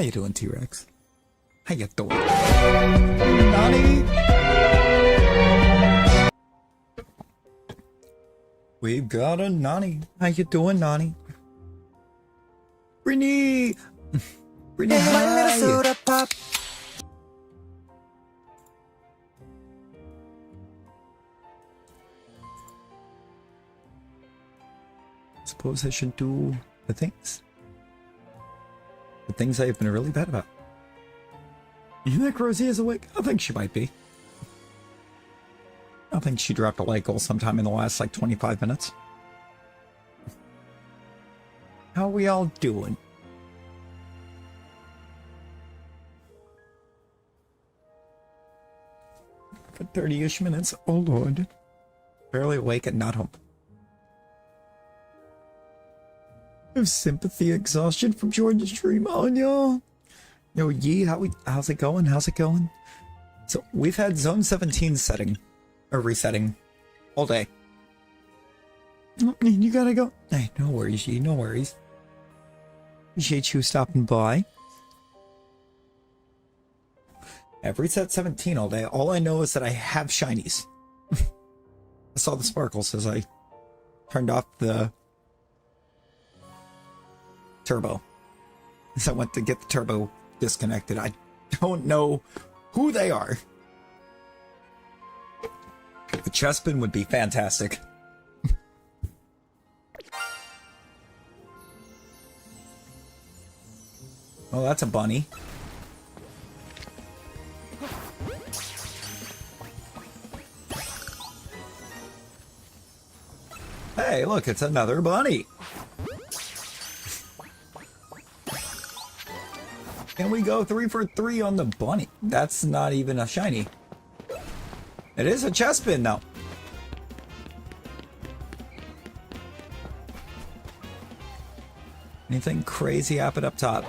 How you doing, T-Rex? How you doing? Nani? We've got a Nani. How you doing, Nani? Brittany! Brittany, hi! Suppose I should do the things. The things I've been really bad about. You think Rosie is awake? I think she might be. I think she dropped a light goal sometime in the last, like, 25 minutes. How we all doing? For 30-ish minutes. Oh, Lord. Barely awake and not home. I have sympathy exhaustion from George's dream. Oh, no. Yo, Yee, how's it going? How's it going? So, we've had Zone 17 setting. Or resetting. All day. You gotta go. Hey, no worries, Yee. No worries. Appreciate you stopping by. I've reset 17 all day. All I know is that I have shinies. I saw the sparkles as I turned off the turbo. As I went to get the turbo disconnected. I don't know who they are. The Chespin would be fantastic. Oh, that's a bunny. Hey, look, it's another bunny. Can we go 3 for 3 on the bunny? That's not even a shiny. It is a Chespin, though. Anything crazy happen up top?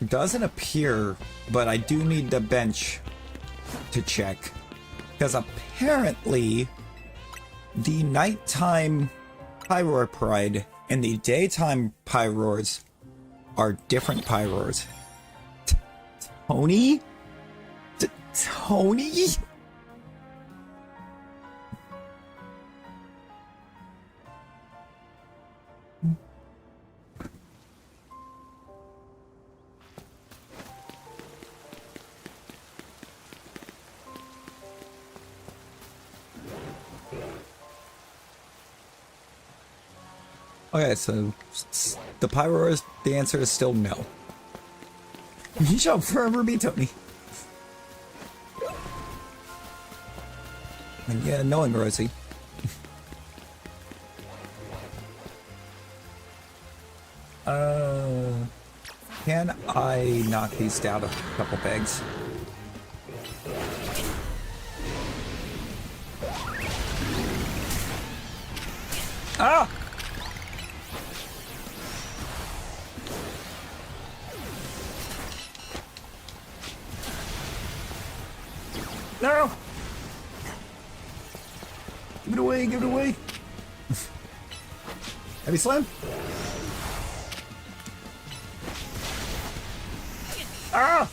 It doesn't appear, but I do need the bench to check. Because apparently, the nighttime Pyroar Pride and the daytime Pyroars are different Pyroars. Tony? Tony? Okay, so the Pyroars, the answer is still no. You shall forever be Tony. And yeah, knowing Rosie. Can I knock these down a couple pegs? Ah! No! Give it away, give it away! Heavy slam? Ah!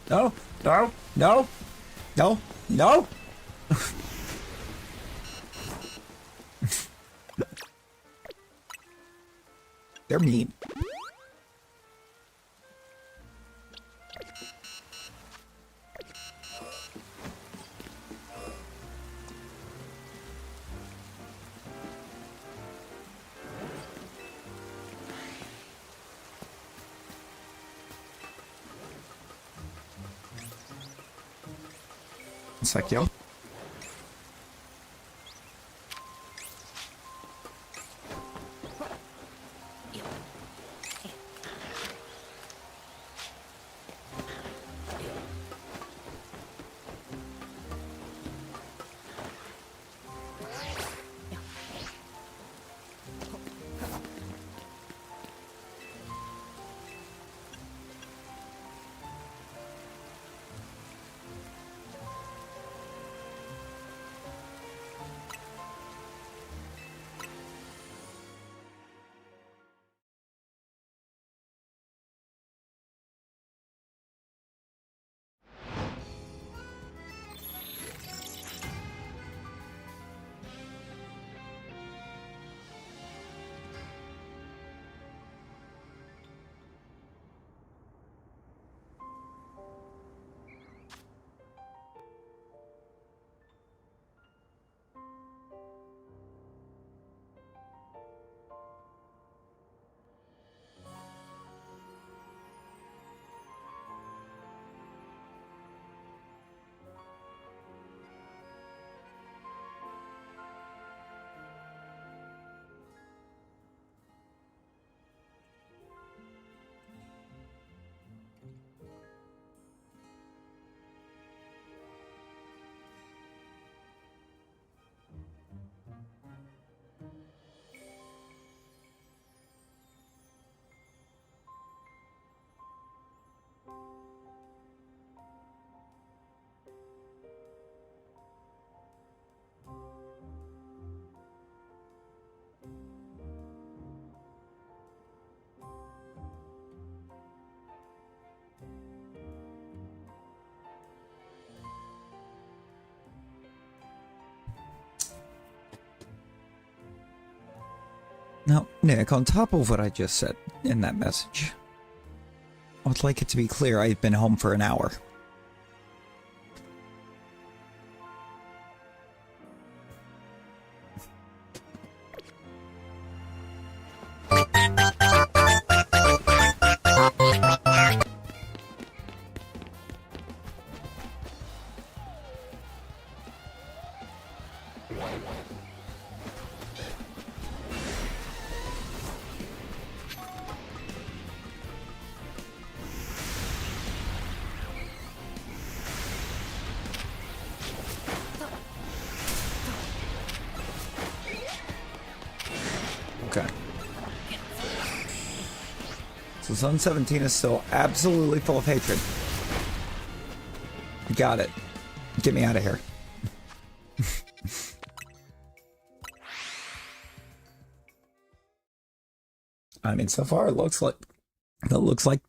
No, no, no, no, no! They're mean. Sec, yo. Now, Nick, on top of what I just said in that message, I would like it to be clear I've been home for an hour. Okay. So Zone 17 is still absolutely full of hatred. Got it. Get me out of here. I mean, so far it looks like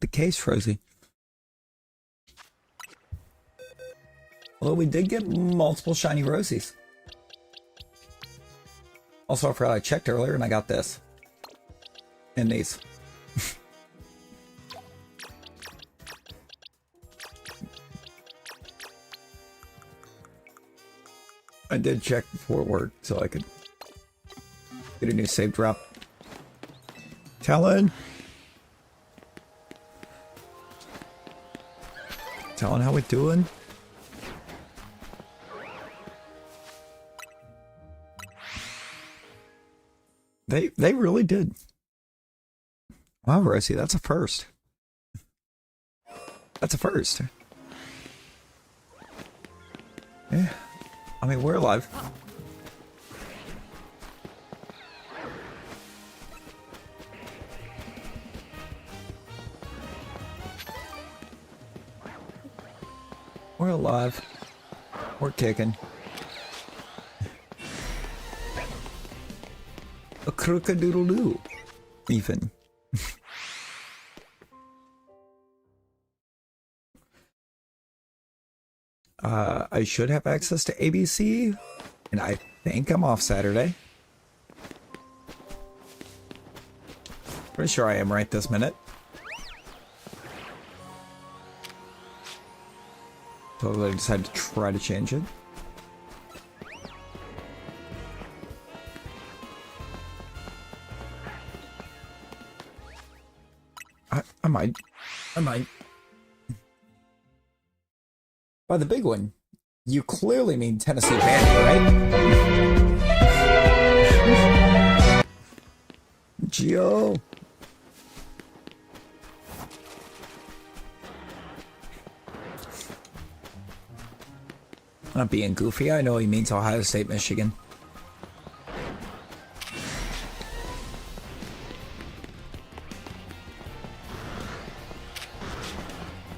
the case, Rosie. Although we did get multiple shiny Rosies. Also, I forgot I checked earlier and I got this. And these. I did check before work so I could get a new save drop. Talon! Talon, how we doing? They really did. Wow, Rosie, that's a first. That's a first. Yeah. I mean, we're alive. We're alive. We're kicking. A crook-a-doodle-doo. Even. I should have access to ABC, and I think I'm off Saturday. Pretty sure I am right this minute. Totally decided to try to change it. I might. By the big one, you clearly mean Tennessee Vandy, right? Gio. I'm not being goofy. I know he means Ohio State, Michigan.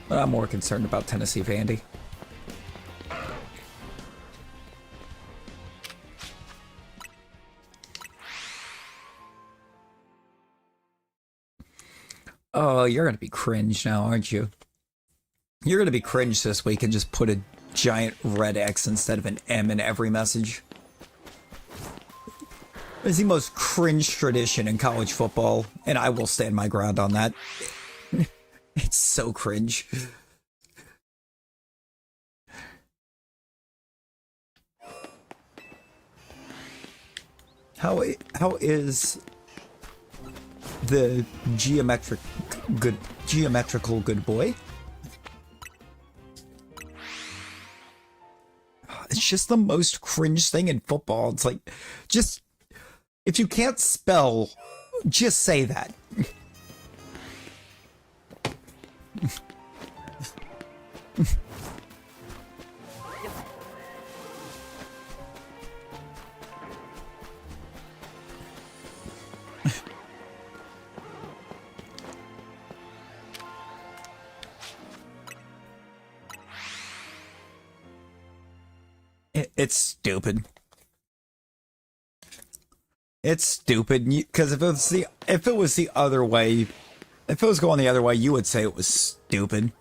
But I'm more concerned about Tennessee Vandy. Oh, you're gonna be cringe now, aren't you? You're gonna be cringe this week and just put a giant red X instead of an M in every message. It's the most cringe tradition in college football, and I will stand my ground on that. It's so cringe. How is the geometrical good boy? It's just the most cringe thing in football. It's like, just, if you can't spell, just say that. It's stupid. It's stupid because if it was the other way, if it was going the other way, you would say it was stupid.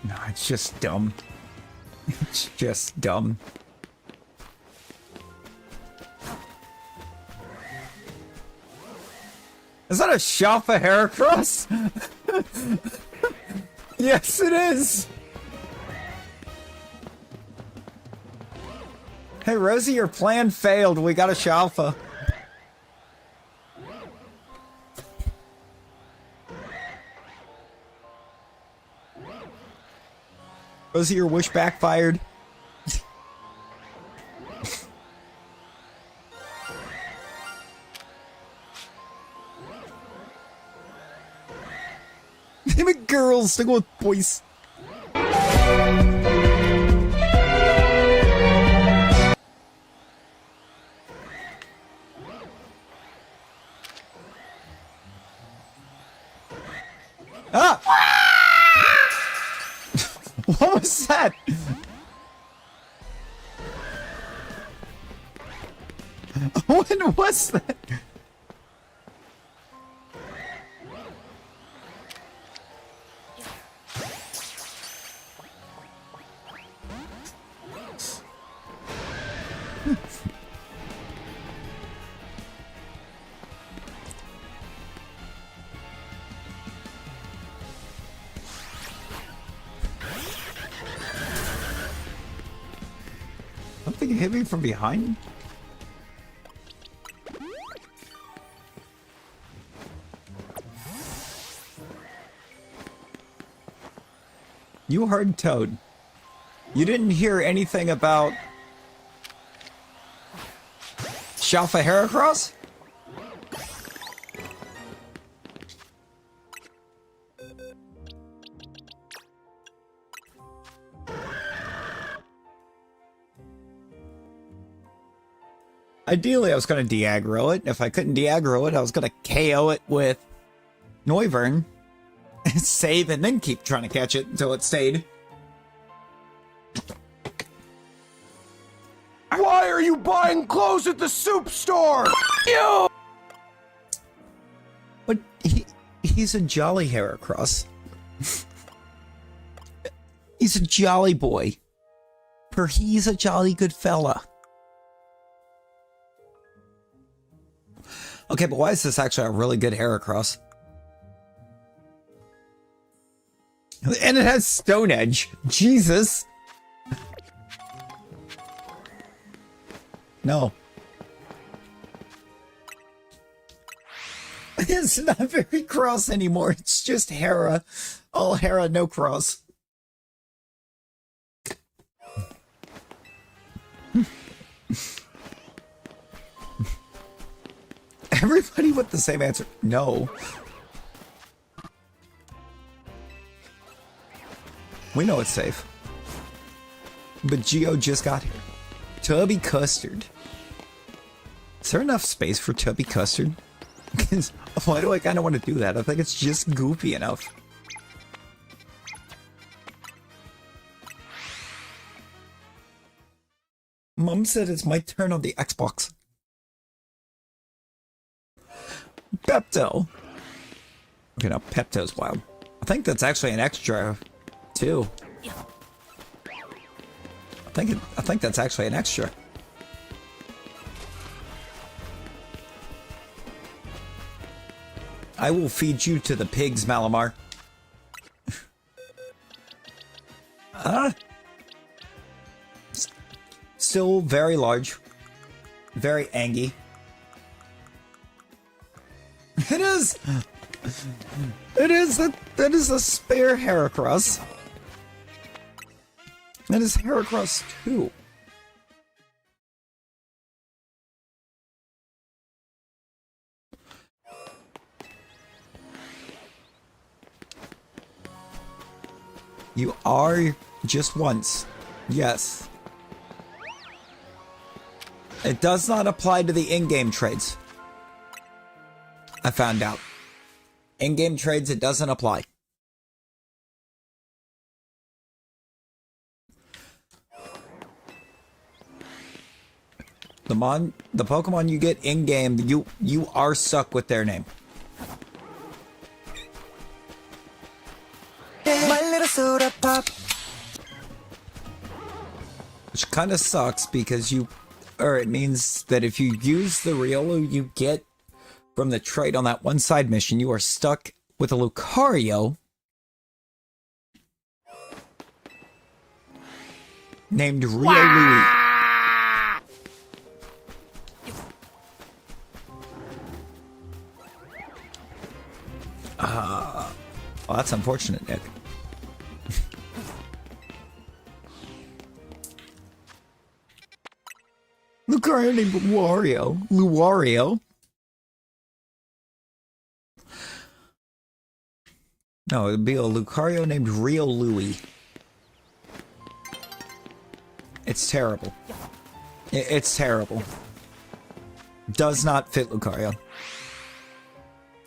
No, it's just dumb. It's just dumb. Is that a Shalfa Heracross? Yes, it is! Hey, Rosie, your plan failed. We got a Shalfa. Rosie, your wish backfired. Damn it, girls, stick with boys. Ah! What was that? What was that? Something hit me from behind? You heard Toad. You didn't hear anything about Shalfa Heracross? Ideally, I was going to de-aggro it. If I couldn't de-aggro it, I was going to KO it with Noivern. Save and then keep trying to catch it until it stayed. Why are you buying clothes at the soup store? You! But he's a jolly Heracross. He's a jolly boy. For he's a jolly good fella. Okay, but why is this actually a really good Heracross? And it has Stone Edge. Jesus. No. It's not very cross anymore. It's just Hera. All Hera, no cross. Everybody with the same answer. No. We know it's safe. But Geo just got here. Tubby Custard. Is there enough space for Tubby Custard? Because why do I kind of want to do that? I think it's just goofy enough. Mom said it's my turn on the Xbox. Pepto. Okay, now Pepto's wild. I think that's actually an extra, too. I think that's actually an extra. I will feed you to the pigs, Malamar. Still very large. Very angy. It is! It is! That is a spare Heracross. That is Heracross 2. You are just once. Yes. It does not apply to the in-game trades. I found out. In-game trades, it doesn't apply. The Pokemon you get in-game, you are stuck with their name. My little soda pop. kind of sucks because it means that if you use the Riolu you get from the trait on that one side mission, you are stuck with a Lucario named Riolu. Well, that's unfortunate, Nick. Lucario named Luario. Luario? No, it'd be a Lucario named Riolui. It's terrible. It's terrible. Does not fit Lucario.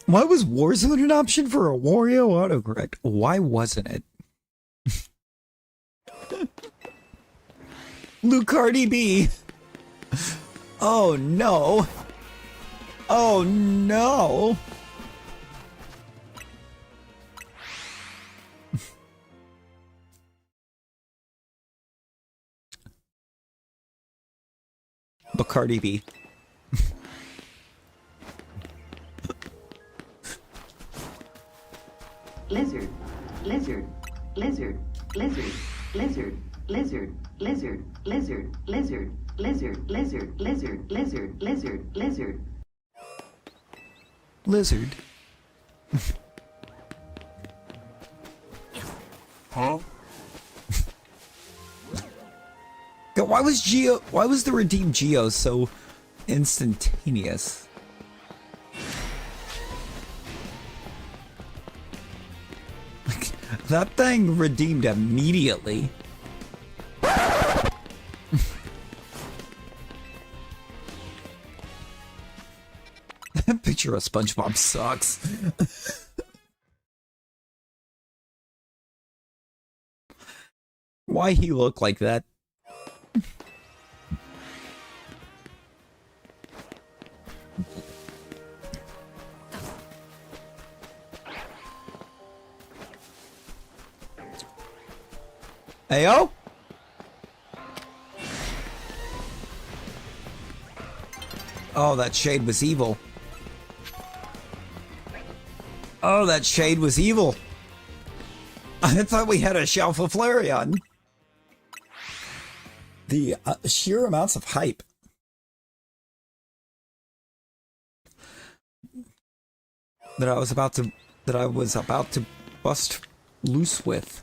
Why was Warzone an option for a Wario autocorrect? Why wasn't it? Lucardi B. Oh no. Oh no. Bacardi B. Lizard, lizard, lizard, lizard, lizard, lizard, lizard, lizard, lizard, lizard, lizard, lizard, lizard, lizard, lizard. Lizard. Huh? God, why was the redeemed Geo so instantaneous? That thing redeemed immediately. That picture of SpongeBob sucks. Why he look like that? Heyo? Oh, that shade was evil. Oh, that shade was evil. I thought we had a Shelf of Flareon. The sheer amounts of hype. That I was about to bust loose with.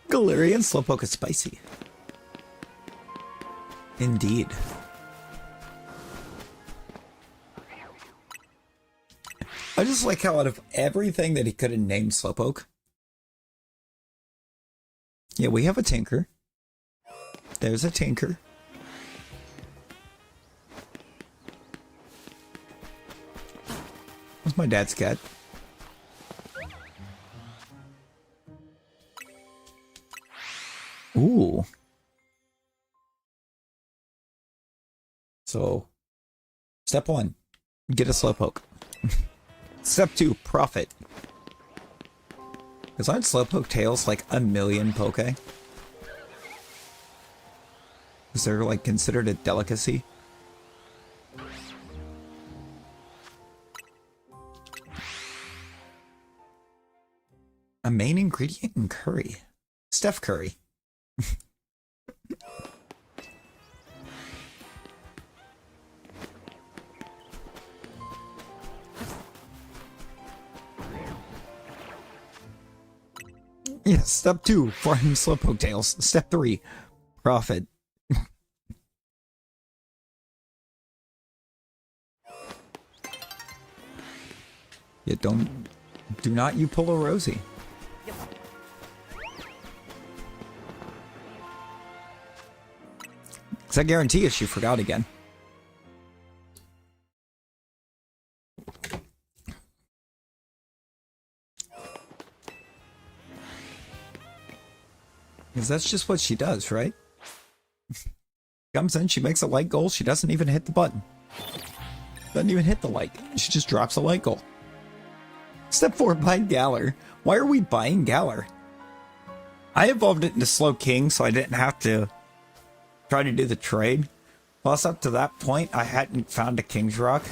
Galarian Slowpoke is spicy. Indeed. I just like how out of everything that he could have named Slowpoke. Yeah, we have a Tinker. There's a Tinker. What's my dad's cat? Ooh. So, step 1, get a Slowpoke. Step 2, profit. Because aren't Slowpoke tails like a million Poke? Is there like considered a delicacy? A main ingredient in curry. Steph Curry. Yeah, step 2, farm Slowpoke tails. Step 3, profit. Yeah, do not you pull a Rosie. Because I guarantee you she forgot again. Because that's just what she does, right? Comes in, she makes a light goal, she doesn't even hit the button. Doesn't even hit the light. She just drops a light goal. Step 4, buy Galar. Why are we buying Galar? I evolved it into Slow King, so I didn't have to try to do the trade. Plus, up to that point, I hadn't found a King's Rock.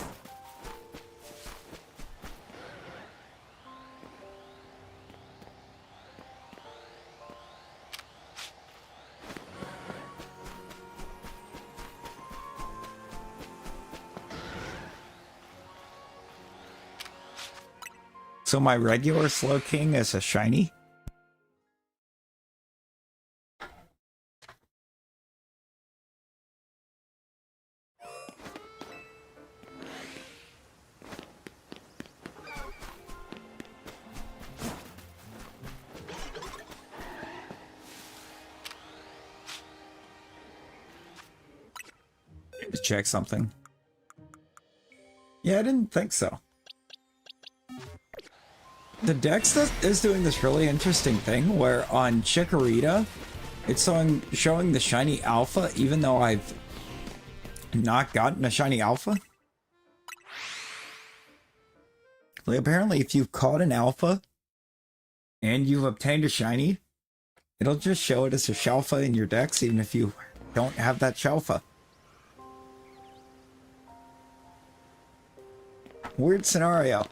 So my regular Slow King is a shiny? To check something. Yeah, I didn't think so. The Dex is doing this really interesting thing where on Chikorita, it's showing the shiny alpha even though I've not gotten a shiny alpha. Like apparently if you've caught an alpha and you've obtained a shiny, it'll just show it as a Shalfa in your Dex even if you don't have that Shalfa. Weird scenario.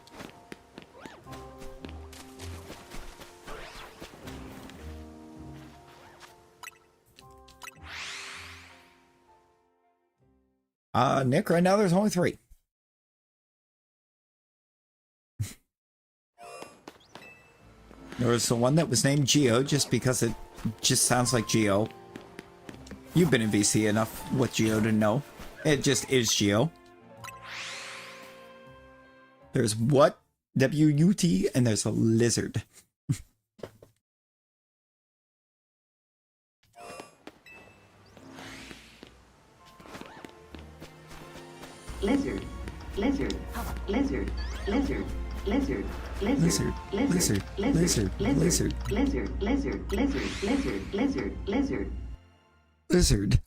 Nick, right now there's only 3. There was the one that was named Geo just because it just sounds like Geo. You've been in VC enough with Geo to know. It just is Geo. There's what? W-U-T, and there's a lizard. Lizard, lizard, lizard, lizard, lizard, lizard, lizard, lizard, lizard, lizard, lizard, lizard, lizard, lizard, lizard, Lizard.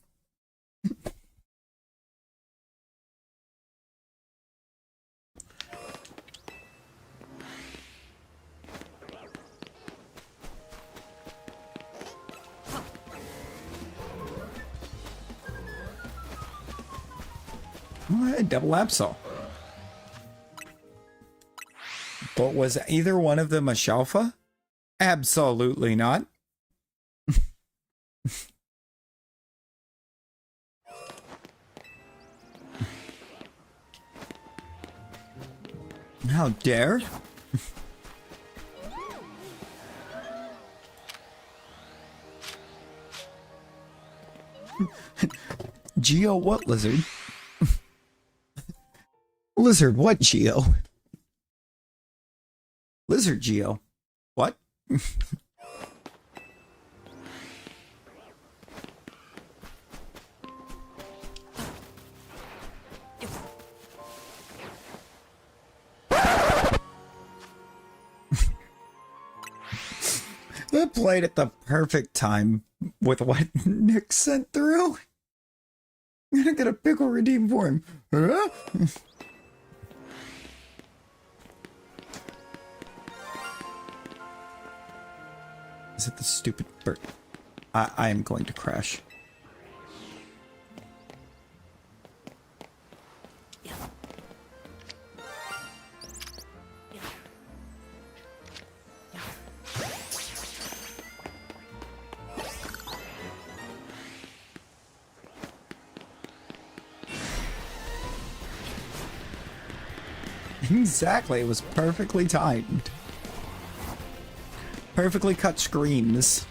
Alright, double Absol. But was either one of them a Shalfa? Absolutely not. How dare? Geo what, lizard? Lizard what, Geo? Lizard Geo. What? That played at the perfect time with what Nick sent through. I'm gonna get a pickle redeem for him. Huh? Is it the stupid bird? I am going to crash. Exactly, it was perfectly timed. Perfectly cut screams.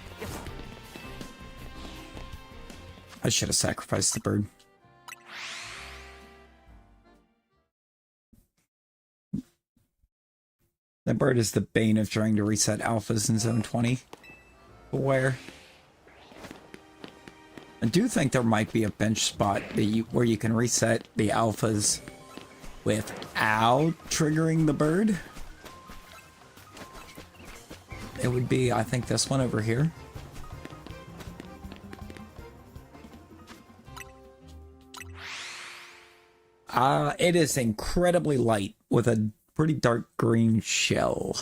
I should have sacrificed the bird. That bird is the bane of trying to reset alphas in Zone 20. Where? I do think there might be a bench spot that where you can reset the alphas without triggering the bird. It would be, I think, this one over here. It is incredibly light with a pretty dark green shell.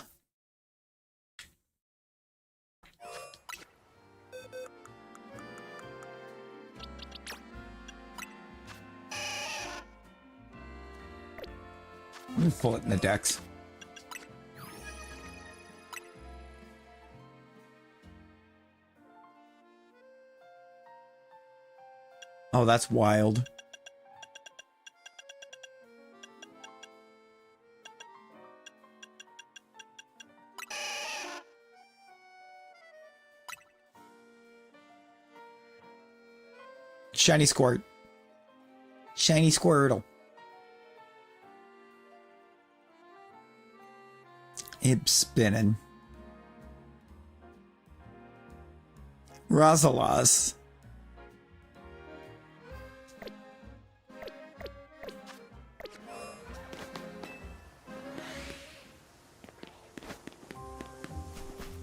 Let me pull it in the decks. Oh, that's wild. Shiny Squirt. Shiny Squirtle. It's spinning. Rosalas.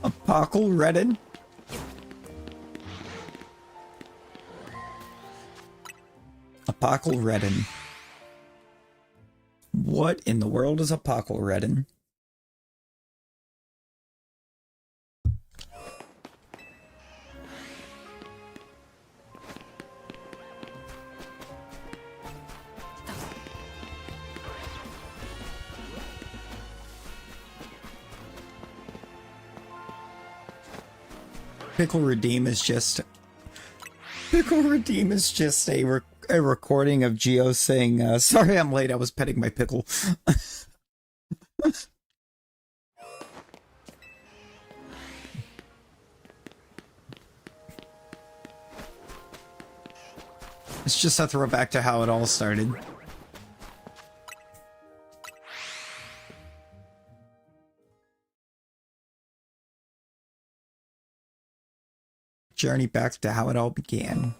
Apocal Redden. Apocal Redden. What in the world is Apocal Redden? Pickle Redeem is just a recording of Geo saying, sorry I'm late, I was petting my pickle. It's just a throwback to how it all started. Journey back to how it all began.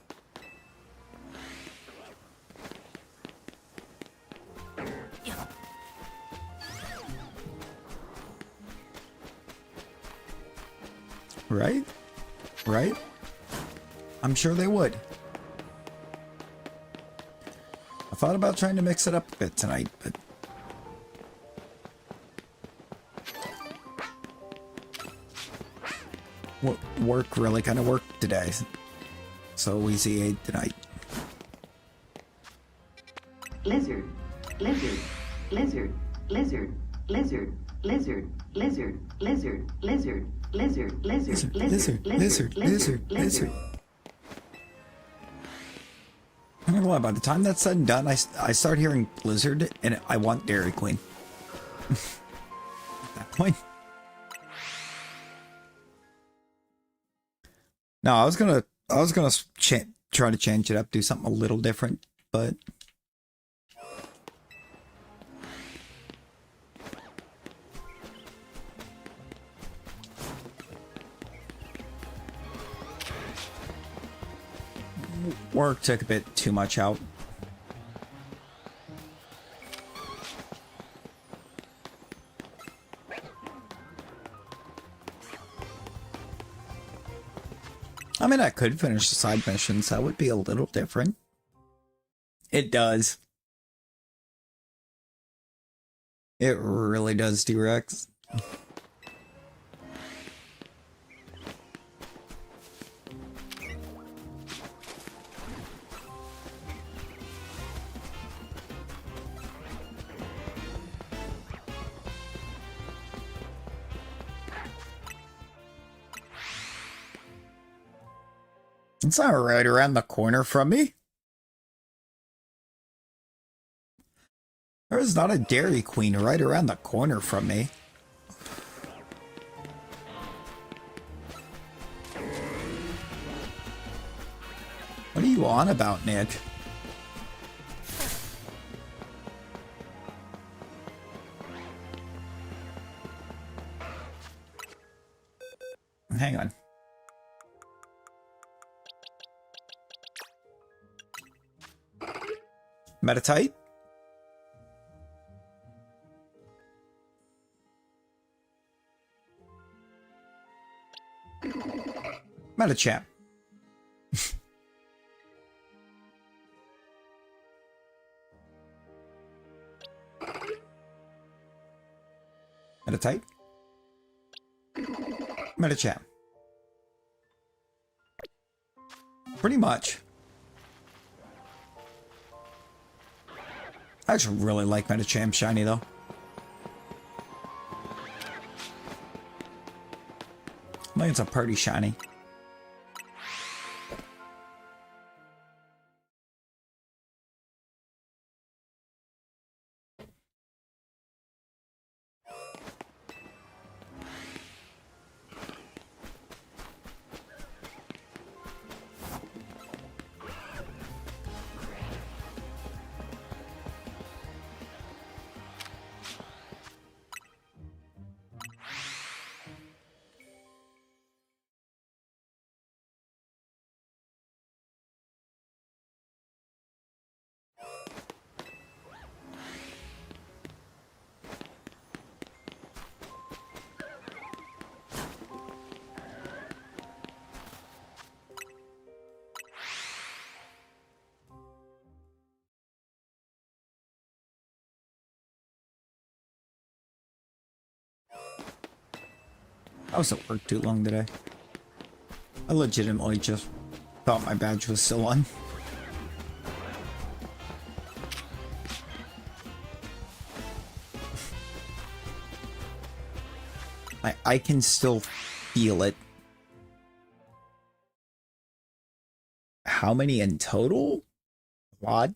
Right? Right? I'm sure they would. I thought about trying to mix it up a bit tonight, but... work really kind of worked today. So easy ate tonight. Lizard, lizard, lizard, lizard, lizard, lizard, lizard, lizard, lizard, lizard, lizard, lizard, lizard, lizard. I'm not gonna lie, by the time that's said and done, I start hearing Blizzard and I want Dairy Queen. At that point. No, I was gonna try to change it up, do something a little different, but work took a bit too much out. I mean, I could finish the side missions. That would be a little different. It does. It really does, T-Rex. It's not right around the corner from me. There is not a Dairy Queen right around the corner from me. What are you on about, Nick? Hang on. Metatite? Metachamp. Metatype. Metacham. Pretty much. I actually really like Metacham shiny though. I think it's a pretty shiny. I was at work too long today. I legitimately just thought my badge was still on. I can still feel it. How many in total? What?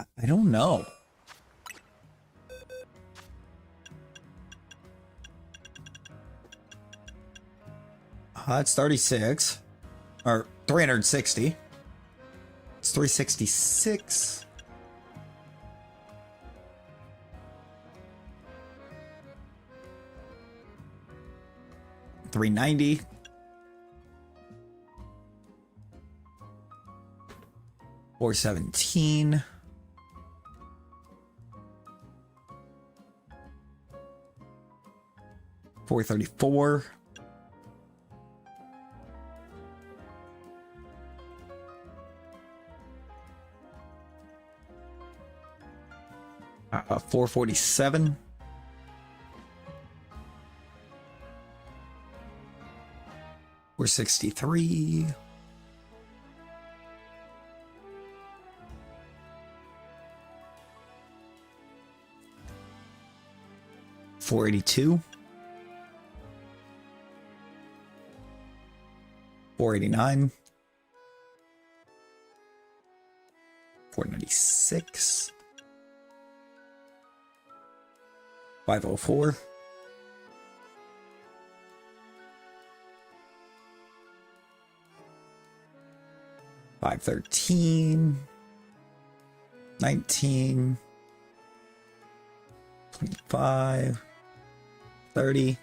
I don't know. It's 36. Or 360. It's 366. $390. $417. $434. $447. $463. $482. $489. $496. $504. $513. $19. $25. $30.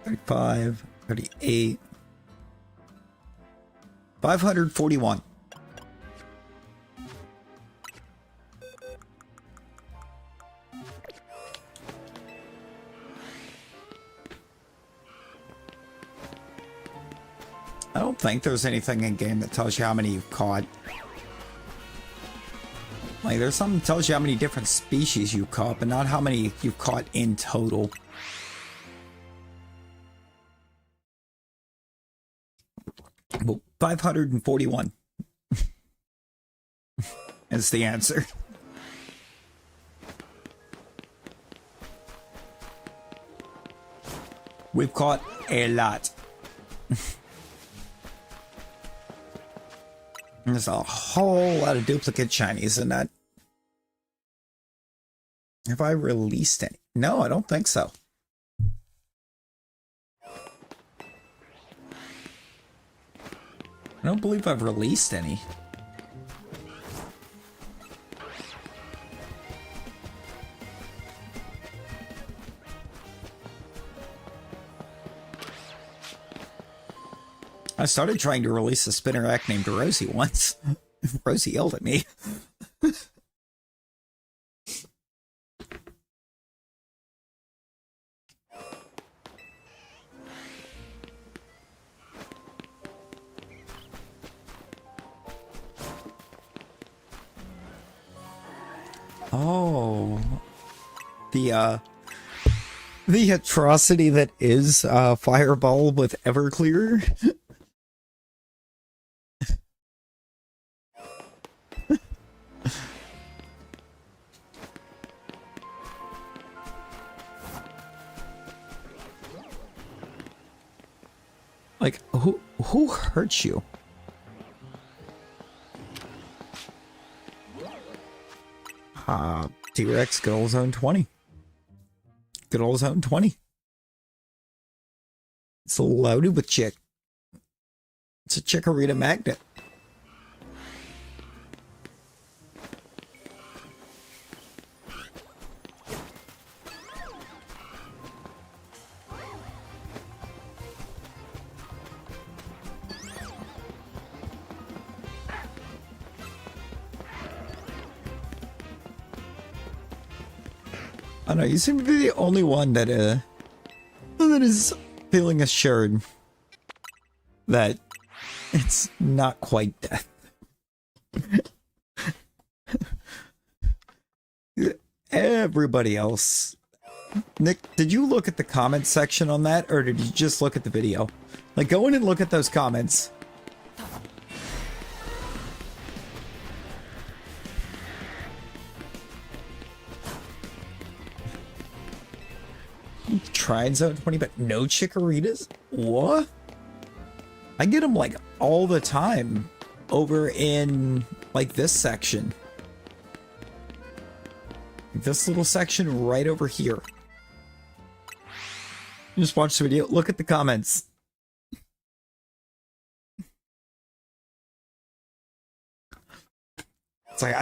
$35. $38. $541. I don't think there's anything in game that tells you how many you've caught. Like, there's something that tells you how many different species you caught, but not how many you've caught in total. Well, 541 is the answer. We've caught a lot. There's a whole lot of duplicate shinies in that. Have I released any? No, I don't think so. I don't believe I've released any. I started trying to release a Spinnerack named Rosie once. Rosie yelled at me. Oh. The The atrocity that is Fireball with Everclear. Like, who hurt you? T-Rex, good old zone 20. Good old zone 20. It's loaded with chick. It's a Chikorita magnet. I don't know, you seem to be the only one that is feeling assured that it's not quite death. Everybody else. Nick, did you look at the comments section on that, or did you just look at the video? Like, go in and look at those comments. Tried zone 20, but no Chikoritas? What? I get them like all the time over in like this section. This little section right over here. Just watch the video, look at the comments. It's like,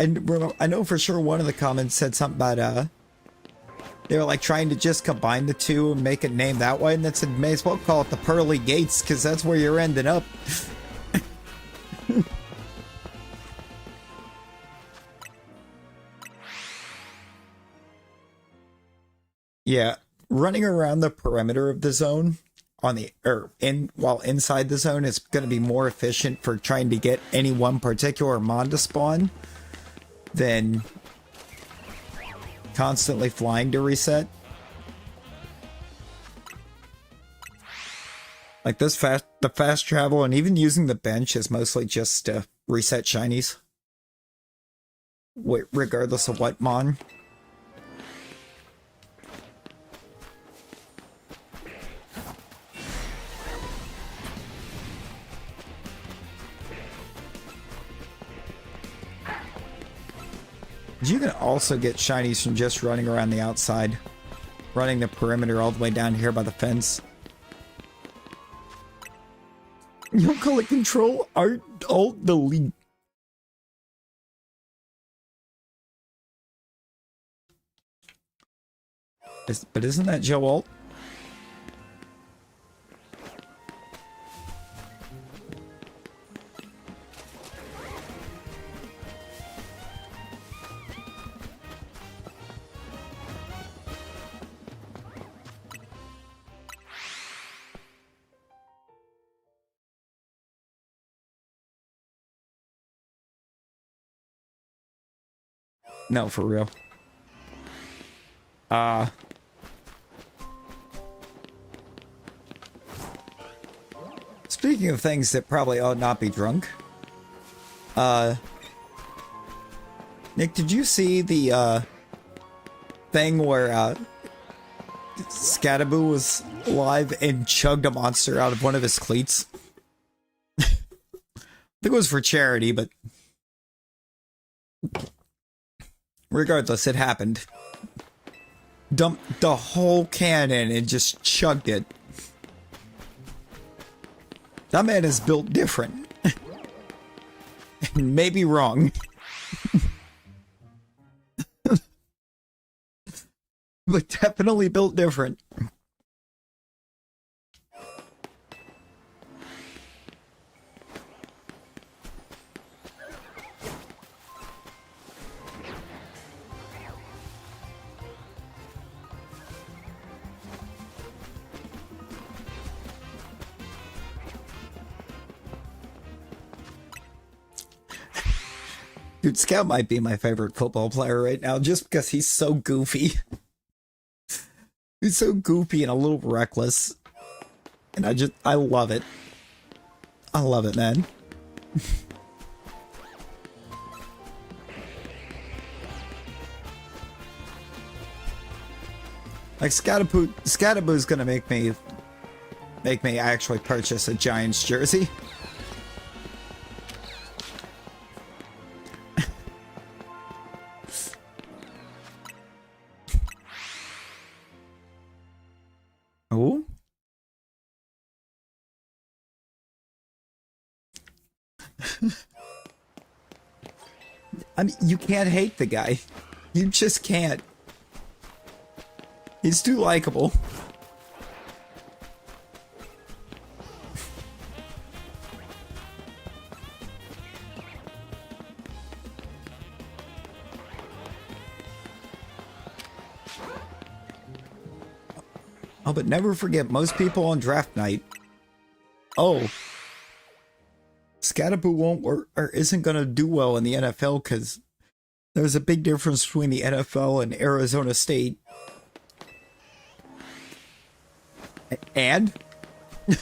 I know for sure one of the comments said something about, they were like trying to just combine the two and make it name that way, and then said, may as well call it the Pearly Gates, because that's where you're ending up. Yeah, running around the perimeter of the zone while inside the zone is going to be more efficient for trying to get any one particular mon to spawn than constantly flying to reset. Like the fast travel and even using the bench is mostly just to reset shinies. Regardless of what mon. You can also get shinies from just running around the outside. Running the perimeter all the way down here by the fence. You don't call it Control, Alt, Delete. But isn't that Joe Alt? No, for real. Speaking of things that probably ought not be drunk. Nick, did you see the, thing where, Scatterboo was alive and chugged a monster out of one of his cleats? I think it was for charity, but regardless, it happened. Dumped the whole can in and just chugged it. That man is built different. Maybe wrong. But definitely built different. Dude, Scout might be my favorite football player right now just because he's so goofy. He's so goofy and a little reckless. And I love it. I love it, man. Like Scatterboo's gonna make me actually purchase a Giants jersey. Oh. I mean, you can't hate the guy. You just can't. He's too likable. Oh, but never forget, most people on draft night. Oh. Scatterboo won't work or isn't going to do well in the NFL because there's a big difference between the NFL and Arizona State. And? There's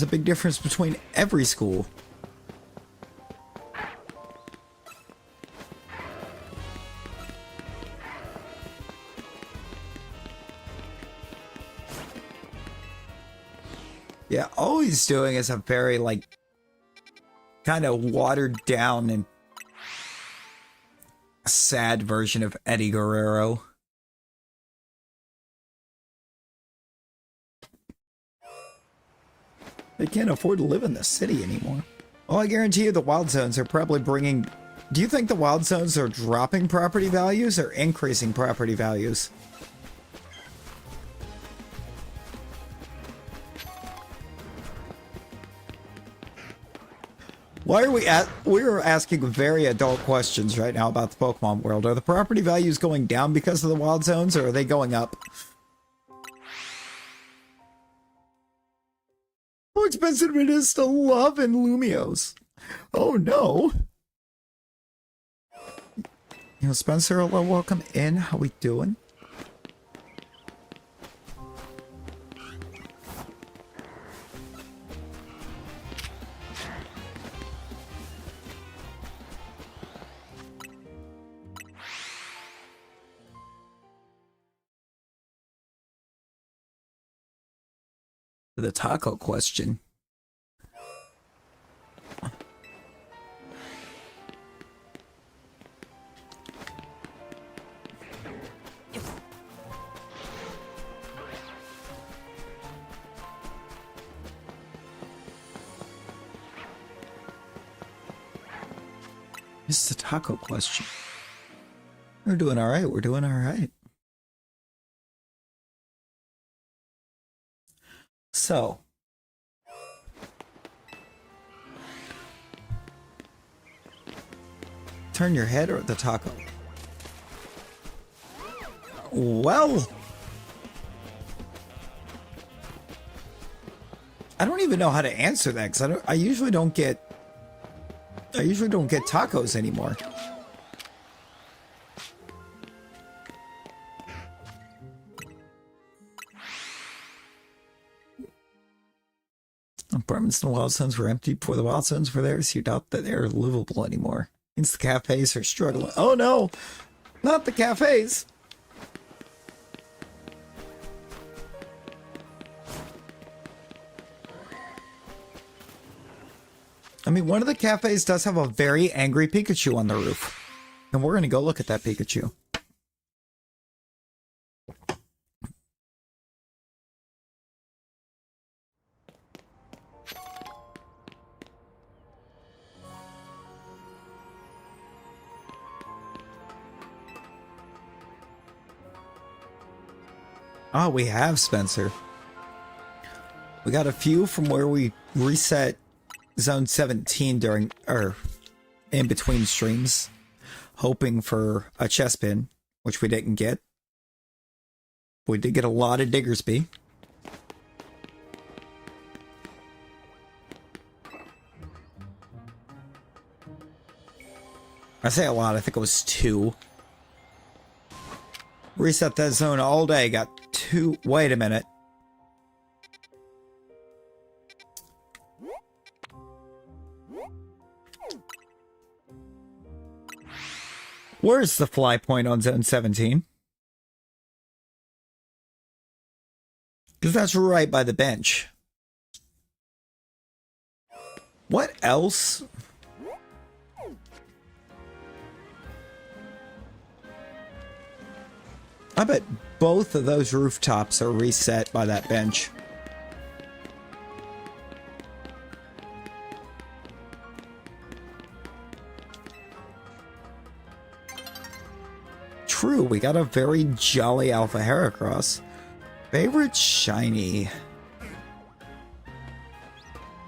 a big difference between every school. Yeah, all he's doing is a very, like, kind of watered down and sad version of Eddie Guerrero. They can't afford to live in the city anymore. Oh, I guarantee you the Wild Zones are probably bringing... Do you think the Wild Zones are dropping property values or increasing property values? Why are we're asking very adult questions right now about the Pokemon world. Are the property values going down because of the Wild Zones, or are they going up? How expensive it is to love in Lumios. Oh no. You know, Spencer, hello, welcome in. How we doing? The taco question. It's the taco question. We're doing all right. We're doing all right. So, turn your head or the taco? Well, I don't even know how to answer that because I usually don't get tacos anymore. Apartments in the Wild Zones were empty before the Wild Zones were there, so you doubt that they're livable anymore. Means the cafes are struggling. Oh no! Not the cafes! I mean, one of the cafes does have a very angry Pikachu on the roof. And we're gonna go look at that Pikachu. Oh, we have Spencer. We got a few from where we reset Zone 17 during, or in between streams, hoping for a Chespin, which we didn't get. We did get a lot of Diggersby. I say a lot, I think it was 2. Reset that zone all day, got 2. Wait a minute. Where's the fly point on zone 17? Because that's right by the bench. What else? I bet both of those rooftops are reset by that bench. True, we got a very jolly Alpha Heracross. Favorite shiny.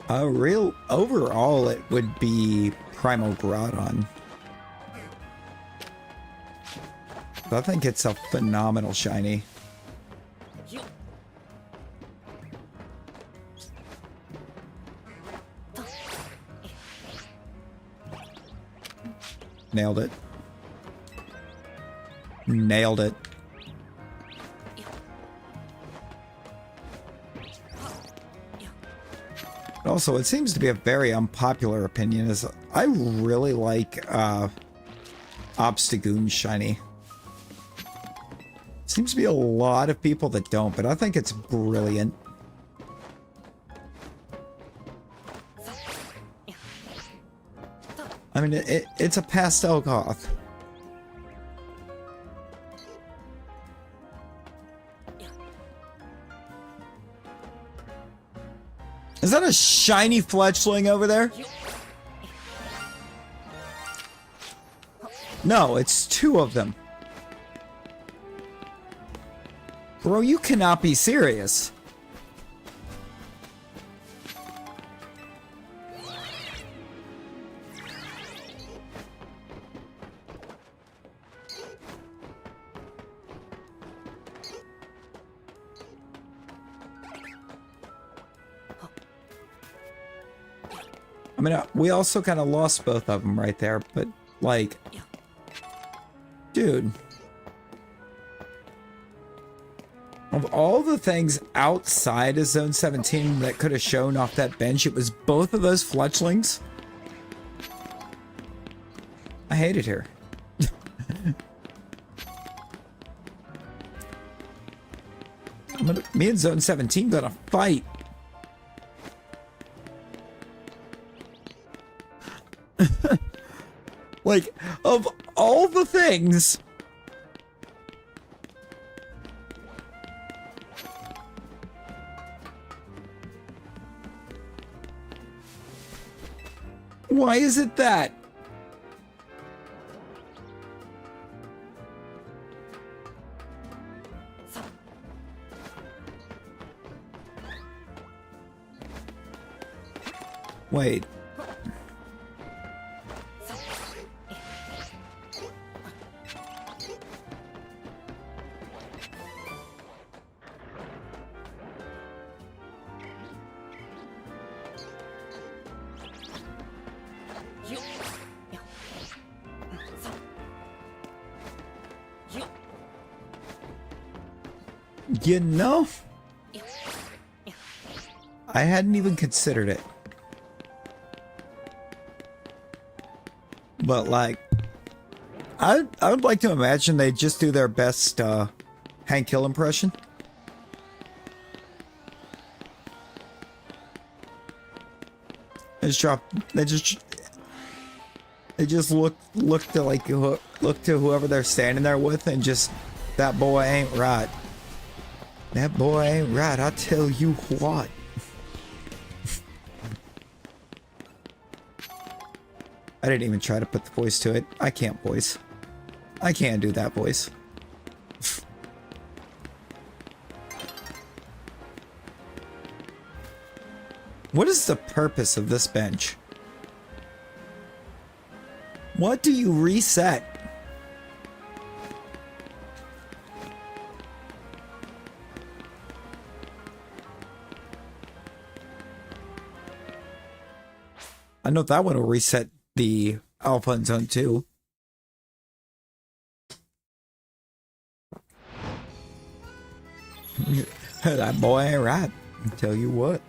Overall, it would be Primal Groudon. I think it's a phenomenal shiny. Nailed it. Nailed it. Also, it seems to be a very unpopular opinion, is I really like Obstagoon shiny. Seems to be a lot of people that don't, but I think it's brilliant. I mean, it's a pastel goth. Is that a shiny fletchling over there? No, it's 2 of them. Bro, you cannot be serious. I mean, we also kind of lost both of them right there, but, like, dude. Of all the things outside of Zone 17 that could have shown off that bench, it was both of those fletchlings. I hate it here. Me and Zone 17 got a fight. Like, of all the things... Why is it that? Wait. You know, I hadn't even considered it. But, like, I would like to imagine they just do their best Hank Hill impression. They just look to look to whoever they're standing there with and just, that boy ain't right. That boy ain't right, I tell you what. I didn't even try to put the voice to it. I can't voice. I can't do that voice. What is the purpose of this bench? What do you reset? I know that one will reset the Alpha in Zone 2. That boy ain't right. I tell you what.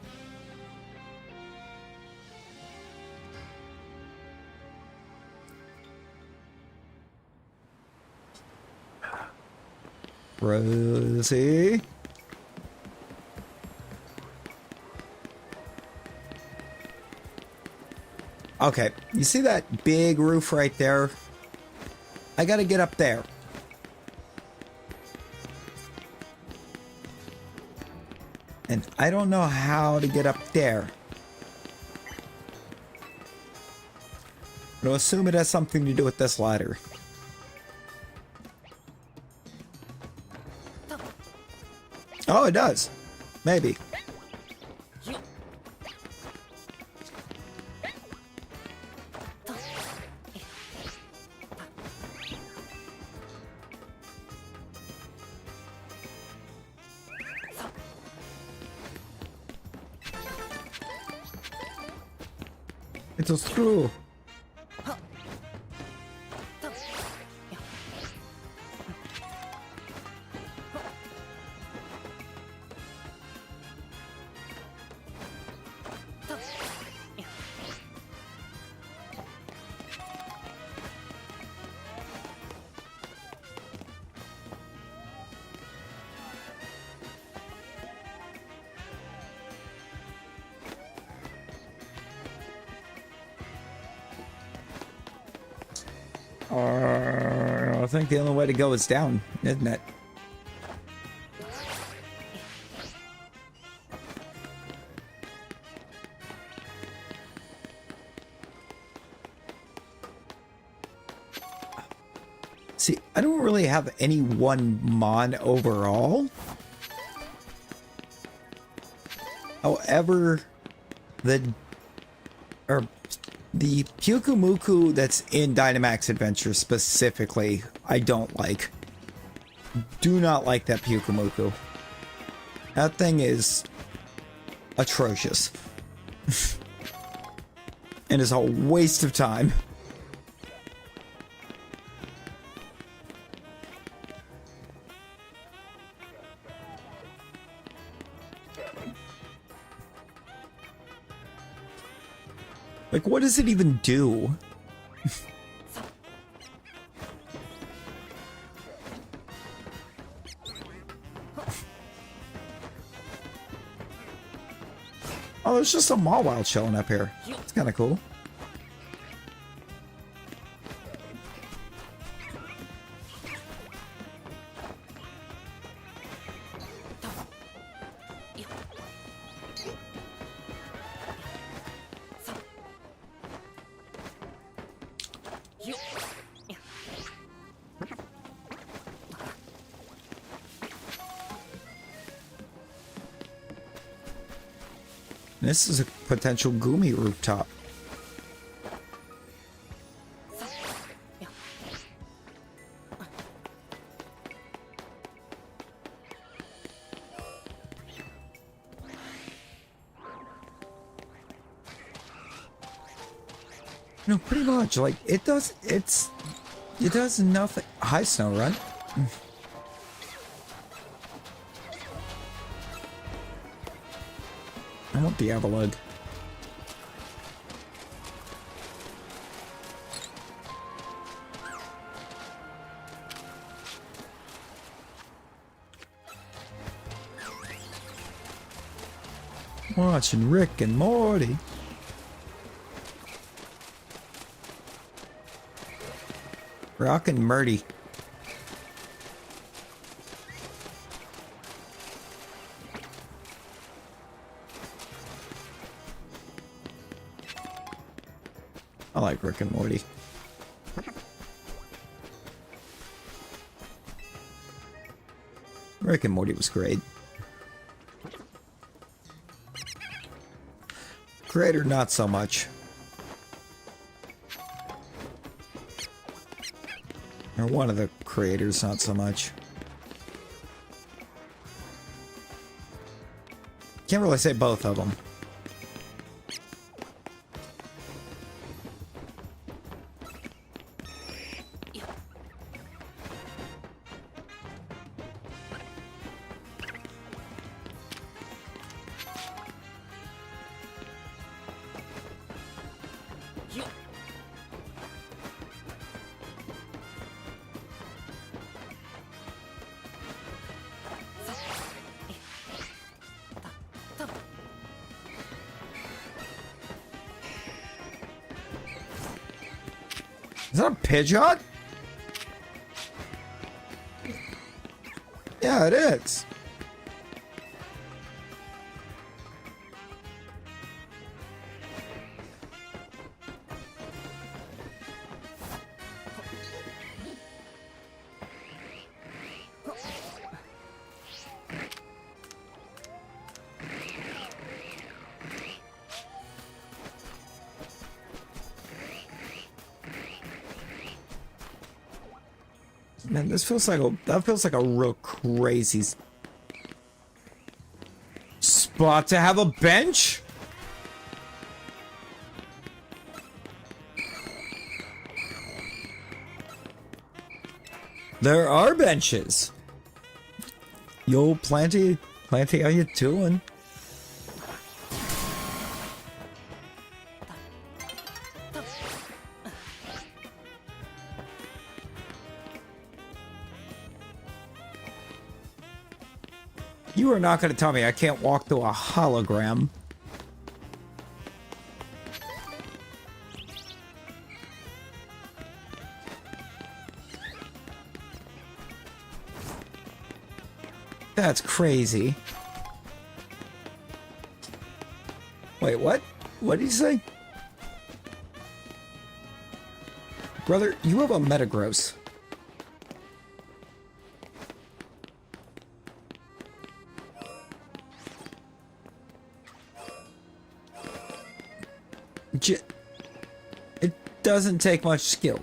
Rosie. Okay, you see that big roof right there? I gotta get up there. And I don't know how to get up there. But I'll assume it has something to do with this ladder. Oh, it does. Maybe. It's a screw. I think the only way to go is down, isn't it? See, I don't really have any one mod overall. However, the Pyukumuku that's in Dynamax Adventure specifically, I don't like. Do not like that Pyukumuku. That thing is atrocious. And is a waste of time. Like, what does it even do? Oh, there's just a Mawile chilling up here. It's kind of cool. This is a potential Gumi rooftop. No, pretty much. Like, it does nothing. Hi, Snow Run. I want the Avalugg. Watching Rick and Morty. Rockin' Murdy. I like Rick and Morty. Rick and Morty was great. Creator, not so much. Or one of the creators, not so much. Can't really say both of them. Is that a Pidgeot? Yeah, it is. Man, this feels like that feels like a real crazy spot to have a bench. There are benches. Yo, Planty, how you doing? You are not going to tell me I can't walk through a hologram. That's crazy. Wait, what? What did he say? Brother, you have a Metagross. It doesn't take much skill.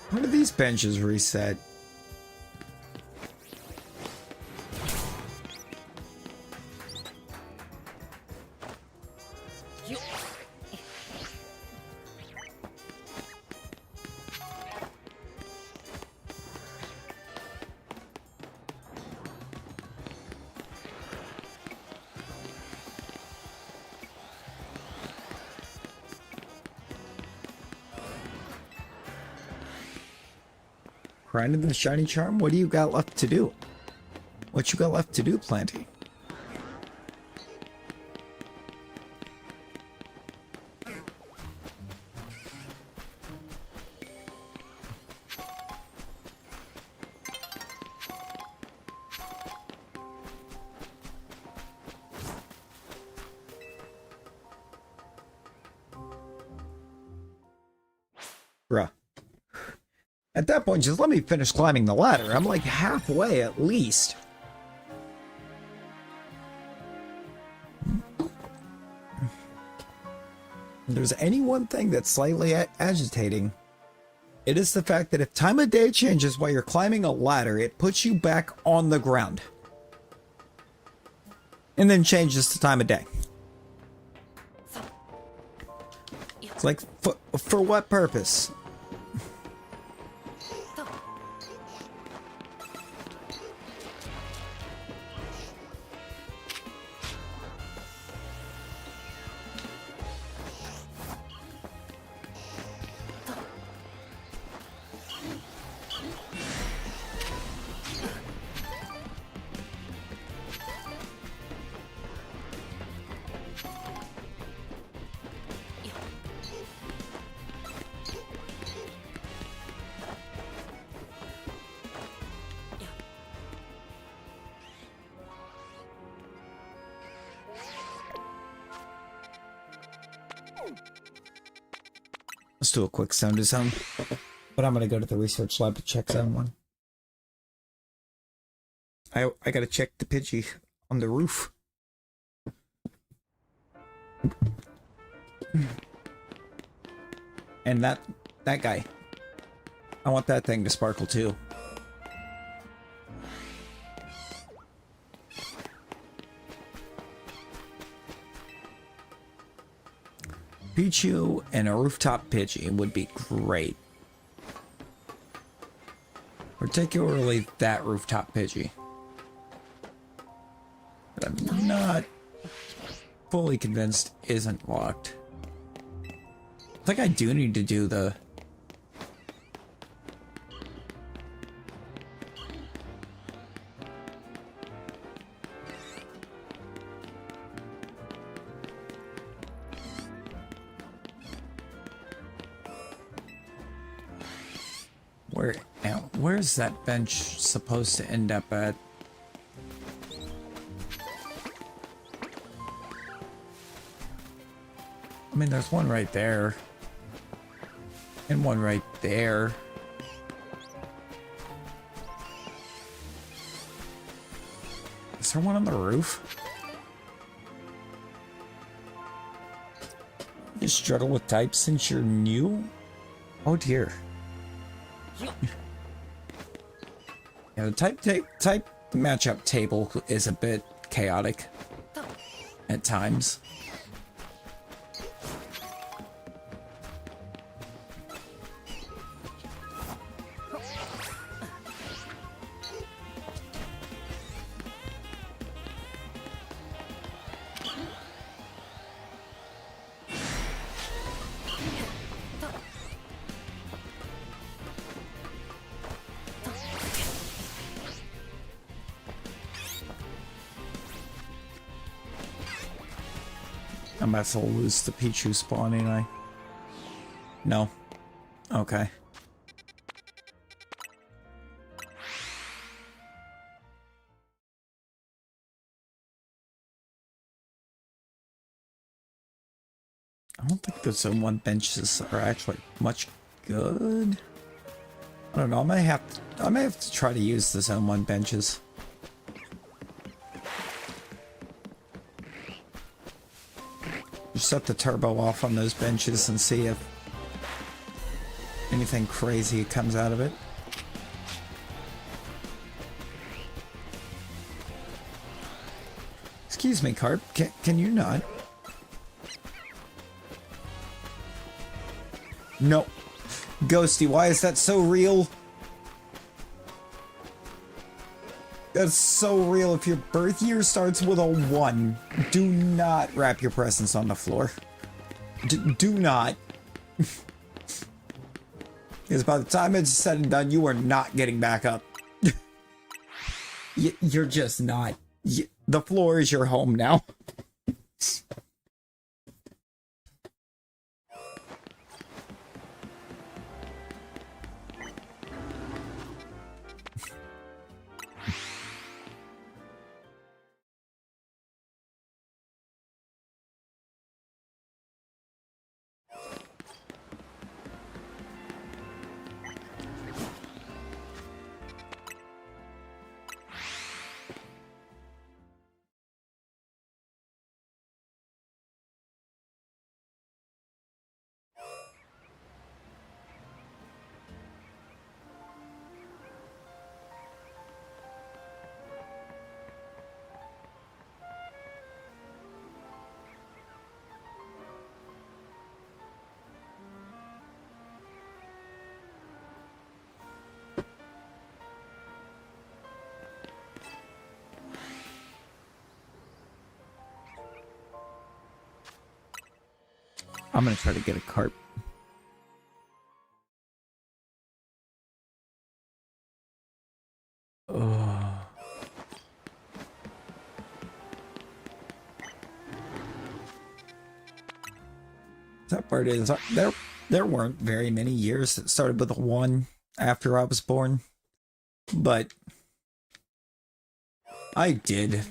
When do these benches reset? Grinding the shiny charm? What do you got left to do? What you got left to do, Planty? Bruh. At that point, just let me finish climbing the ladder. I'm like halfway at least. If there's any one thing that's slightly agitating, it is the fact that if time of day changes while you're climbing a ladder, it puts you back on the ground. And then changes to time of day. It's like, for what purpose? Let's do a quick sound to sound. But I'm gonna go to the research lab to check sound one. I gotta check the Pidgey on the roof. And that guy. I want that thing to sparkle too. Pichu and a rooftop Pidgey would be great. Particularly that rooftop Pidgey. But I'm not fully convinced isn't locked. I think I do need to do the... Where now? Where's that bench supposed to end up at? I mean, there's one right there. And one right there. Is there one on the roof? You struggle with types since you're new? Oh dear. Yeah, the type matchup table is a bit chaotic at times. I'm about to lose the Pichu spawn, ain't I? No. Okay. I don't think the Zone 1 benches are actually much good. I don't know, I may have to try to use the Zone 1 benches. Just set the turbo off on those benches and see if anything crazy comes out of it. Excuse me, Carp. Can you not? No. Ghosty, why is that so real? That's so real. If your birth year starts with a 1, do not wrap your presents on the floor. Do not. Because by the time it's said and done, you are not getting back up. You're just not. The floor is your home now. I'm gonna try to get a carp. Oh. That part is there weren't very many years that started with a 1 after I was born, but I did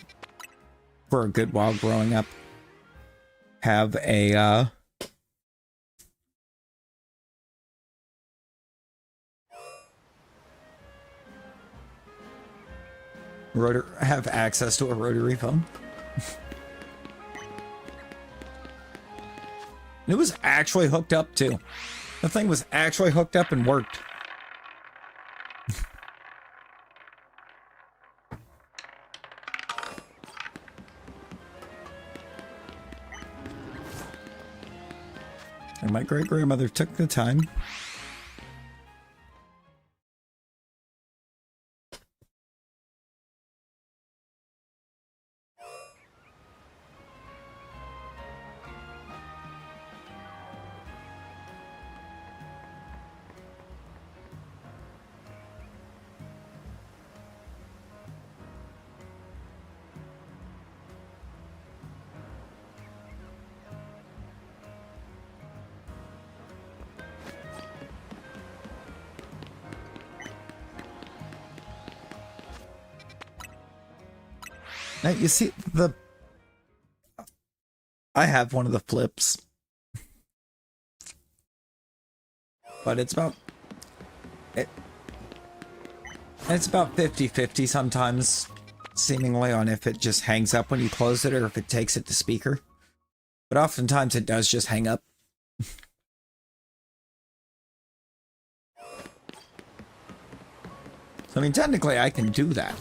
for a good while growing up have a have access to a rotary phone. It was actually hooked up too. The thing was actually hooked up and worked. And my great-grandmother took the time. Now you see the... I have one of the flips. But it's about... It's about 50-50 sometimes, seemingly, on if it just hangs up when you close it or if it takes it to speaker. But oftentimes it does just hang up. So, I mean, technically I can do that.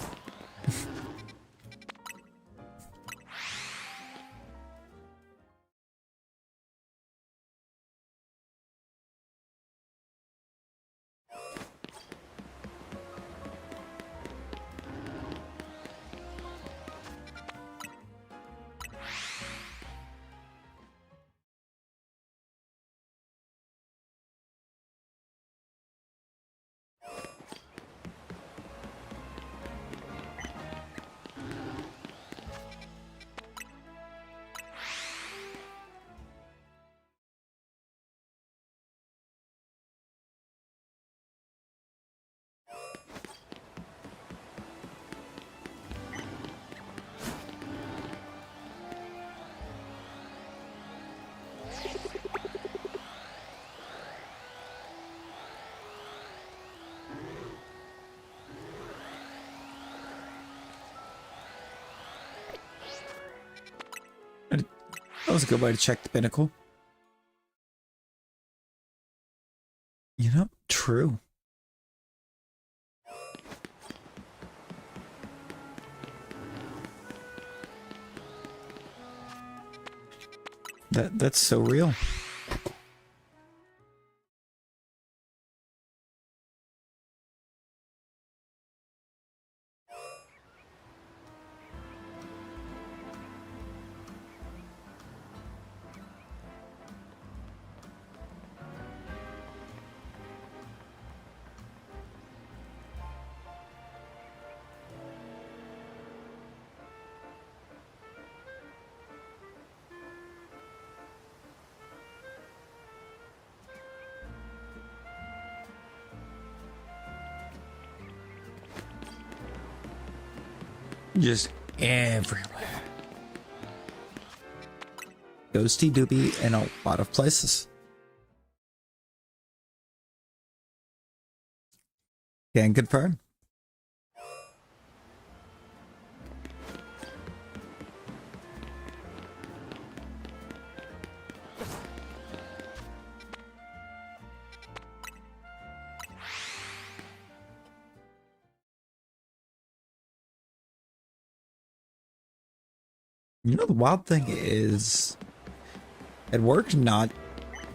That was a good way to check the pinnacle. You know, true. That's so real. Just everywhere. Ghosty Doobie in a lot of places. Can confirm. You know, the wild thing is, at work not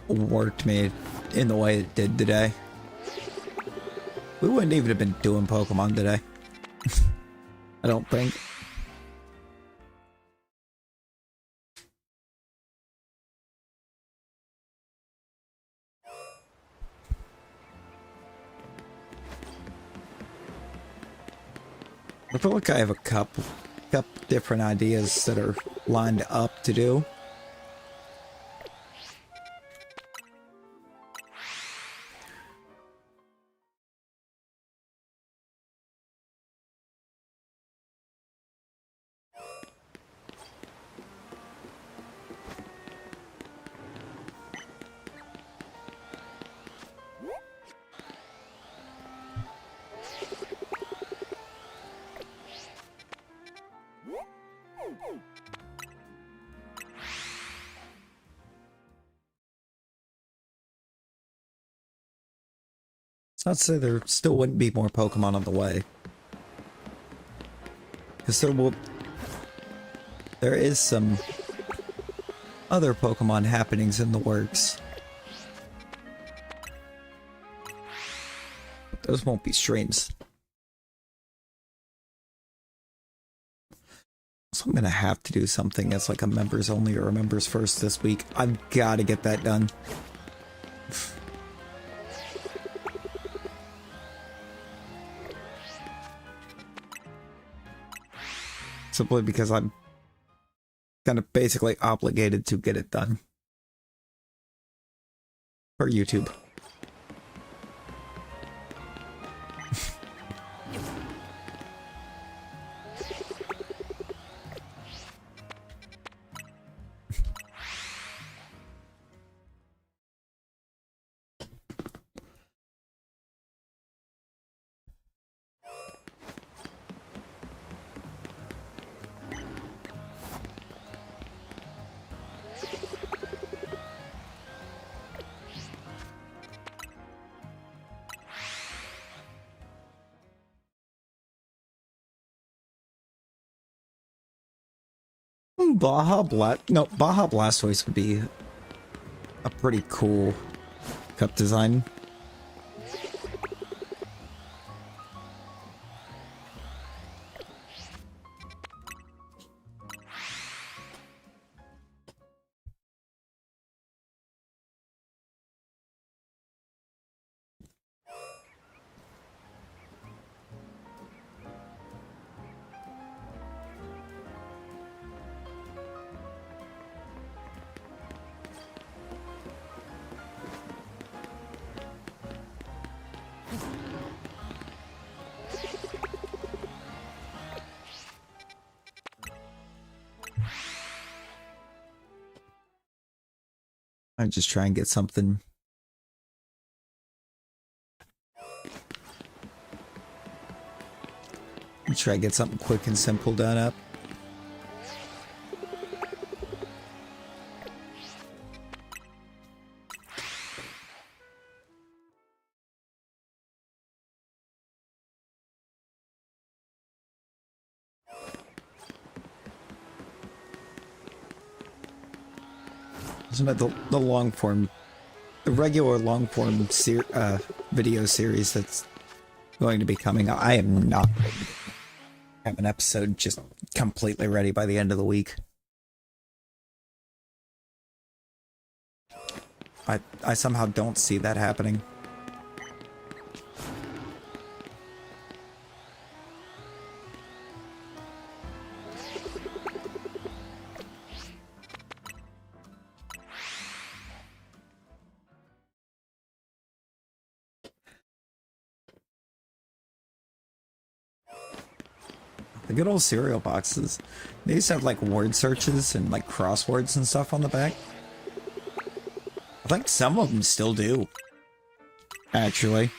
worked me in the way it did today. We wouldn't even have been doing Pokemon today. I don't think. I feel like I have a couple different ideas that are lined up to do. It's not to say there still wouldn't be more Pokemon on the way. Because there is some other Pokemon happenings in the works. But those won't be streams. So I'm gonna have to do something that's like a members only or a members first this week. I've got to get that done. Simply because I'm kind of basically obligated to get it done. For YouTube. Baja Blastoise would be a pretty cool cup design. I just try and get something. Try and get something quick and simple done up. Isn't it the long form, the regular long form video series that's going to be coming out? I am not going to have an episode just completely ready by the end of the week. I somehow don't see that happening. The good old cereal boxes. They used to have like word searches and like crosswords and stuff on the back. I think some of them still do. Actually.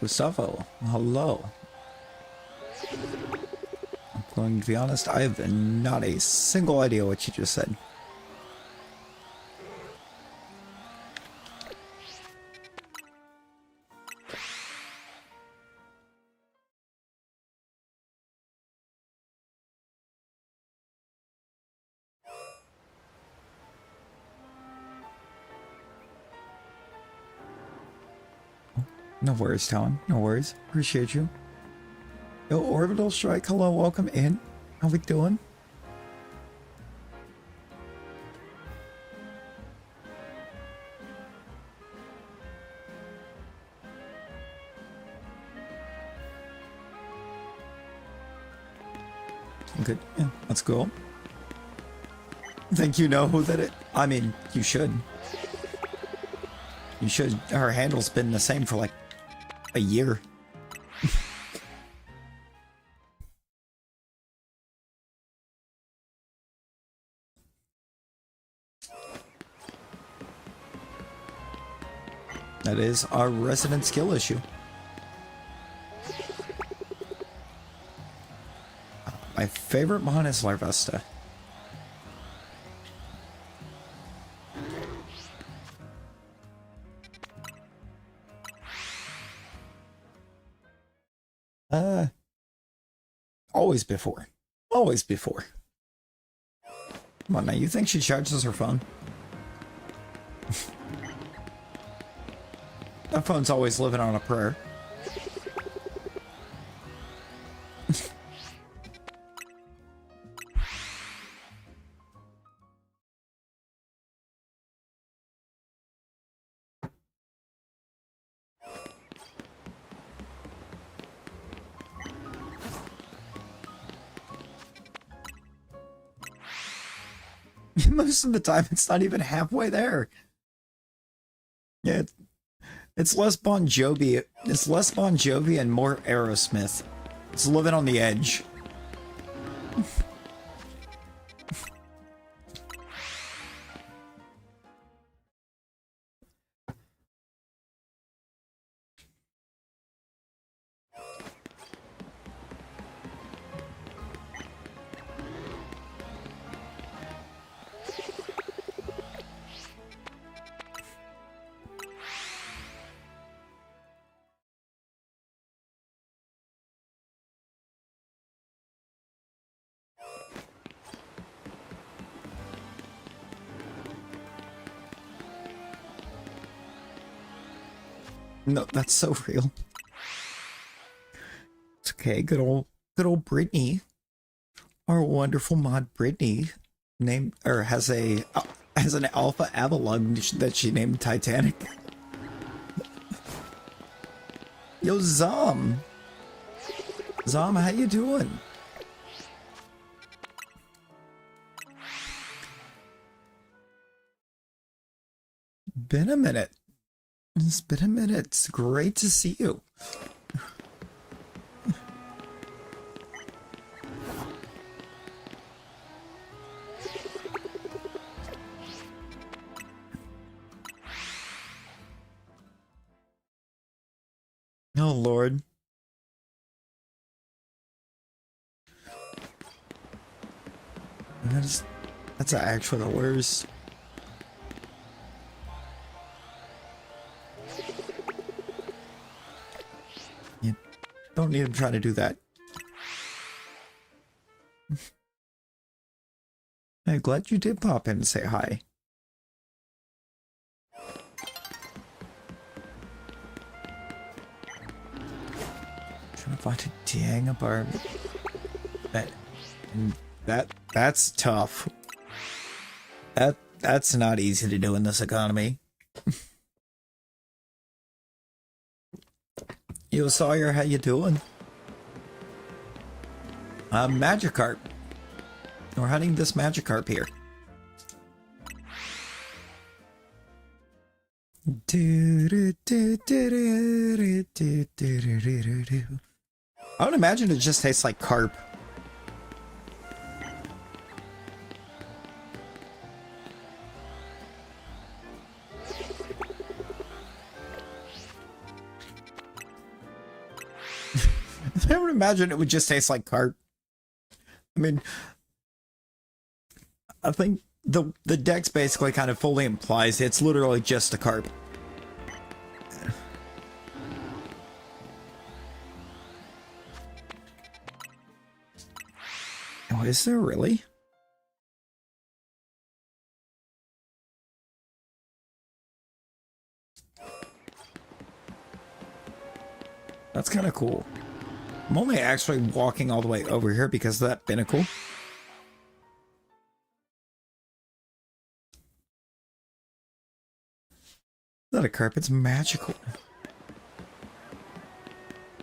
Gustavo, hello. I'm going to be honest, I have not a single idea what you just said. No worries, Talon. No worries. Appreciate you. Yo, Orbital Strike, hello, welcome in. How we doing? Good. Yeah, that's cool. Think you know who that is? I mean, you should. You should. Her handle's been the same for like a year. That is our resident skill issue. My favorite mon is Larvesta. Always before. Always before. Come on now, you think she charges her phone? That phone's always living on a prayer. Most of the time, it's not even halfway there. Yeah, it's less Bon Jovi. It's less Bon Jovi and more Aerosmith. It's living on the edge. No, that's so real. It's okay. Good old Brittany, our wonderful mod Brittany, named or has an alpha Avalon that she named Titanic. Yo, Zom, how you doing? Been a minute. It's been a minute. It's great to see you. Oh, Lord. That's actually the worst. You don't need him trying to do that. I'm glad you did pop in and say hi. Trying to find a dang apartment. That's tough. That's not easy to do in this economy. Yo, Sawyer, how you doing? Magikarp. We're hunting this Magikarp here. I would imagine it just tastes like carp. I would imagine it would just taste like carp. I mean, I think the dex basically kind of fully implies it's literally just a carp. Oh, is there really? That's kind of cool. I'm only actually walking all the way over here because of that binnacle. Is that a carp? It's magical.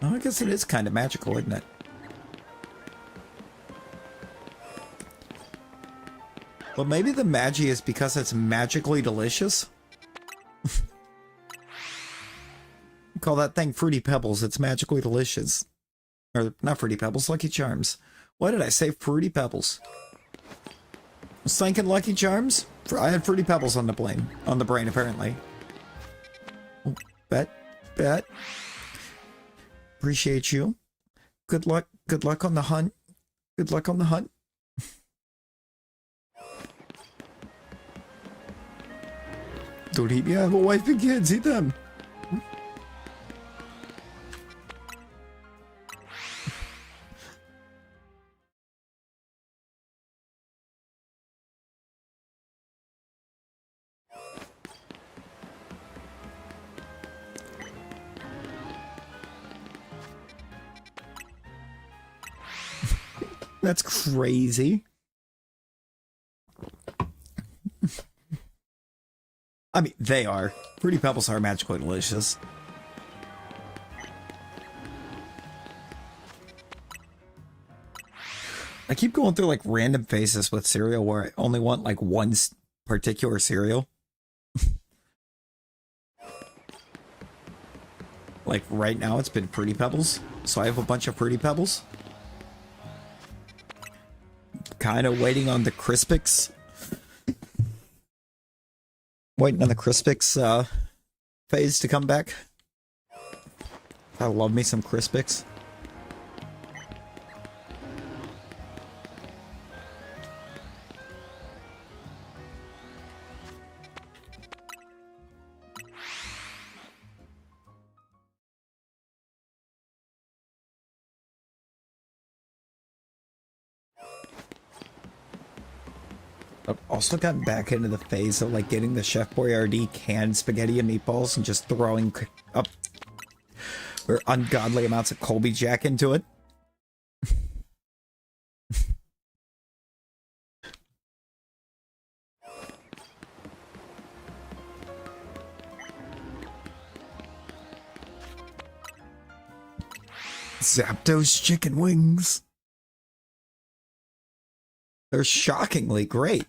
Oh, I guess it is kind of magical, isn't it? Well, maybe the magi is because it's magically delicious. Call that thing Fruity Pebbles. It's magically delicious. Or, not Fruity Pebbles, Lucky Charms. Why did I say Fruity Pebbles? I was thinking Lucky Charms? I had Fruity Pebbles on the brain, apparently. Oh, bet. Appreciate you. Good luck on the hunt. Good luck on the hunt. Don't eat me, I have a wife and kids, eat them. That's crazy. I mean, they are. Fruity Pebbles are magically delicious. I keep going through like random phases with cereal where I only want like one particular cereal. Like right now it's been Fruity Pebbles, so I have a bunch of Fruity Pebbles. Kind of waiting on the Crispix. Waiting on the Crispix phase to come back. I love me some Crispix. I've also gotten back into the phase of like getting the Chef Boyardee canned spaghetti and meatballs and just throwing up or ungodly amounts of Colby Jack into it. Zapdos chicken wings. They're shockingly great.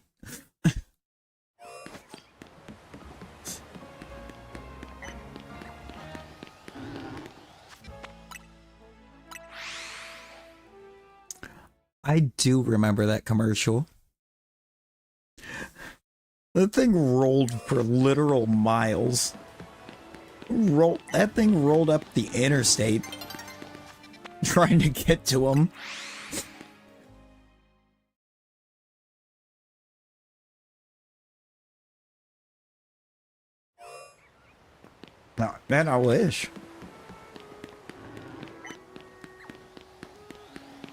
I do remember that commercial. That thing rolled for literal miles. That thing rolled up the interstate trying to get to him. No, man, I wish.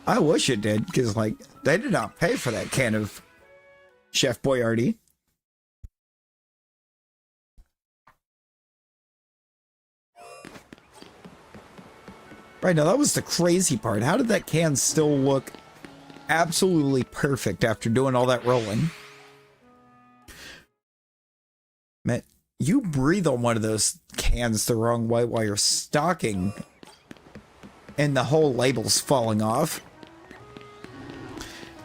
I wish it did, because, like, they did not pay for that can of Chef Boyardee. Right, now that was the crazy part. How did that can still look absolutely perfect after doing all that rolling? Man, you breathe on one of those cans the wrong way while you're stocking, and the whole label's falling off.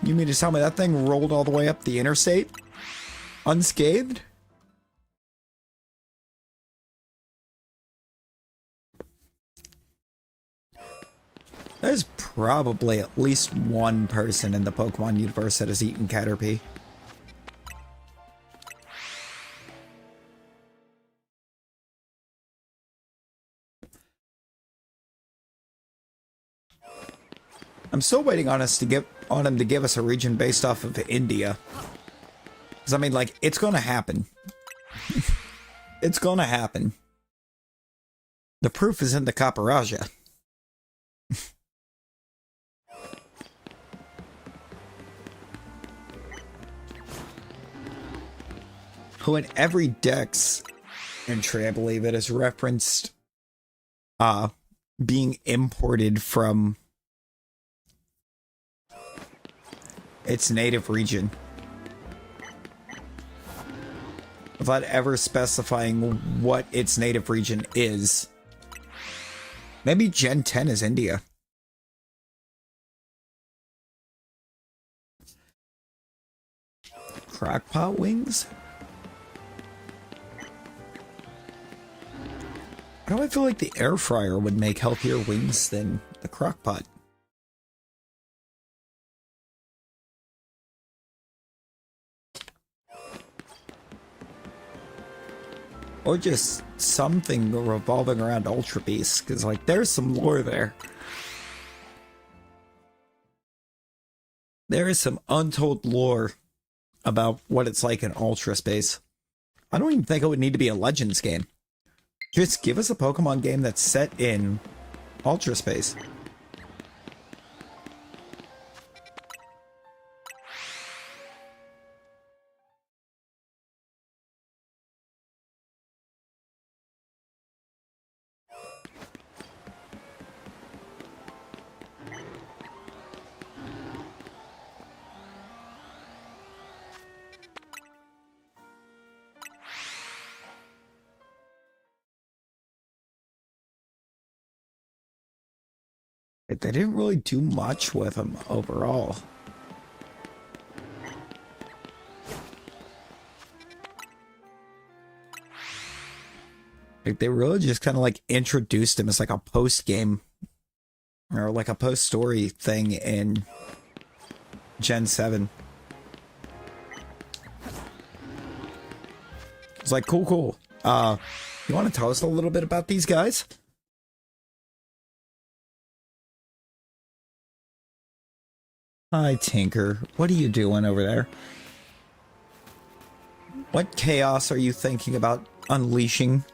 You mean to tell me that thing rolled all the way up the interstate? Unscathed? There's probably at least one person in the Pokemon universe that has eaten Caterpie. I'm still waiting on him to give us a region based off of India. Because, I mean, like, it's gonna happen. It's gonna happen. The proof is in the Caparaja. Who in every Dex entry, I believe it is referenced being imported from its native region, without ever specifying what its native region is. Maybe Gen 10 is India. Crockpot wings? Why do I feel like the air fryer would make healthier wings than the crockpot? Or just something revolving around Ultra Beast, because, like, there's some lore there. There is some untold lore about what it's like in Ultra Space. I don't even think it would need to be a Legends game. Just give us a Pokemon game that's set in Ultra Space. They didn't really do much with him overall. Like they really just kind of like introduced him as like a post game or like a post story thing in Gen 7. It's like cool. You want to tell us a little bit about these guys? Hi, Tinker. What are you doing over there? What chaos are you thinking about unleashing?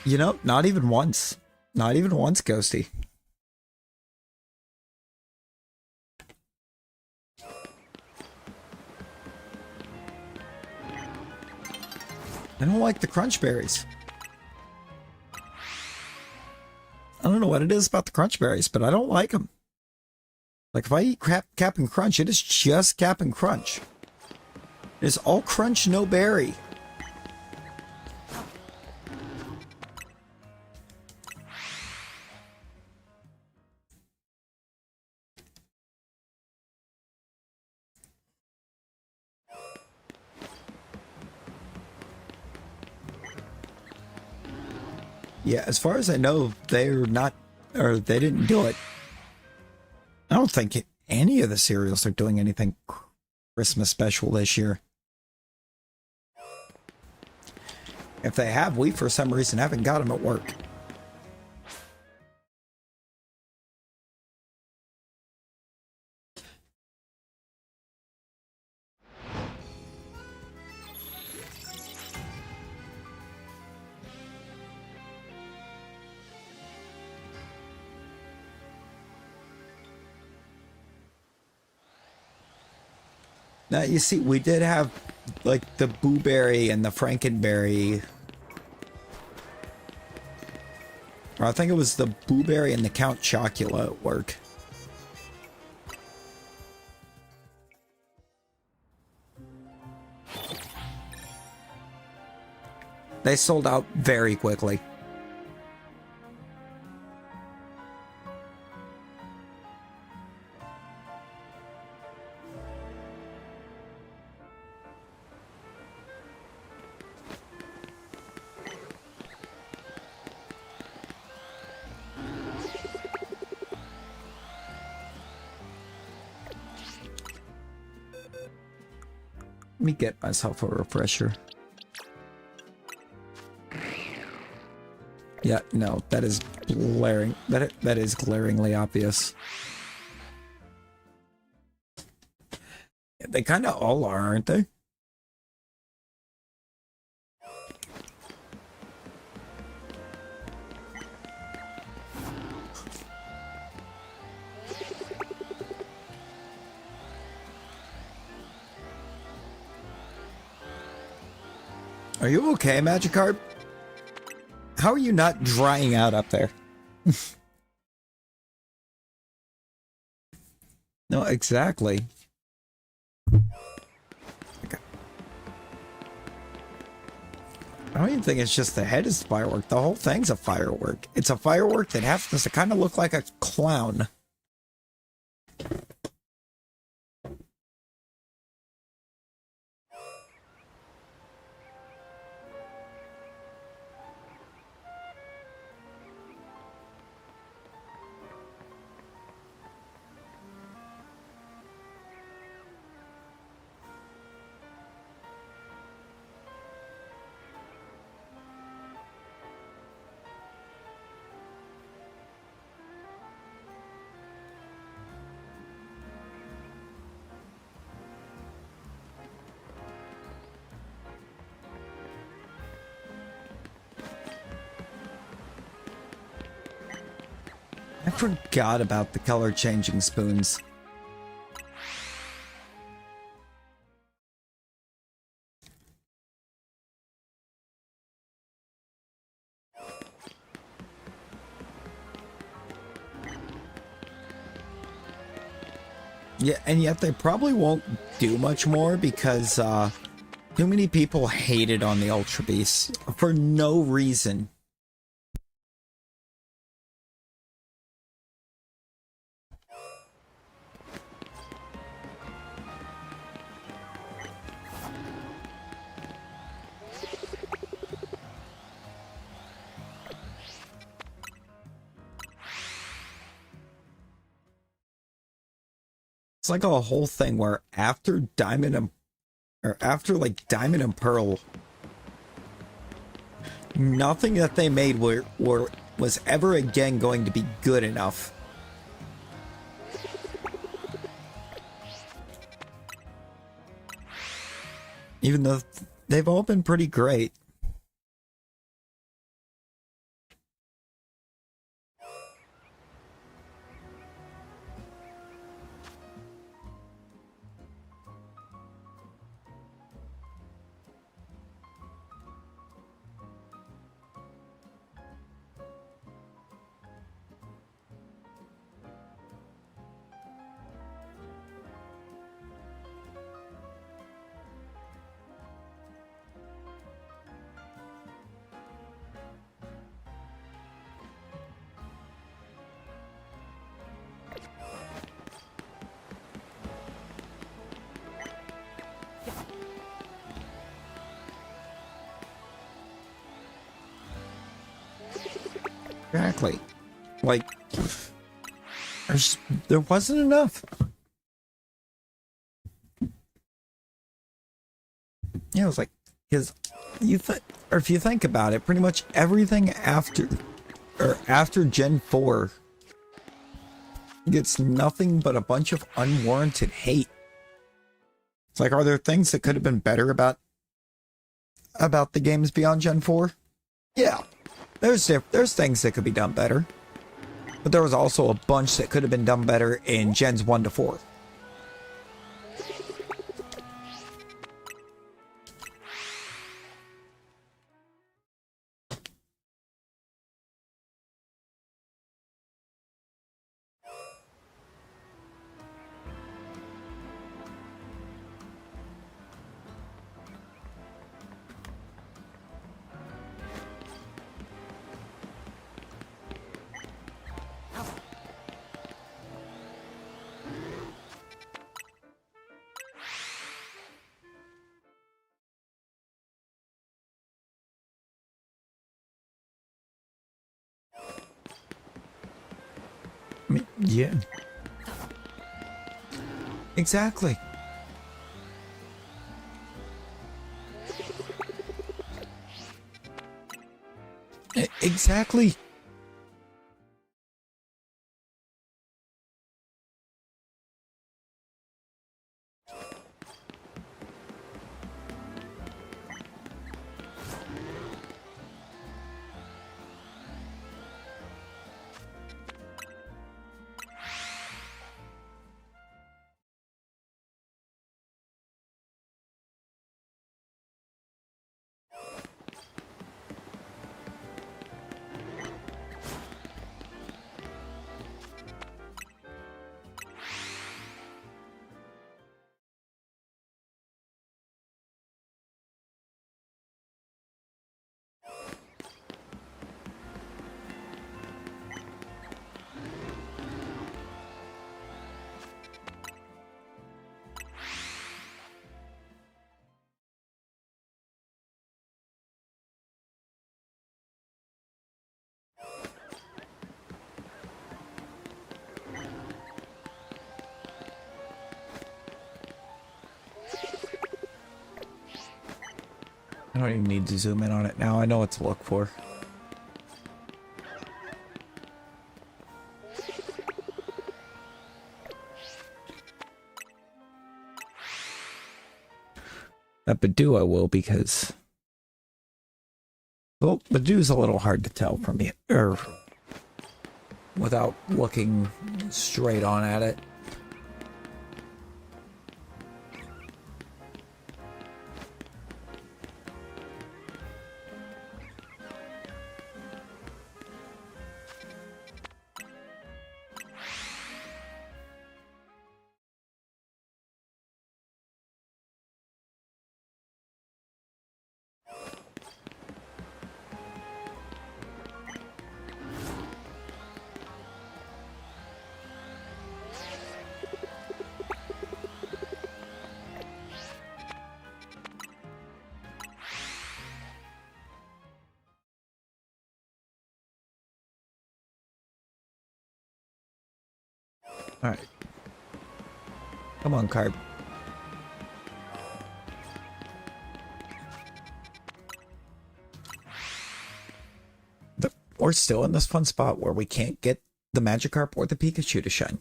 You know, not even once. Not even once, Ghosty. I don't like the crunch berries. I don't know what it is about the crunch berries, but I don't like them. Like if I eat Cap'n Crunch, it is just Cap'n Crunch. It is all crunch, no berry. Yeah, as far as I know, they're not, or they didn't do it. I don't think any of the cereals are doing anything Christmas special this year. If they have, we for some reason haven't got them at work. Now, you see, we did have, like, the Boo Berry and the Frankenberry. Or I think it was the Boo Berry and the Count Chocula at work. They sold out very quickly. Let me get myself a refresher. Yeah, no, that is glaring. That is glaringly obvious. They kind of all are, aren't they? Are you okay, Magikarp? How are you not drying out up there? No, exactly. Okay. I don't even think it's just the head is firework. The whole thing's a firework. It's a firework that happens to kind of look like a clown. I forgot about the color changing spoons. Yeah, and yet they probably won't do much more because Too many people hated on the Ultra Beast for no reason. It's like a whole thing where after Diamond and or after like Diamond and Pearl, nothing that they made was ever again going to be good enough. Even though they've all been pretty great. Exactly. Like, there wasn't enough. Yeah, it was like, because or if you think about it, pretty much everything after Gen 4 gets nothing but a bunch of unwarranted hate. It's like, are there things that could have been better about the games beyond Gen 4? Yeah. There's things that could be done better. But there was also a bunch that could have been done better in Gens 1 to 4. I mean, yeah. Exactly. Exactly. I don't even need to zoom in on it now. I know what to look for. That Badoo I will, because... Well, Badoo's a little hard to tell from it, or without looking straight on at it. Alright. Come on, Carp. We're still in this fun spot where we can't get the Magikarp or the Pikachu to shine.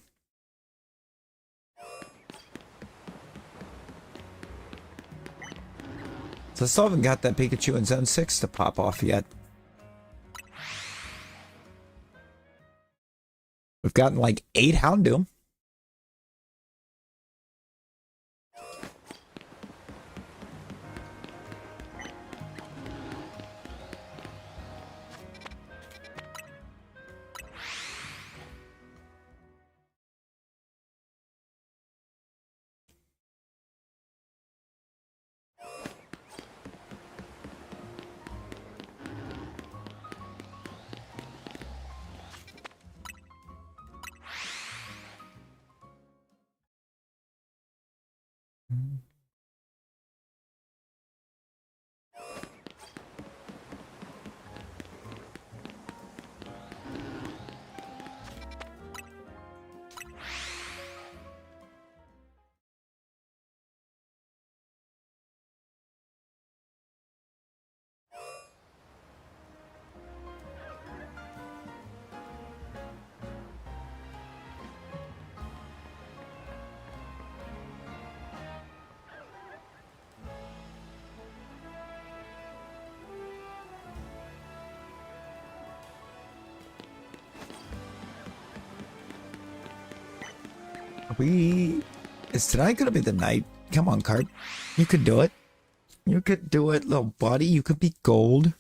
So I still haven't got that Pikachu in Zone 6 to pop off yet. We've gotten like 8 Houndoom. Is tonight gonna be the night? Come on, Carp. You could do it. You could do it, little buddy. You could be gold.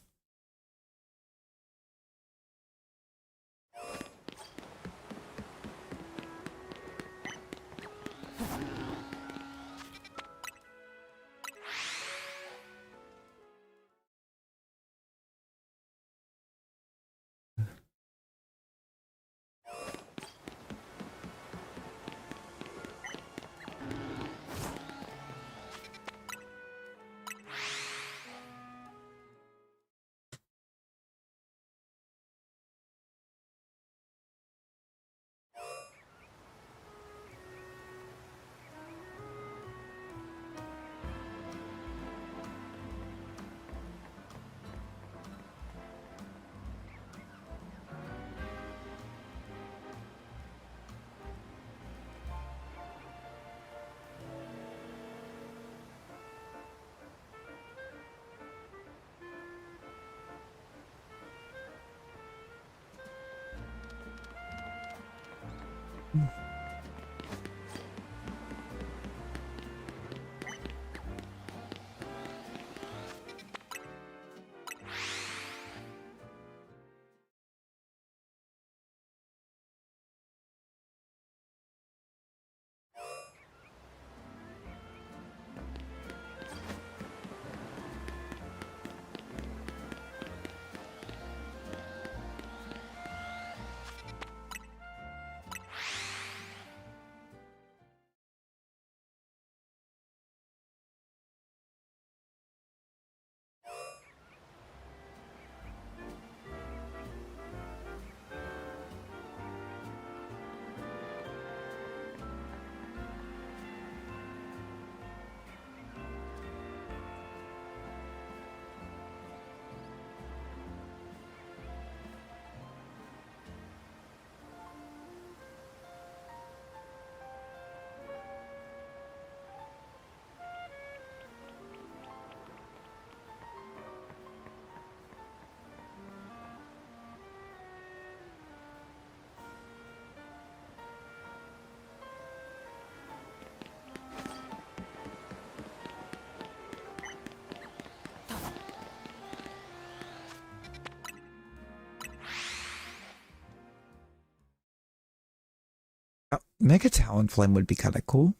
Mega Talonflame would be kind of cool.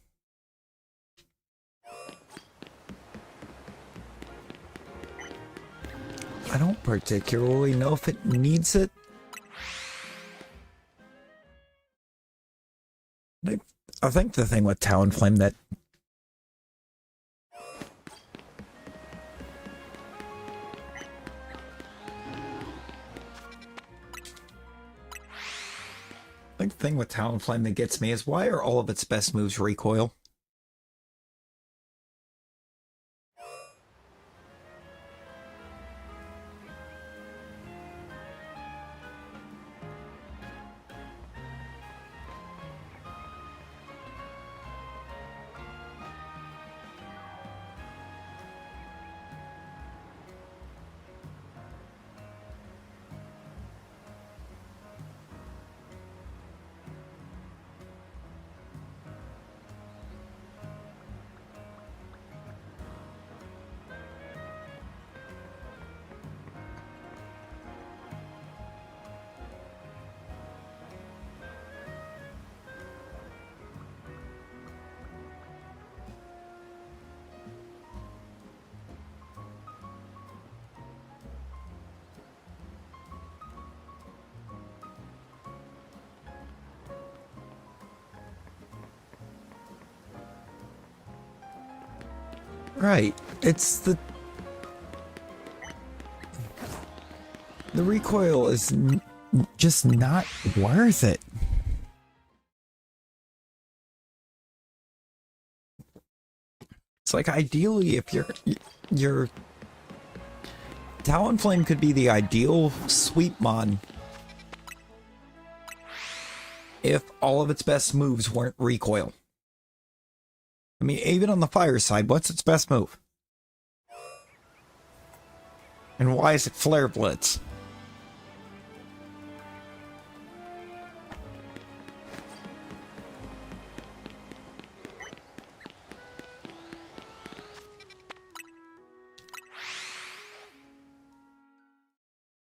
I don't particularly know if it needs it. I think the thing with Talonflame that I Like the thing with Talonflame that gets me is why are all of its best moves recoil? Right. It's the recoil is just not worth it. It's like ideally if your Talonflame could be the ideal Sweepmon if all of its best moves weren't recoil. I mean, even on the fire side, what's its best move? And why is it Flare Blitz?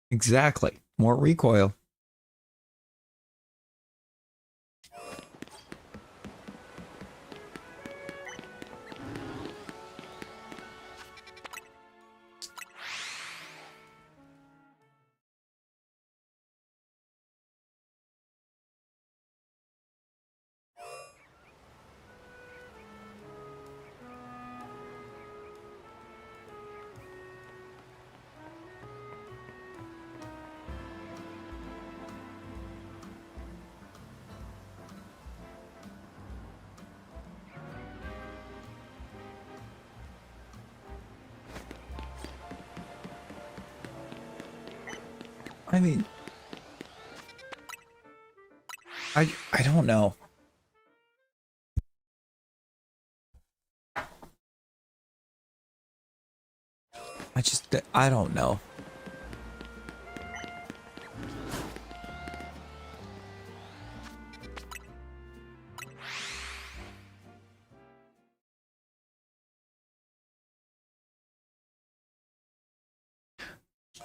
Exactly. More recoil. I mean, I don't know. I don't know.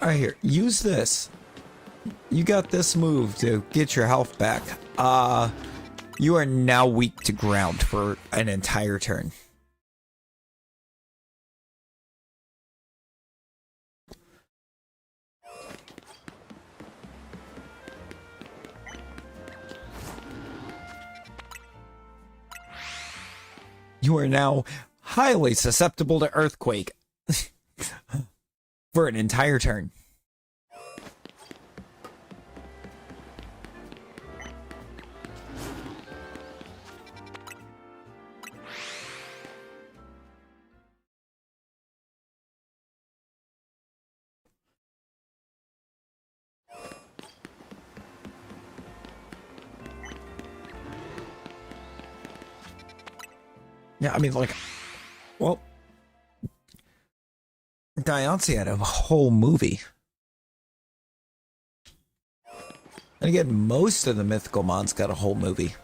All right, here, use this. You got this move to get your health back. You are now weak to ground for an entire turn. You are now highly susceptible to earthquake for an entire turn. Yeah, I mean, like, well, Diancie had a whole movie. And again, most of the mythical mons got a whole movie.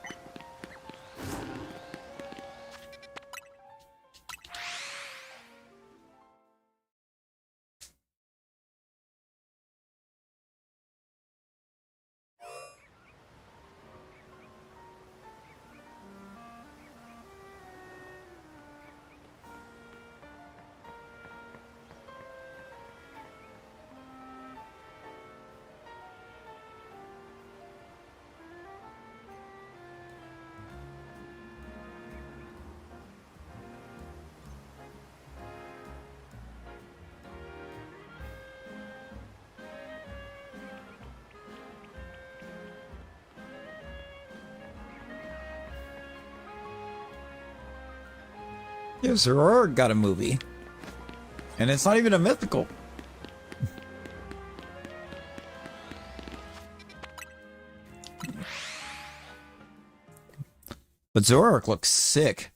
Yeah, Zerora got a movie. And it's not even a mythical. But Zoroark looks sick.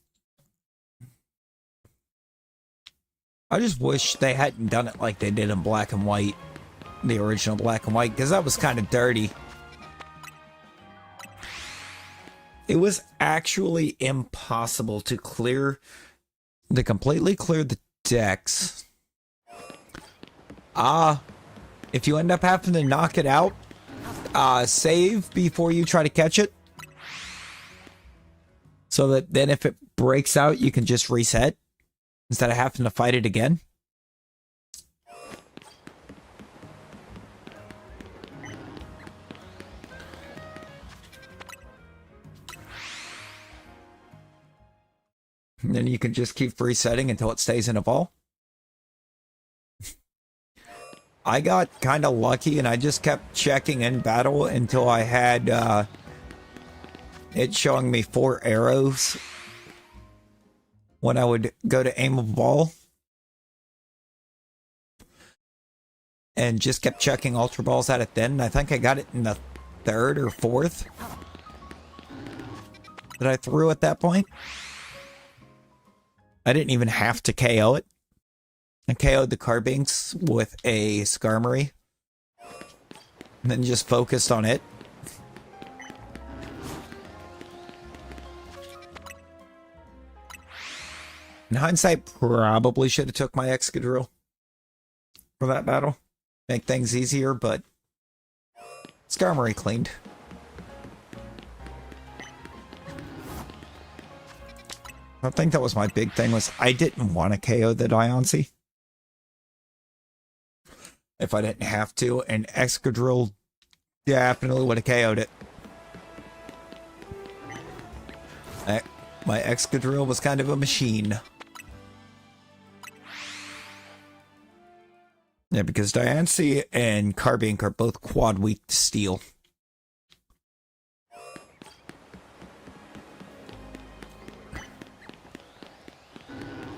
I just wish they hadn't done it like they did in Black and White. The original Black and White, because that was kind of dirty. It was actually impossible to completely clear the decks. If you end up having to knock it out, save before you try to catch it. So that then if it breaks out, you can just reset instead of having to fight it again. And then you can just keep resetting until it stays in a ball. I got kind of lucky and I just kept checking in battle until I had it showing me 4 arrows when I would go to aim a ball. And just kept checking Ultra Balls at it then. And I think I got it in the 3rd or 4th that I threw at that point. I didn't even have to KO it. I KO'd the Carbinks with a Skarmory. And then just focused on it. In hindsight, probably should have took my Excadrill for that battle. Make things easier, but Skarmory cleaned. I think that was my big thing, was I didn't want to KO the Diancie if I didn't have to, and Excadrill definitely would have KO'd it. My Excadrill was kind of a machine. Yeah, because Diancie and Carbink are both quad weak to steel.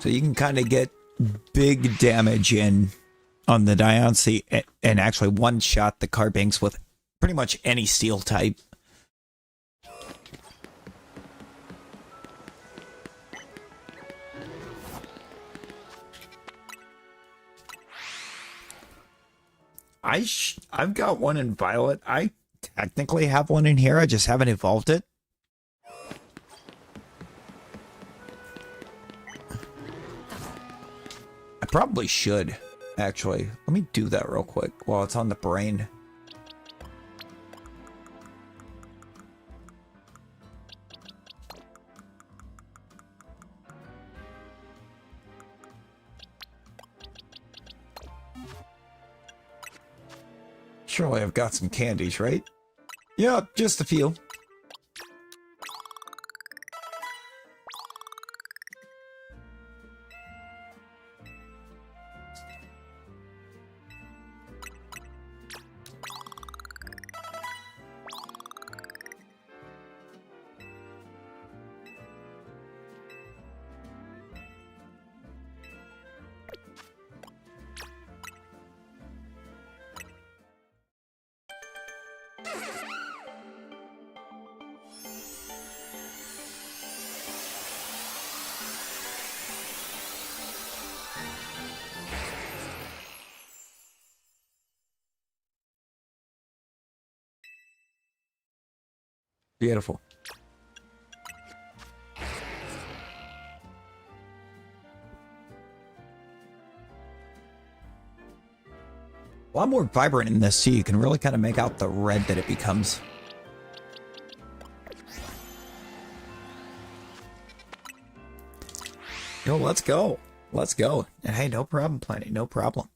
So you can kind of get big damage in on the Diancie and actually one-shot the Carbinks with pretty much any steel type. I've got one in Violet. I technically have one in here. I just haven't evolved it. I probably should, actually. Let me do that real quick while it's on the brain. Surely I've got some candies, right? Yeah, just a few. Beautiful. A lot more vibrant in this too. You can really kind of make out the red that it becomes. Yo, let's go. Let's go. And hey, no problem, Planet. No problem.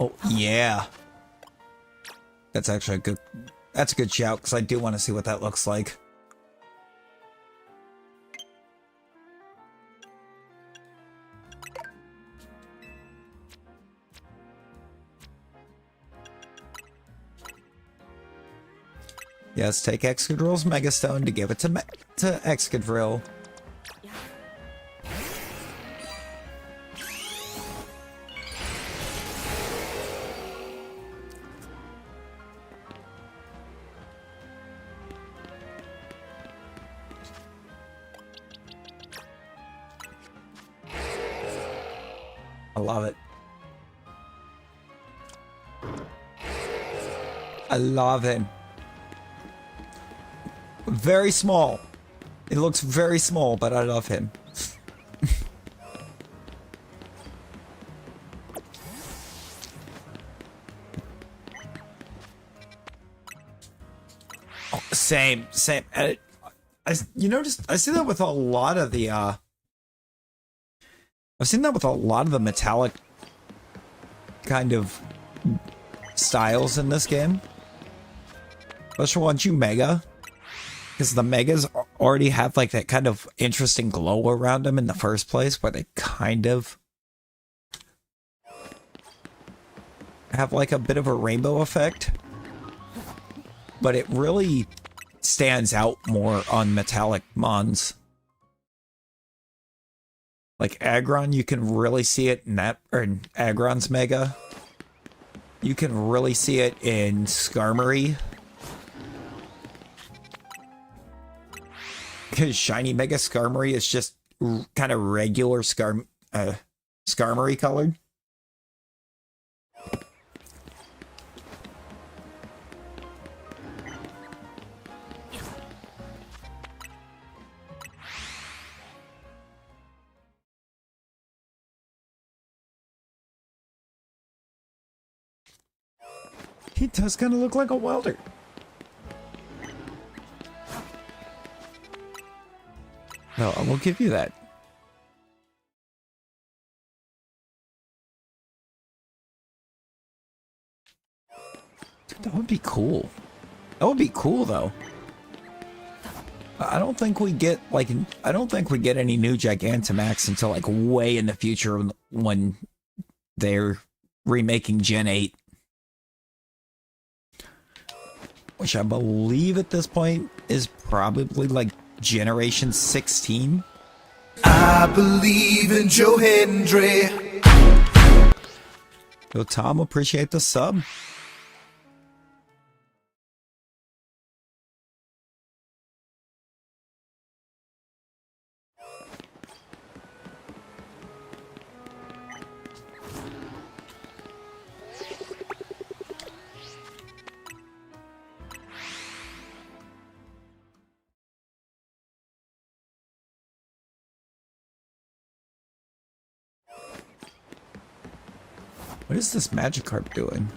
Oh, yeah. That's actually a good. That's a good shout because I do want to see what that looks like. Yes, take Excadrill's Megastone to give it to Excadrill. I love it. I love him. Very small. It looks very small, but I love him. Oh, same. And you notice, I see that with a lot of the, I've seen that with a lot of the metallic kind of styles in this game. Especially once you Mega. Because the Megas already have like that kind of interesting glow around them in the first place, where they kind of have like a bit of a rainbow effect. But it really stands out more on metallic Mons. Like Aggron, you can really see it in that, or in Aggron's Mega. You can really see it in Skarmory. Because Shiny Mega Skarmory is just kind of regular Skarmory colored. He does kind of look like a welder. No, I will give you that. Dude, that would be cool. That would be cool, though. I don't think we get, like, I don't think we get any new Gigantamax until, like, way in the future when they're remaking Gen 8. Which I believe at this point is probably, like, Generation 16. I believe in Joe Hendry. Yo, Tom, appreciate the sub. What is this Magikarp doing?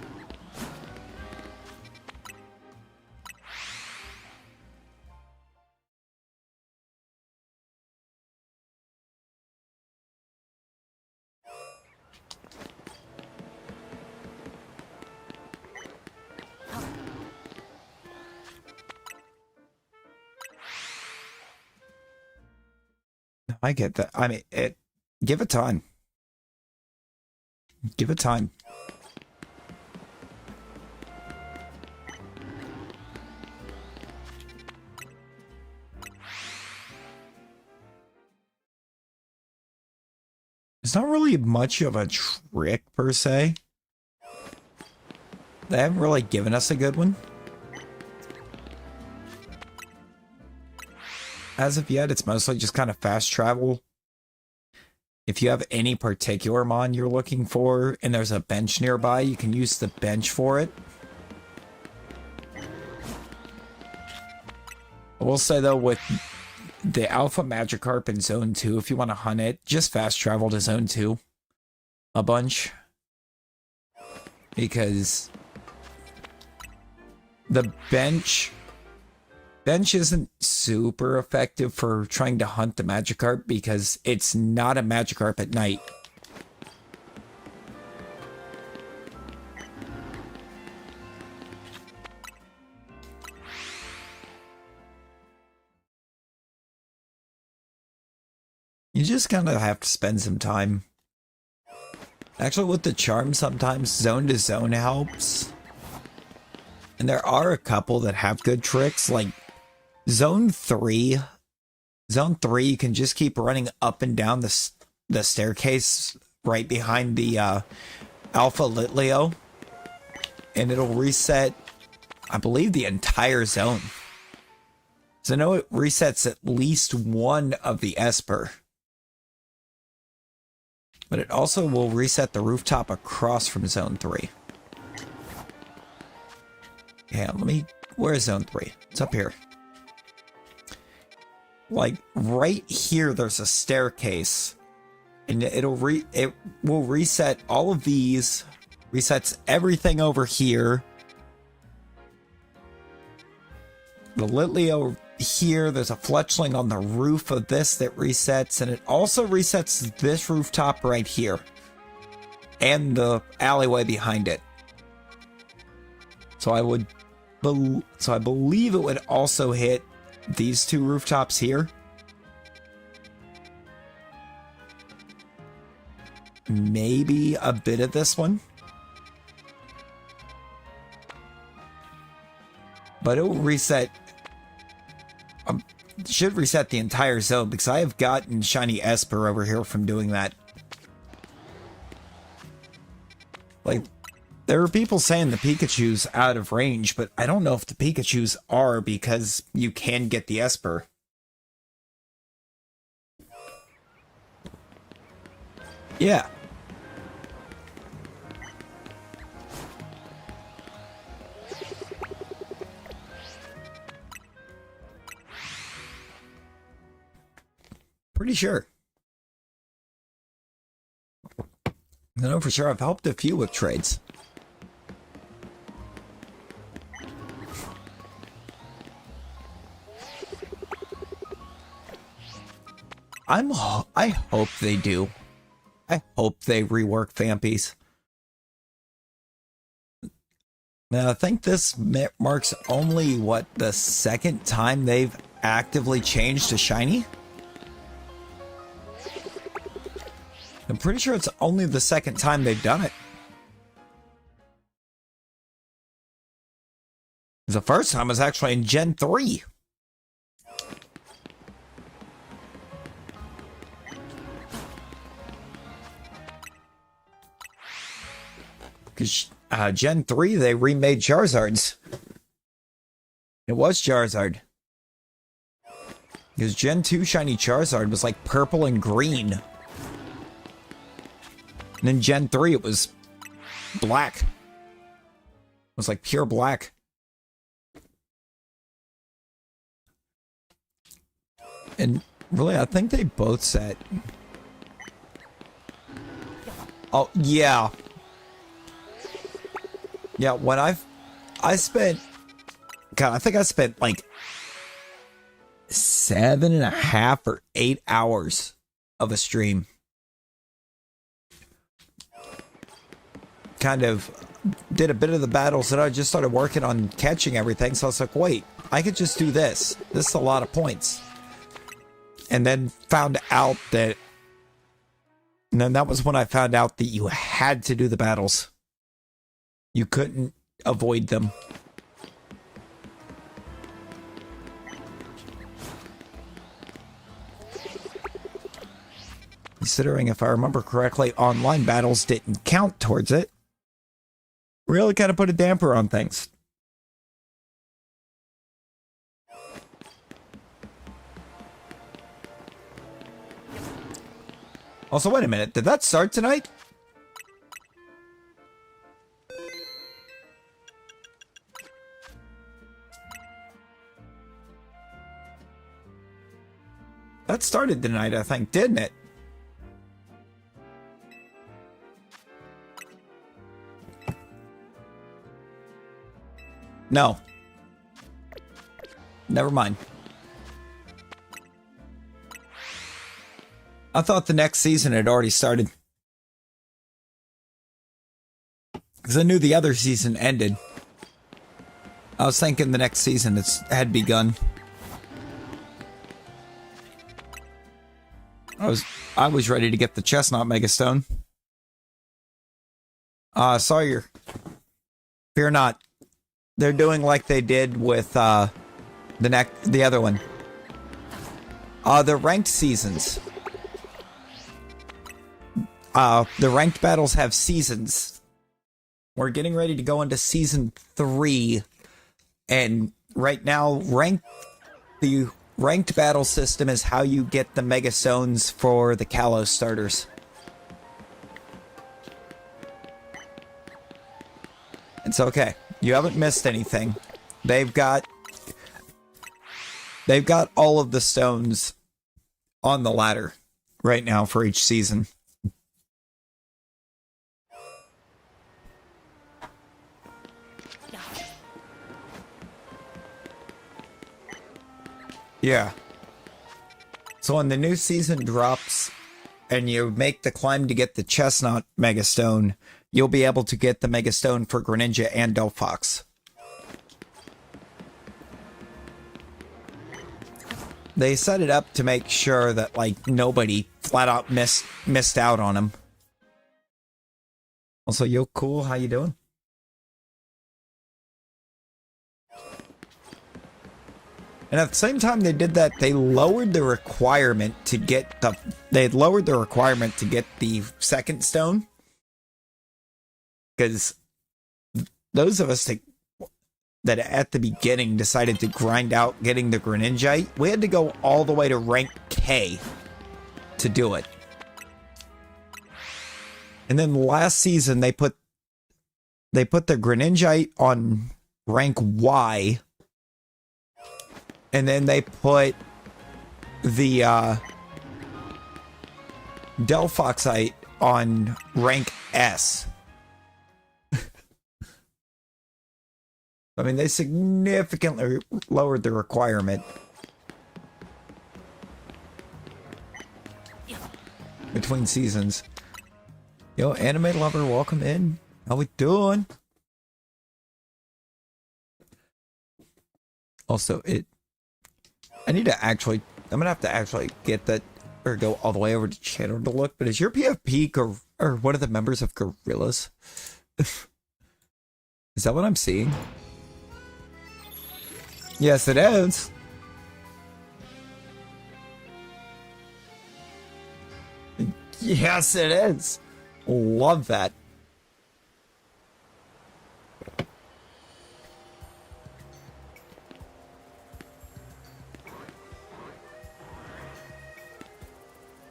I get that. I mean, give it time. Give it time. It's not really much of a trick per se. They haven't really given us a good one. As of yet, it's mostly just kind of fast travel. If you have any particular mon you're looking for and there's a bench nearby, you can use the bench for it. I will say though, with the Alpha Magikarp in Zone 2, if you want to hunt it, just fast travel to Zone 2 a bunch. Because the bench isn't super effective for trying to hunt the Magikarp because it's not a Magikarp at night. You just kind of have to spend some time. Actually, with the charm, sometimes zone to zone helps. And there are a couple that have good tricks, like Zone 3. Zone 3, you can just keep running up and down the staircase right behind the Alpha Litleo. And it'll reset, I believe, the entire zone. So I know it resets at least one of the Esper. But it also will reset the rooftop across from Zone 3. Yeah, where's Zone 3? It's up here. Like, right here, there's a staircase. And it will reset all of these. Resets everything over here. The Litleo here, there's a fletchling on the roof of this that resets, and it also resets this rooftop right here and the alleyway behind it. So I believe it would also hit these two rooftops here. Maybe a bit of this one. But it will reset. Should reset the entire zone because I have gotten Shiny Esper over here from doing that. Like, there are people saying the Pikachu's out of range, but I don't know if the Pikachu's are because you can get the Esper. Yeah. Pretty sure. I know for sure I've helped a few with trades. I hope they do. I hope they rework Fampies. Now, I think this marks only, what, the second time they've actively changed to Shiny? I'm pretty sure it's only the second time they've done it. The first time was actually in Gen 3. Because Gen 3, they remade Charizards. It was Charizard. Because Gen 2 Shiny Charizard was like purple and green. And then Gen 3, it was black. It was like pure black. And really, I think they both set. Oh, yeah. Yeah, when I spent, God, I think I spent like 7.5 or 8 hours of a stream. Kind of did a bit of the battles that I just started working on catching everything. So I was like, wait, I could just do this. This is a lot of points. And then found out that, and then that was when I found out that you had to do the battles. You couldn't avoid them. Considering, if I remember correctly, online battles didn't count towards it. Really kind of put a damper on things. Also, wait a minute. Did that start tonight? That started tonight, I think, didn't it? No. Never mind. I thought the next season had already started. Because I knew the other season ended. I was thinking the next season had begun. I was ready to get the chestnut megastone. Sawyer. Fear not. They're doing like they did with the other one. The ranked seasons. The ranked battles have seasons. We're getting ready to go into season 3, and right now, the ranked battle system is how you get the megastones for the Kalos starters. It's okay. You haven't missed anything. They've got all of the stones on the ladder right now for each season. Yeah. So when the new season drops and you make the climb to get the chestnut megastone, you'll be able to get the megastone for Greninja and Delphox. They set it up to make sure that like nobody flat out missed out on them. Also, yo, cool. How you doing? And at the same time they did that, they lowered the requirement to get the second stone. Because those of us that at the beginning decided to grind out getting the Greninjite, we had to go all the way to rank K to do it. And then last season they put the Greninjite on rank Y. And then they put the Delphoxite on rank S. I mean, they significantly lowered the requirement between seasons. Yo, anime lover, welcome in. How we doing? Also, I'm gonna have to actually get that, or go all the way over to channel to look, but is your PFP or one of the members of Gorillas? Is that what I'm seeing? Yes, it is. Yes, it is. Love that.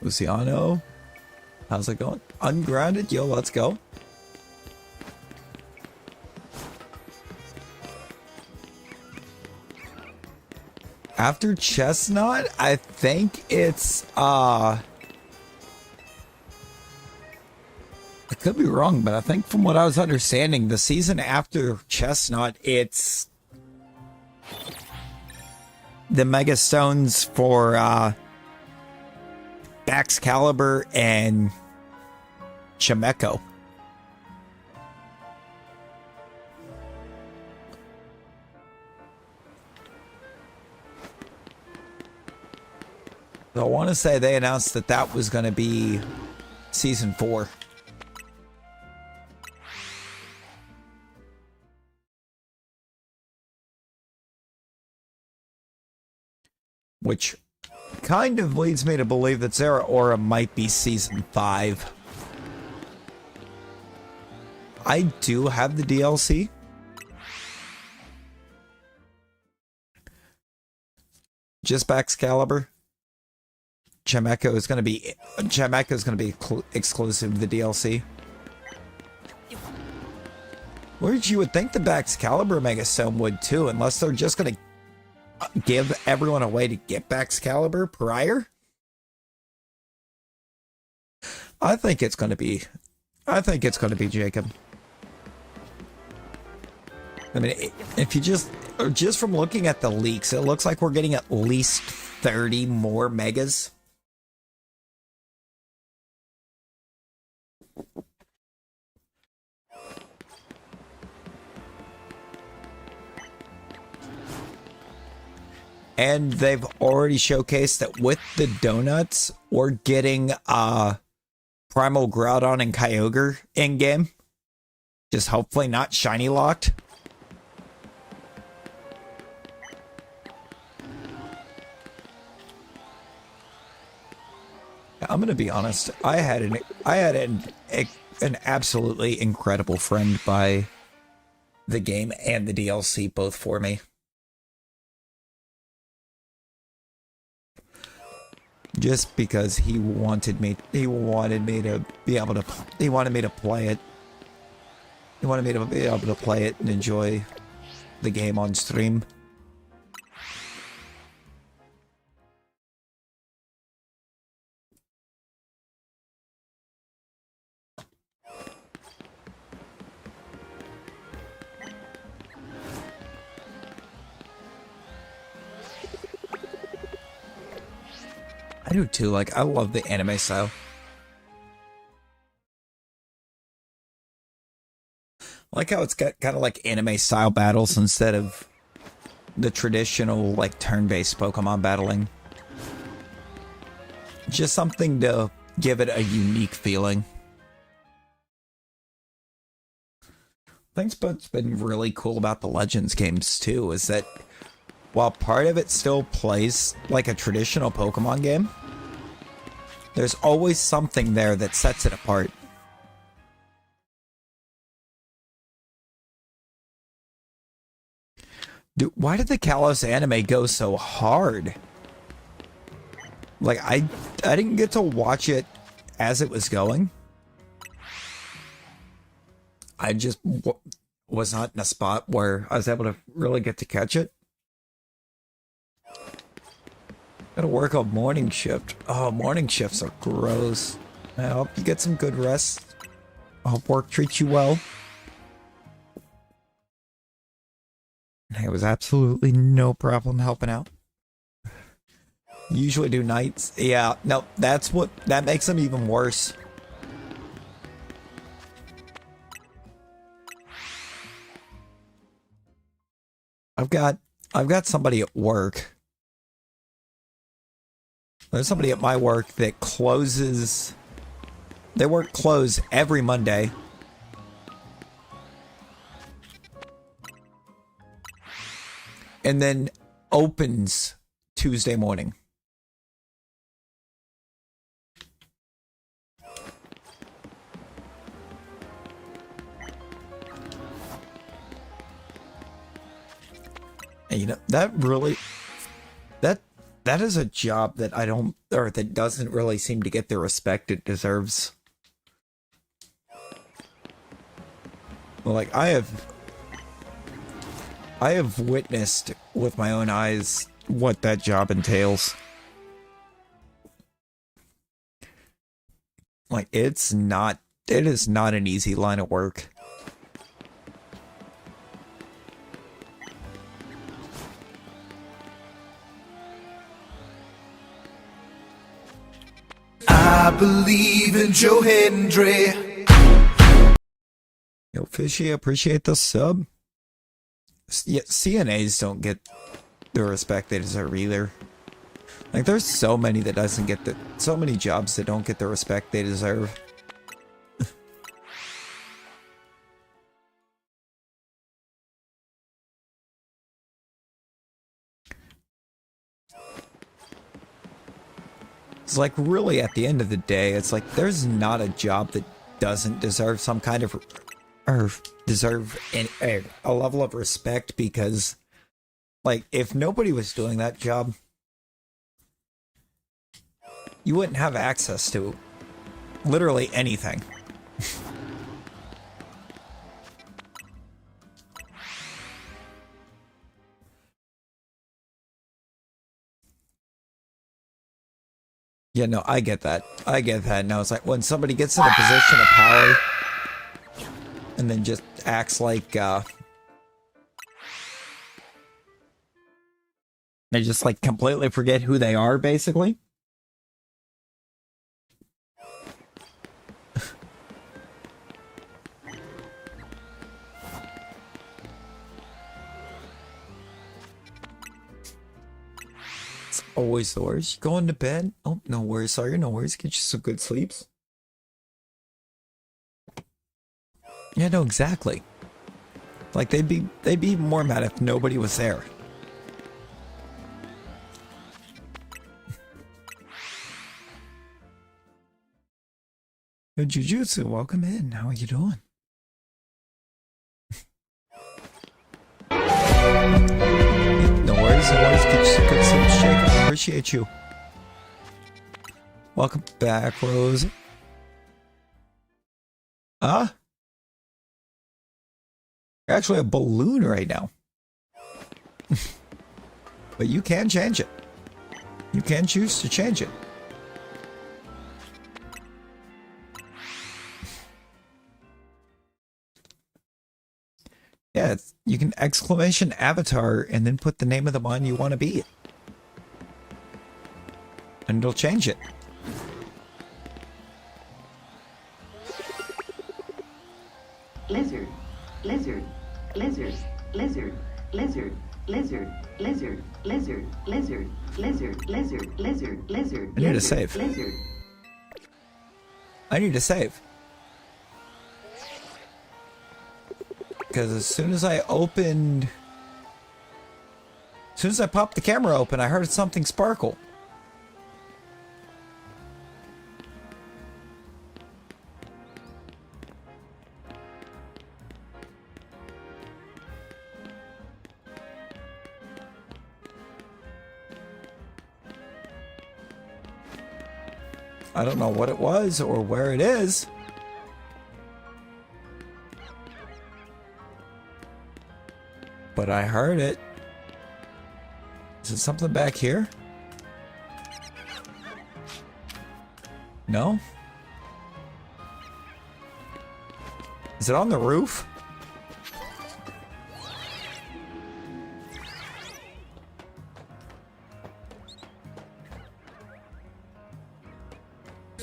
Luciano, how's it going? Ungrounded, yo, let's go. After Chestnut, I think it's I could be wrong, but I think from what I was understanding, the season after Chestnut, it's the Mega Stones for Baxcalibur and Chimecho. So I want to say they announced that that was going to be season 4. Which kind of leads me to believe that Zeraora might be season 5. I do have the DLC. Just Baxcalibur. Chimecho is going to be exclusive to the DLC. Which you would think the Baxcalibur Megastone would too, unless they're just going to give everyone a way to get Baxcalibur prior. I think it's going to be Jacob. I mean, if you just from looking at the leaks, it looks like we're getting at least 30 more megas. And they've already showcased that with the donuts, we're getting Primal Groudon and Kyogre in-game. Just hopefully not shiny locked. I'm gonna be honest. I had an absolutely incredible friend buy the game and the DLC both for me. Just because he wanted me to be able to, he wanted me to play it. He wanted me to be able to play it and enjoy the game on stream. I do too, like, I love the anime style. I like how it's got kind of like anime style battles instead of the traditional, like, turn-based Pokemon battling. Just something to give it a unique feeling. I think what's been really cool about the Legends games too is that while part of it still plays like a traditional Pokemon game, there's always something there that sets it apart. Dude, why did the Kalos anime go so hard? Like, I didn't get to watch it as it was going. I just was not in a spot where I was able to really get to catch it. Gotta work on morning shift. Oh, morning shifts are gross. I hope you get some good rest. I hope work treats you well. There was absolutely no problem helping out. Usually do nights. Yeah, no, that makes them even worse. I've got somebody at work. There's somebody at my work that closes. They work close every Monday. And then opens Tuesday morning. And you know, that really, that is a job that I don't, or that doesn't really seem to get the respect it deserves. Like, I have witnessed with my own eyes what that job entails. Like, it is not an easy line of work. I believe in Joe Hendry. Yo, Fishy, appreciate the sub. Yeah, CNAs don't get the respect they deserve either. Like, there's so many that doesn't get the, so many jobs that don't get the respect they deserve. It's like, really, at the end of the day, it's like there's not a job that doesn't deserve some kind of, or deserve a level of respect, because, like, if nobody was doing that job, you wouldn't have access to literally anything. Yeah, no, I get that. I get that. Now it's like when somebody gets in a position of power and then just acts like they just like completely forget who they are, basically. always the worst. You going to bed? Oh, no worries. Sorry, no worries. Get you some good sleeps. Yeah, no, exactly. Like they'd be more mad if nobody was there. Yo, Jujutsu, welcome in. How are you doing? No worries, no worries. Get you some good sleep, Shake. Appreciate you. Welcome back, Rose. Huh? You're actually a balloon right now. But you can change it. You can choose to change it. Yeah, you can exclamation avatar and then put the name of the mon you want to be. And it'll change it. Lizard, lizard, lizard, lizard, lizard, lizard, lizard, lizard, lizard, lizard, lizard, lizard, lizard. I need to save. Lizard. I need to save. Because as soon as I popped the camera open, I heard something sparkle. I don't know what it was or where it is. But I heard it. Is it something back here? No? Is it on the roof?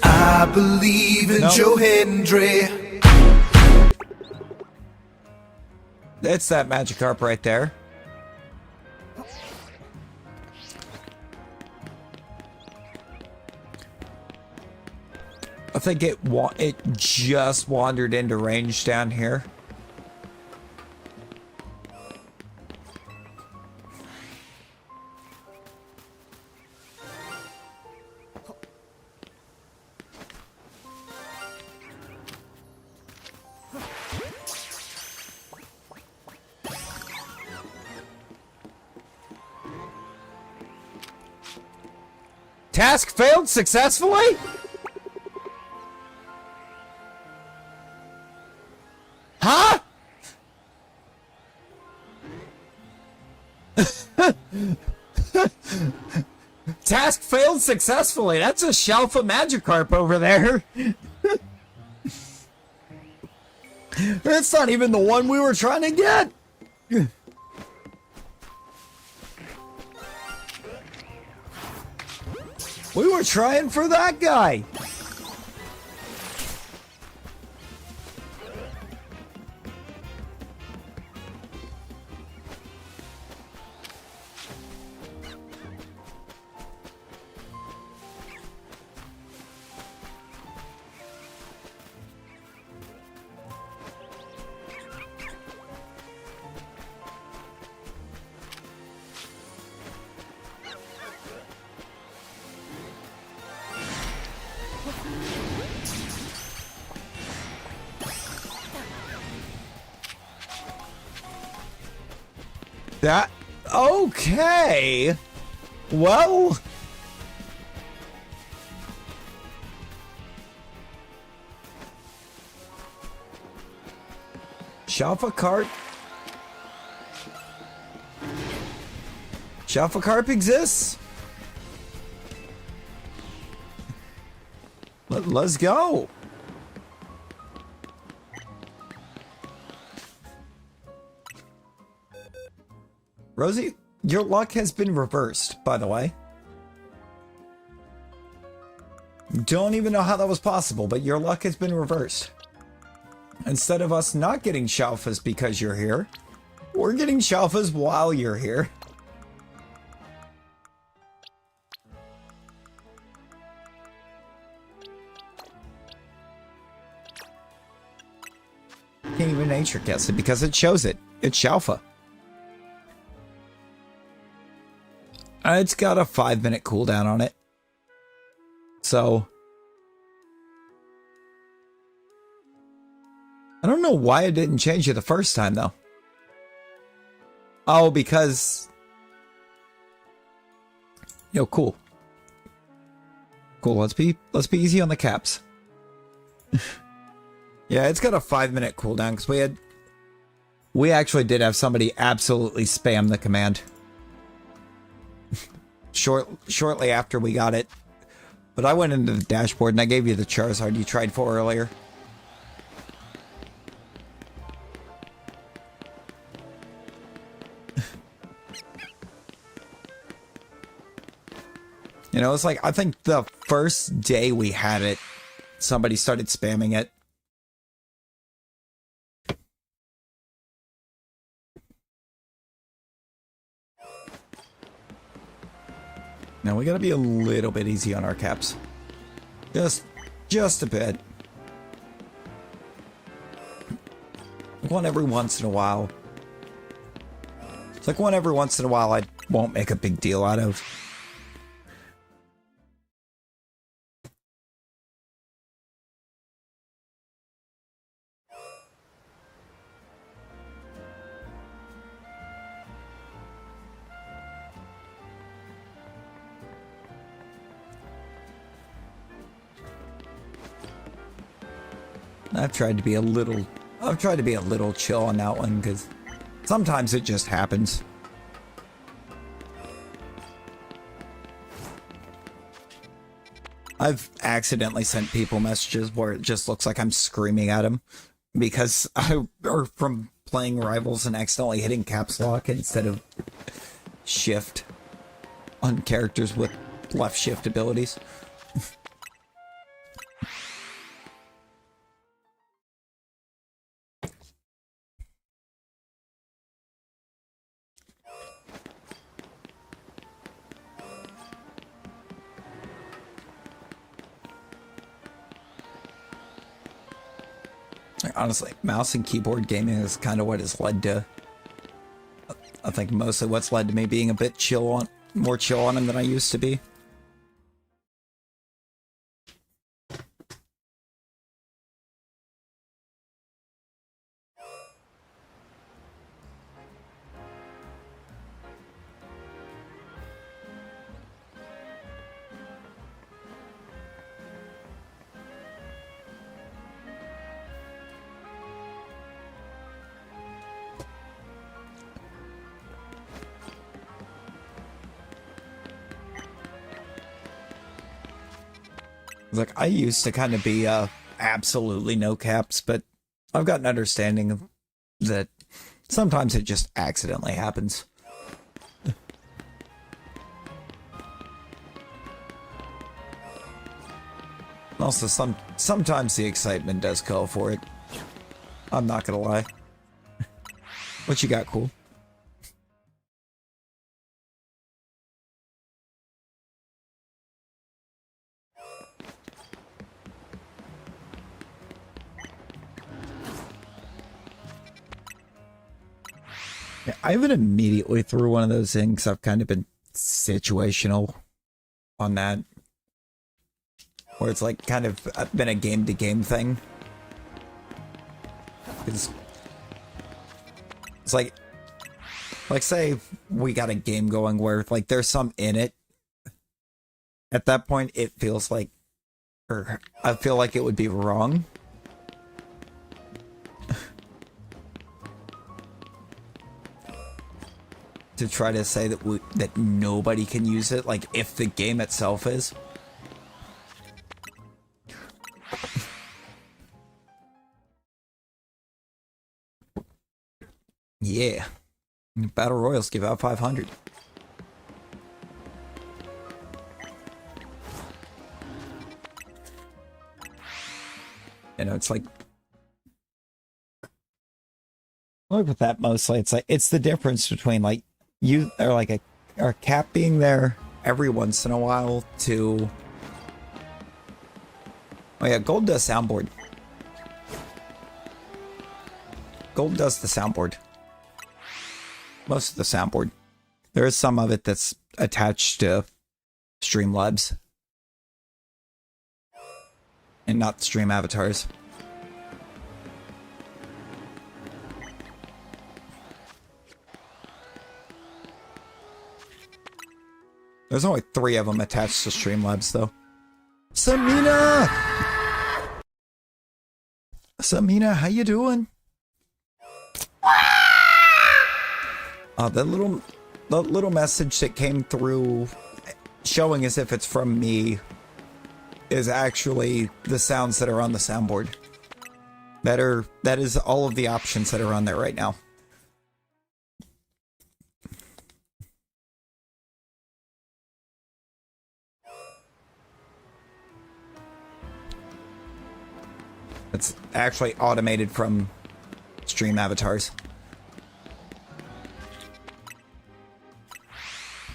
I believe in No. Joe Hendry. It's that Magikarp right there. I think it just wandered into range down here. Task failed successfully? Huh? Task failed successfully. That's a shelf of Magikarp over there. That's not even the one we were trying to get. We were trying for that guy. That okay. Well, Shalfakarp exists. Let's go. Rosie, your luck has been reversed, by the way. Don't even know how that was possible, but your luck has been reversed. Instead of us not getting Shalfas because you're here, we're getting Shalfas while you're here. Can't even nature guess it because it shows it. It's Shalfa. It's got a 5-minute cooldown on it. So I don't know why it didn't change it the first time though. Oh, because cool. Cool, let's be easy on the caps. Yeah, it's got a 5-minute cooldown because we actually did have somebody absolutely spam the command. Shortly after we got it. But I went into the dashboard and I gave you the Charizard you tried for earlier. It's like, I think the first day we had it, somebody started spamming it. Now we gotta be a little bit easy on our caps. Just a bit. One every once in a while. It's like one every once in a while I won't make a big deal out of. I've tried to be a little chill on that one because sometimes it just happens. I've accidentally sent people messages where it just looks like I'm screaming at them because or from playing Rivals and accidentally hitting caps lock instead of shift on characters with left shift abilities. Honestly, mouse and keyboard gaming is kind of what has led to, I think mostly what's led to me being a bit more chill on him than I used to be. Like, I used to kind of be absolutely no caps, but I've got an understanding that sometimes it just accidentally happens. Also, sometimes the excitement does call for it. I'm not gonna lie. What you got, cool? I haven't immediately threw one of those in because I've kind of been situational on that. Where it's like kind of been a game-to-game thing. It's like say we got a game going where like there's some in it. At that point it feels like, or I feel like it would be wrong to try to say that nobody can use it, like if the game itself is. Yeah. Battle Royals give out 500. It's like, look at that mostly. It's like, it's the difference between like you are like a cap being there every once in a while to, oh yeah, Gold does soundboard. Gold does the soundboard. Most of the soundboard. There is some of it that's attached to Streamlabs. And not Stream Avatars. There's only 3 of them attached to Streamlabs, though. Samina! Samina, how you doing? The little message that came through showing as if it's from me is actually the sounds that are on the soundboard. That is all of the options that are on there right now. It's actually automated from Stream Avatars.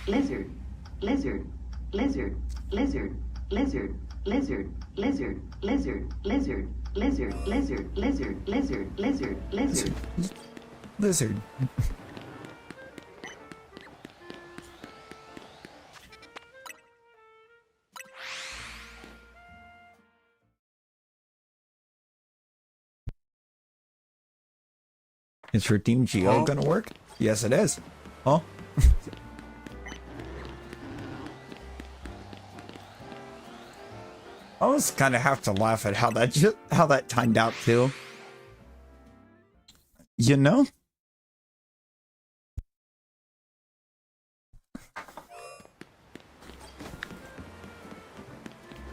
Lizard, lizard, lizard, lizard, lizard, lizard, lizard, lizard, lizard, lizard, lizard, lizard, lizard, lizard, lizard. Lizard. Is Redeem Geo gonna work? Yes, it is. Huh? I always kind of have to laugh at how that timed out too. You know?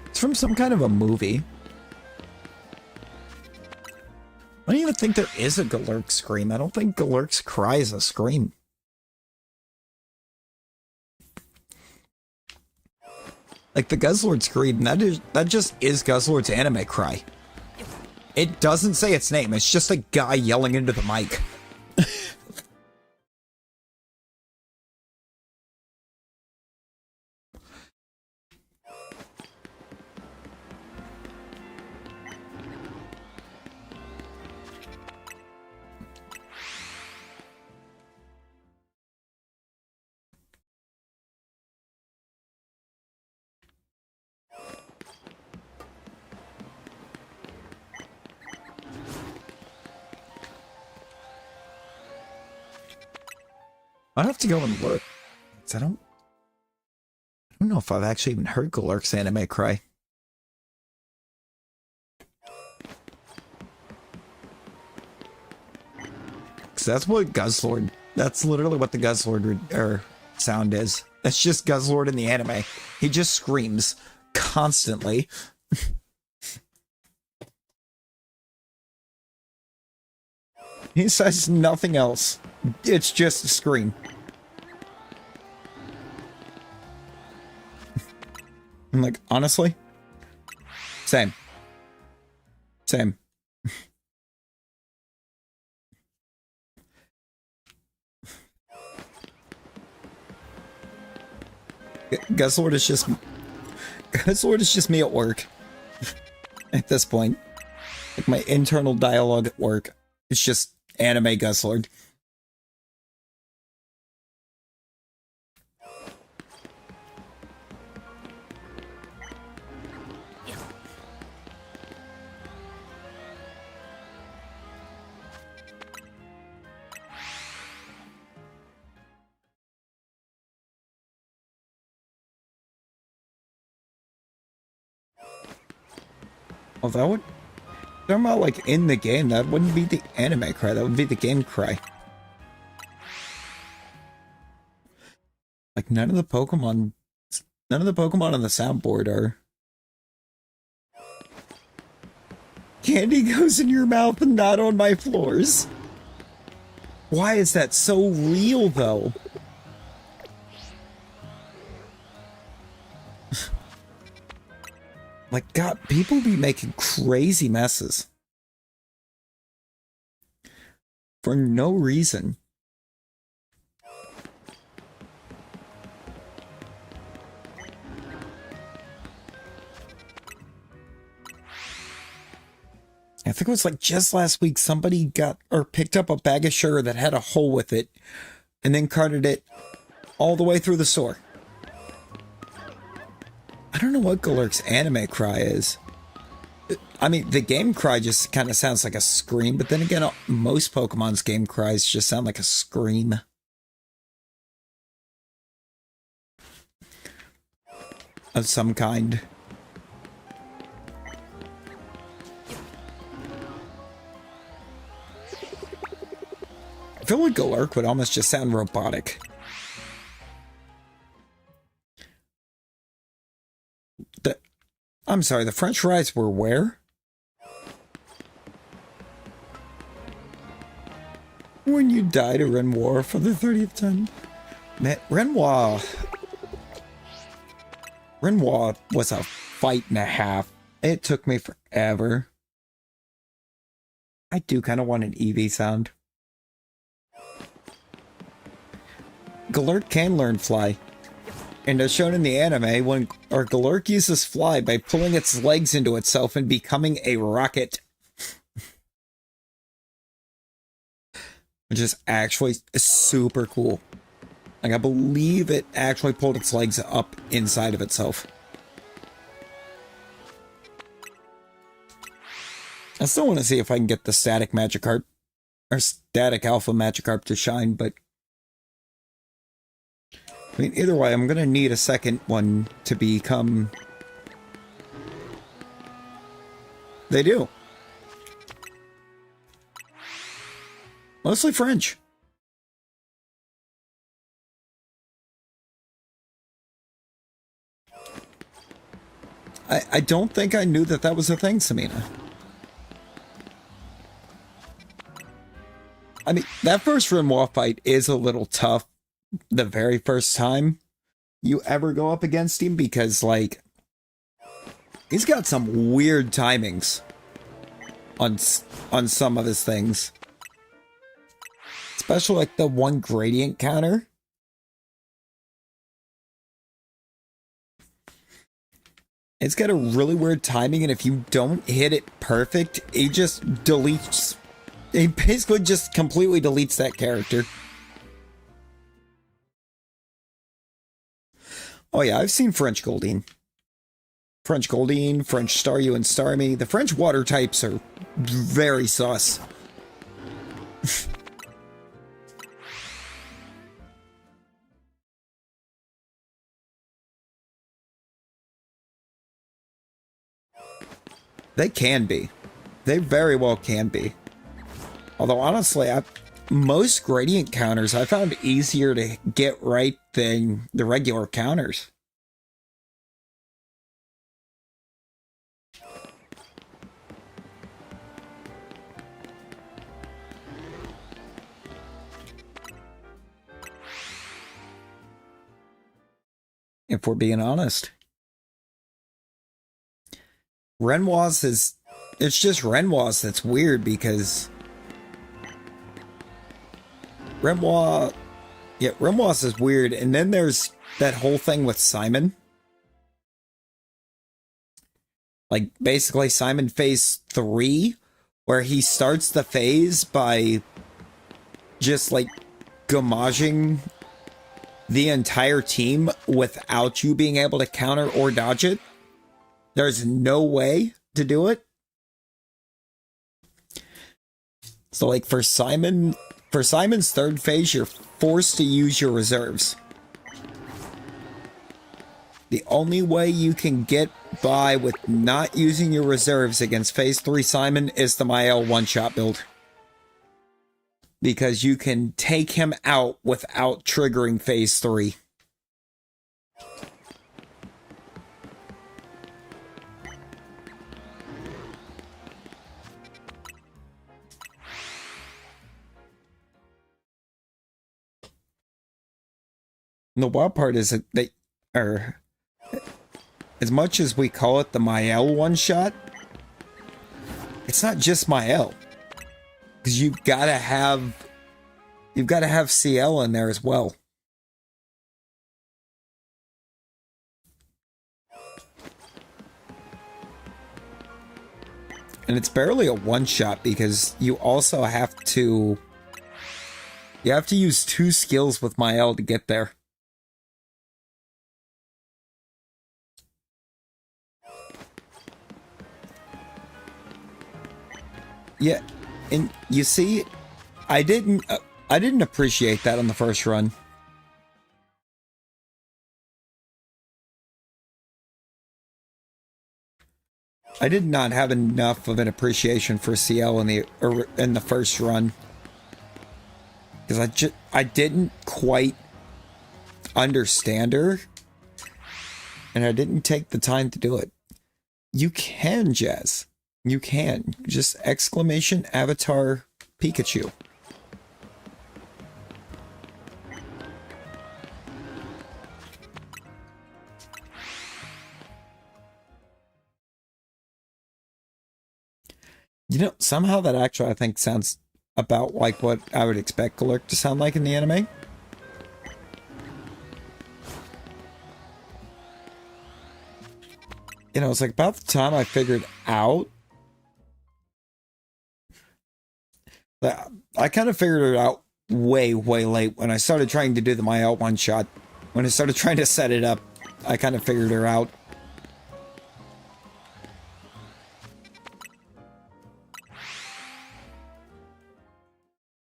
It's from some kind of a movie. I don't even think there is a Galurk scream. I don't think Galurk's cry is a scream. Like the Guzzlord scream, that just is Guzzlord's anime cry. It doesn't say its name, it's just a guy yelling into the mic. I'll have to go and look. 'Cause I don't know if I've actually even heard Galurk's anime cry. Because that's what Guzzlord, that's literally what the Guzzlord sound is. That's just Guzzlord in the anime. He just screams constantly. He says nothing else. It's just a scream. I'm like, honestly? Same. Same. Guzzlord is just me at work. At this point. Like my internal dialogue at work. It's just anime Guzzlord. Oh, that would... Talking about, like, in the game, that wouldn't be the anime cry, that would be the game cry. Like, none of the Pokemon on the soundboard are... Candy goes in your mouth and not on my floors. Why is that so real, though? Like, God, people be making crazy messes. For no reason. I think it was like just last week, somebody got or picked up a bag of sugar that had a hole with it and then carted it all the way through the store. I don't know what Galurk's anime cry is. I mean, the game cry just kind of sounds like a scream, but then again, most Pokemon's game cries just sound like a scream. Of some kind. I feel like Galurk would almost just sound robotic. I'm sorry, the French fries were where? When you die to Renoir for the 30th time. Man, Renoir was a fight and a half. It took me forever. I do kind of want an Eevee sound. Galurk can learn fly. And as shown in the anime, when Galurk uses fly by pulling its legs into itself and becoming a rocket. Which is actually super cool. Like, I believe it actually pulled its legs up inside of itself. I still want to see if I can get the static Magikarp, or static Alpha Magikarp to shine, but I mean, either way, I'm going to need a second one to become... They do. Mostly French. I don't think I knew that was a thing, Samina. I mean, that first Renoir fight is a little tough the very first time you ever go up against him because, like, he's got some weird timings on some of his things. Especially, like, the one gradient counter. It's got a really weird timing, and if you don't hit it perfect, it just deletes... It basically just completely deletes that character. Oh yeah, I've seen French Goldeen. French Goldeen, French Staryu and Starmie. The French water types are very sus. They can be. They very well can be. Although, honestly, most gradient counters I found easier to get right than the regular counters. If we're being honest. Renoir's is... It's just Renoir's that's weird because... Renoir's is weird, and then there's that whole thing with Simon. Like, basically Simon phase 3, where he starts the phase by just, like, gommaging the entire team without you being able to counter or dodge it. There's no way to do it. So, like, for Simon's third phase, you're forced to use your reserves. The only way you can get by with not using your reserves against phase 3 Simon is the Mael one-shot build. Because you can take him out without triggering phase 3. And the wild part is that they are, as much as we call it the Mael one-shot, it's not just Mael. Because you've got to have CL in there as well. And it's barely a one-shot because you also have to... You have to use 2 skills with Mael to get there. Yeah, and you see, I didn't appreciate that on the first run. I did not have enough of an appreciation for CL in the first run. Because I didn't quite understand her. And I didn't take the time to do it. You can, Jazz. You can. Just exclamation avatar Pikachu. You know, somehow that actually I think sounds about like what I would expect Galurk to sound like in the anime. You know, it's like about the time I figured out that I kind of figured it out way, way late when I started trying to do the Mael one-shot. When I started trying to set it up, I kind of figured her out.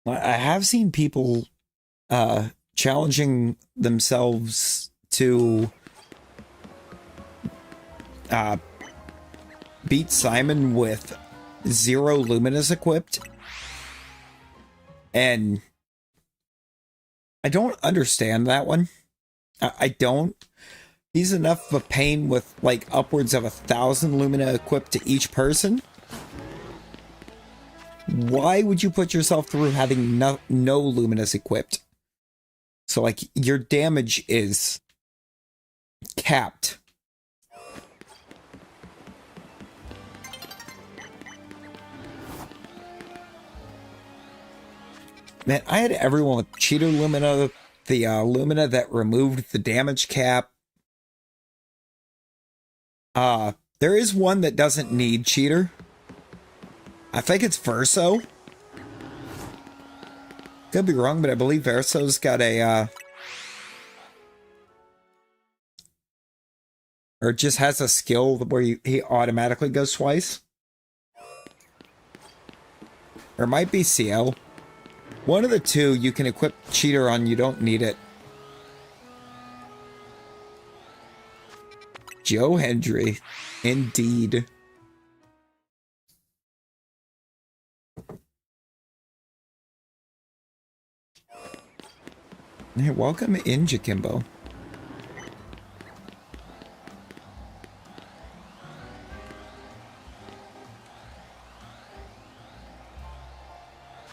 I have seen people challenging themselves to beat Simon with 0 Luminas equipped. And I don't understand that one. I don't. He's enough of a pain with like upwards of 1,000 Lumina equipped to each person. Why would you put yourself through having no Luminas equipped? So like your damage is capped. Man, I had everyone with Cheater Lumina, the Lumina that removed the damage cap. There is one that doesn't need Cheater. I think it's Verso. Could be wrong, but I believe Verso's got a, or just has a skill where he automatically goes twice. Or it might be CL. One of the two you can equip Cheater on, you don't need it. Joe Hendry. Indeed. Hey, welcome in, Jakimbo.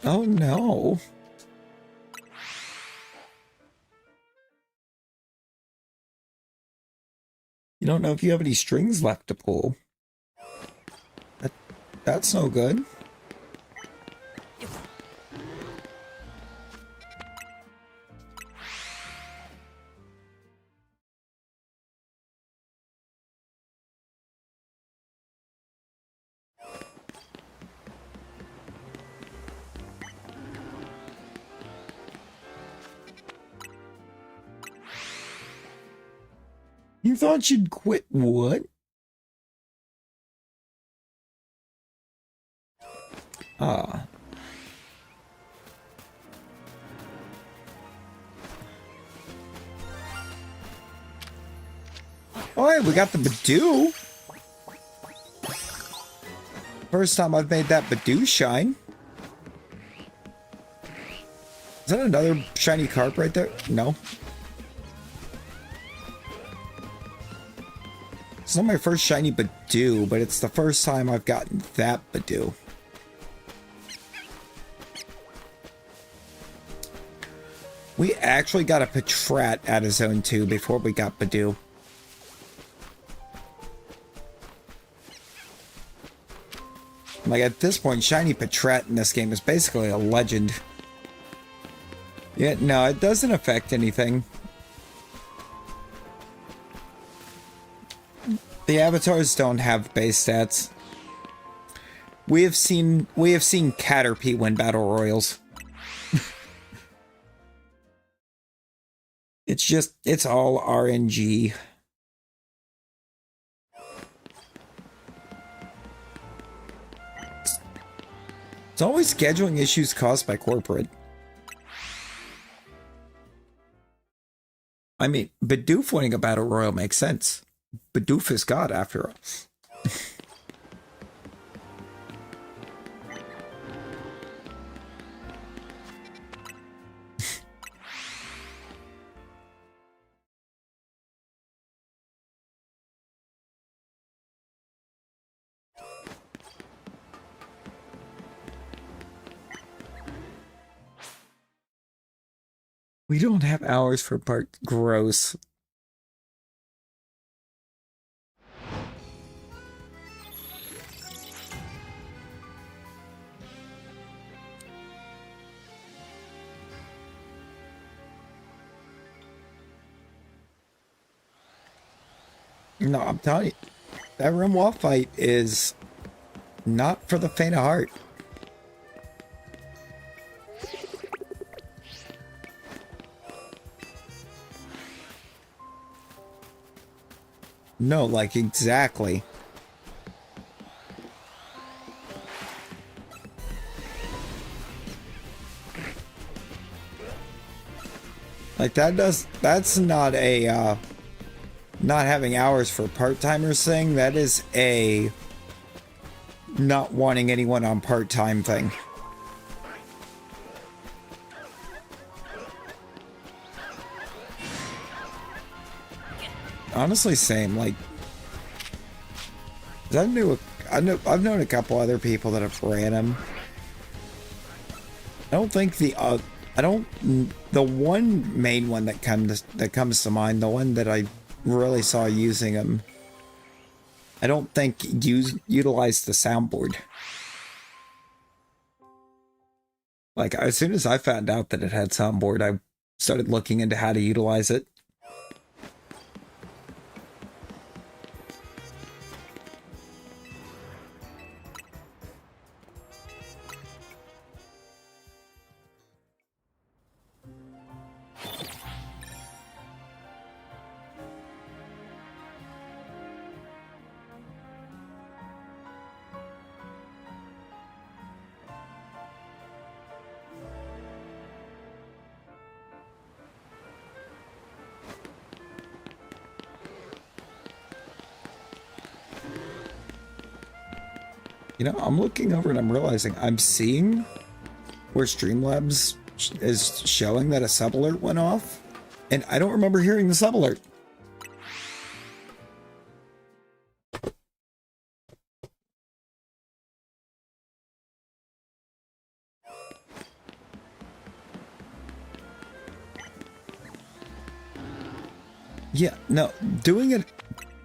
Oh no. You don't know if you have any strings left to pull. That's no good. You thought you'd quit what? Ah. Alright, we got the Badoo. First time I've made that Badoo shine. Is that another shiny carp right there? No. It's not my first shiny Badoo, but it's the first time I've gotten that Badoo. We actually got a Patrat out of Zone 2 before we got Badoo. Like, at this point, shiny Patrat in this game is basically a legend. Yeah, no, it doesn't affect anything. The avatars don't have base stats. We have seen Caterpie win battle royals. It's all RNG. It's always scheduling issues caused by corporate. I mean, Bidoof winning a battle royal makes sense. Bidoof is God after all. We don't have hours for part. Gross. No, I'm telling you, that Renoir fight is not for the faint of heart. No, like, exactly. Like, that's not a, not having hours for part-timers thing. That is a not wanting anyone on part-time thing. Honestly, same. Like, I've known a couple other people that have ran them. I don't think the one main one that comes to mind, the one that I really saw using them, I don't think utilized the soundboard. Like, as soon as I found out that it had soundboard, I started looking into how to utilize it. You know, I'm looking over and I'm realizing I'm seeing where Streamlabs is showing that a sub alert went off, and I don't remember hearing the sub alert. Yeah, no,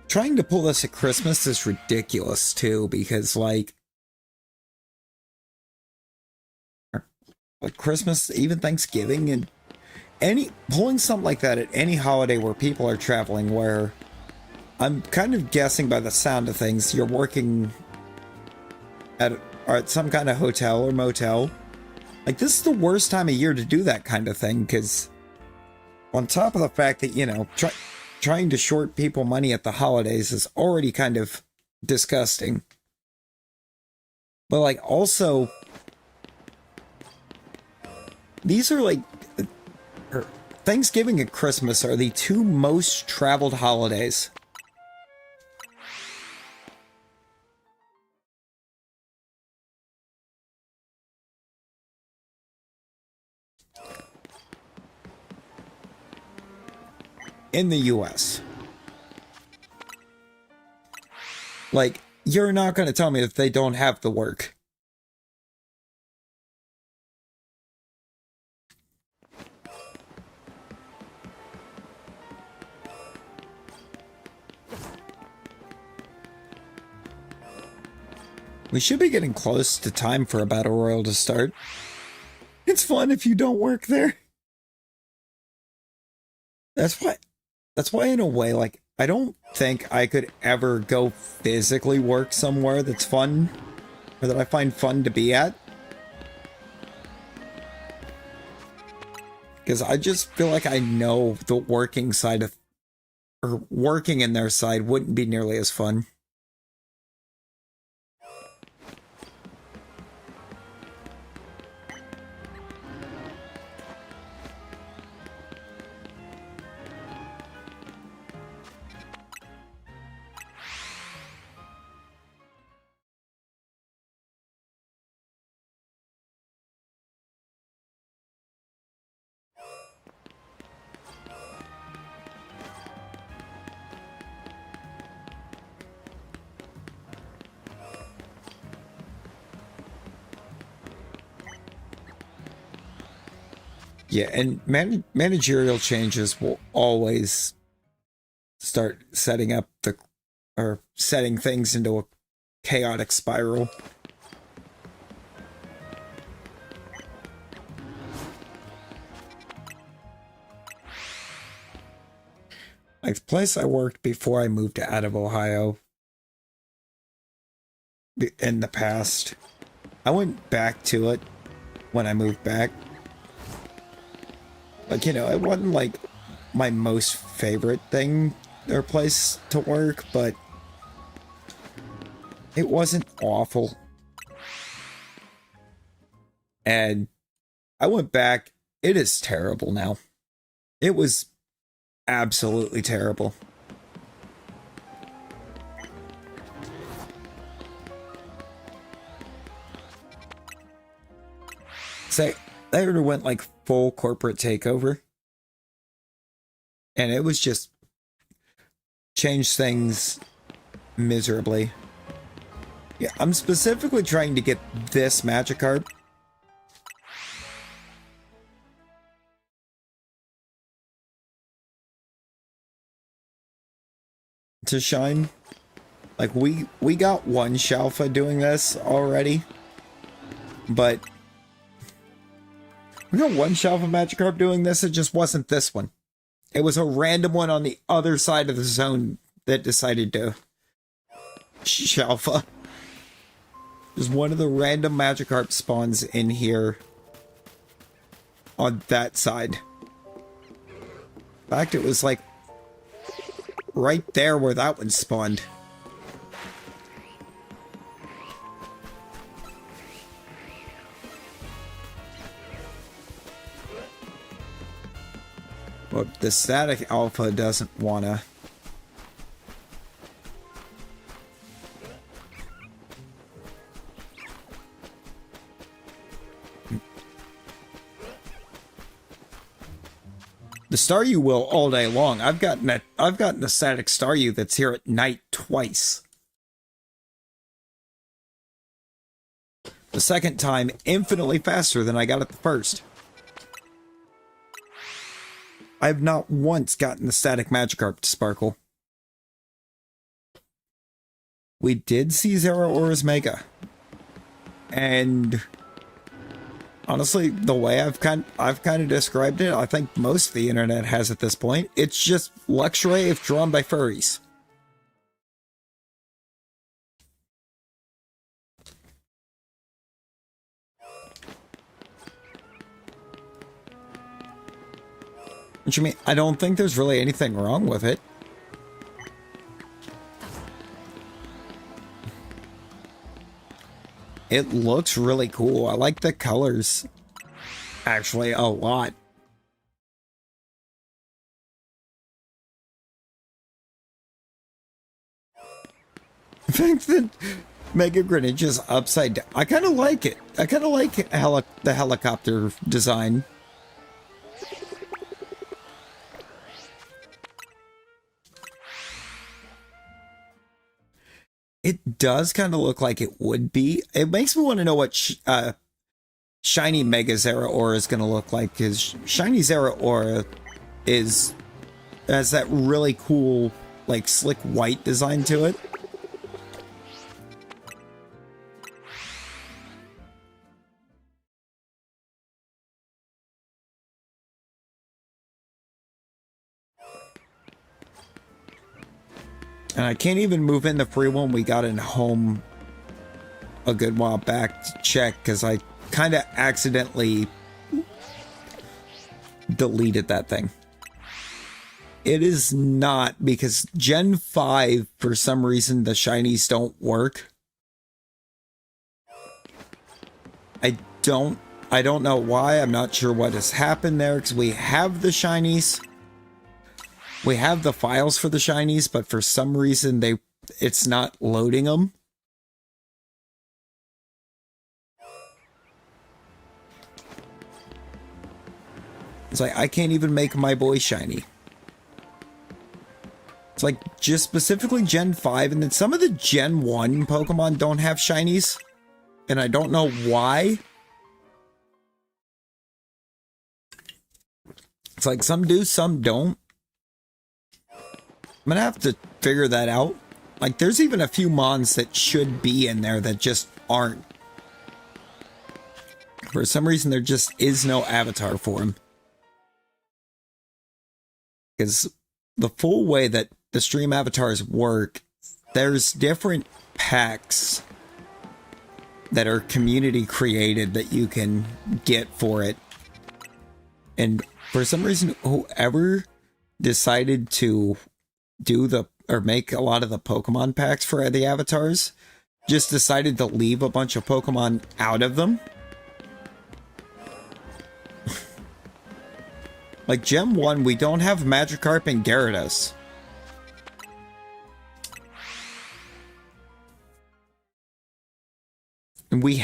trying to pull this at Christmas is ridiculous too, because like Christmas, even Thanksgiving, and pulling something like that at any holiday where people are traveling, where I'm kind of guessing by the sound of things, you're working at some kind of hotel or motel. Like, this is the worst time of year to do that kind of thing, because on top of the fact that, you know, trying to short people money at the holidays is already kind of disgusting. But like, also, these are like, Thanksgiving and Christmas are the two most traveled holidays. In the US. Like, you're not going to tell me that they don't have the work. We should be getting close to time for a battle royal to start. It's fun if you don't work there. That's why in a way, like, I don't think I could ever go physically work somewhere that's fun. or that I find fun to be at. Because I just feel like I know the working side of, or working in their side wouldn't be nearly as fun. Yeah, and managerial changes will always start setting up the, or setting things into a chaotic spiral. Like the place I worked before I moved out of Ohio in the past, I went back to it when I moved back. Like, you know, it wasn't like my most favorite thing or place to work, but it wasn't awful. And I went back. It is terrible now. It was absolutely terrible. Say, they went like full corporate takeover. And it was just changed things miserably. Yeah, I'm specifically trying to get this Magikarp. To shine. Like we got one Shalfa doing this already. But we got one Shalfa Magikarp doing this, it just wasn't this one. It was a random one on the other side of the zone that decided to Shalfa. Just one of the random Magikarp spawns in here on that side. In fact, it was like right there where that one spawned. Well, the static alpha doesn't wanna. The Staryu will all day long. I've gotten the static Staryu that's here at night twice. The second time infinitely faster than I got it the first. I have not once gotten the static Magikarp to sparkle. We did see Zeraora's Mega. And honestly, the way I've kind of described it, I think most of the internet has at this point. It's just Luxray if drawn by furries. Which, I mean, I don't think there's really anything wrong with it. It looks really cool. I like the colors, actually, a lot. The fact that Mega Greninja is upside down, I kind of like it. I kind of like the helicopter design. It does kind of look like it would be. It makes me want to know what Shiny Mega Zeraora is going to look like, because Shiny Zeraora has that really cool, like, slick white design to it. And I can't even move in the free one we got in home a good while back to check because I kind of accidentally deleted that thing. It is not, because Gen 5, for some reason, the shinies don't work. I don't know why. I'm not sure what has happened there, because we have the shinies. We have the files for the shinies, but for some reason it's not loading them. It's like I can't even make my boy shiny. It's like just specifically Gen 5, and then some of the Gen 1 Pokemon don't have shinies. And I don't know why. It's like some do, some don't. I'm gonna have to figure that out. Like, there's even a few mons that should be in there that just aren't. For some reason, there just is no avatar for them. Because the full way that the stream avatars work, there's different packs that are community created that you can get for it. And for some reason, whoever decided to make a lot of the Pokemon packs for the avatars just decided to leave a bunch of Pokemon out of them. Like Gen 1, we don't have Magikarp and Gyarados. And we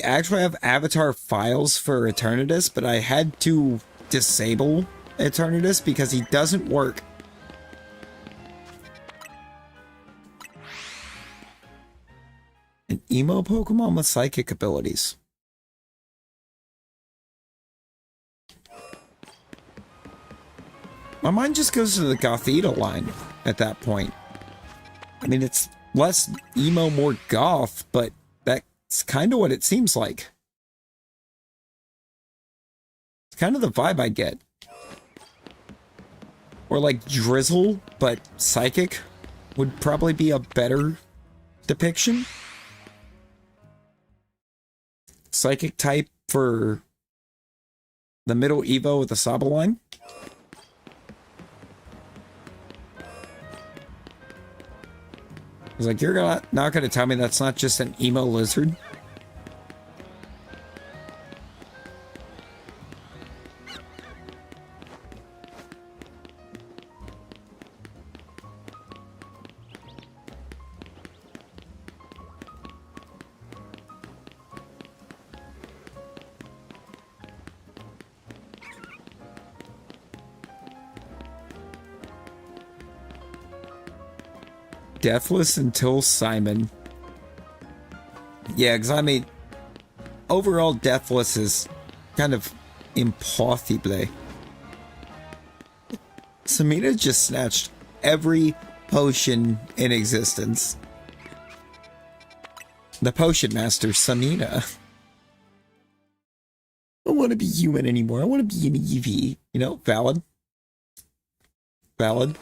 actually have avatar files for Eternatus, but I had to disable Eternatus because he doesn't work. An emo Pokemon with psychic abilities. My mind just goes to the Gothita line at that point. I mean, it's less emo, more goth, but that's kind of what it seems like. It's kind of the vibe I get. Or like Drizzle, but psychic would probably be a better depiction. Psychic type for the middle Evo with the Sabaline. I was like, you're not going to tell me that's not just an emo lizard? Deathless until Simon. Yeah, because I mean, overall Deathless is kind of impossible. Samina just snatched every potion in existence. The Potion Master, Samina. I don't want to be human anymore. I want to be an EV. You know, valid. Valid.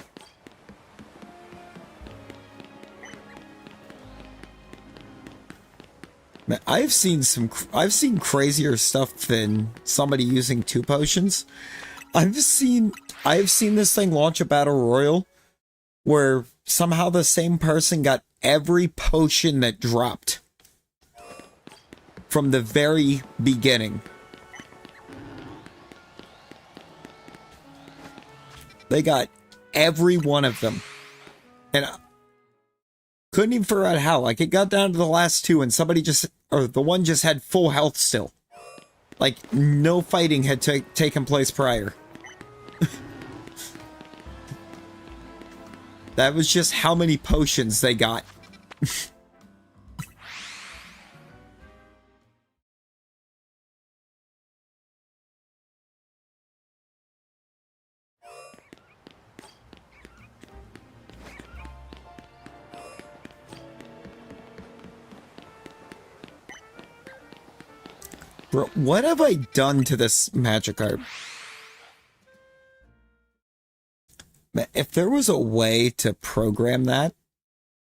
Man, I've seen crazier stuff than somebody using 2 potions. I've seen this thing launch a battle royal where somehow the same person got every potion that dropped from the very beginning. They got every one of them. And couldn't even figure out how. Like, it got down to the last 2 and the one just had full health still. Like, no fighting had taken place prior. That was just how many potions they got. Bro, what have I done to this Magikarp? If there was a way to program that,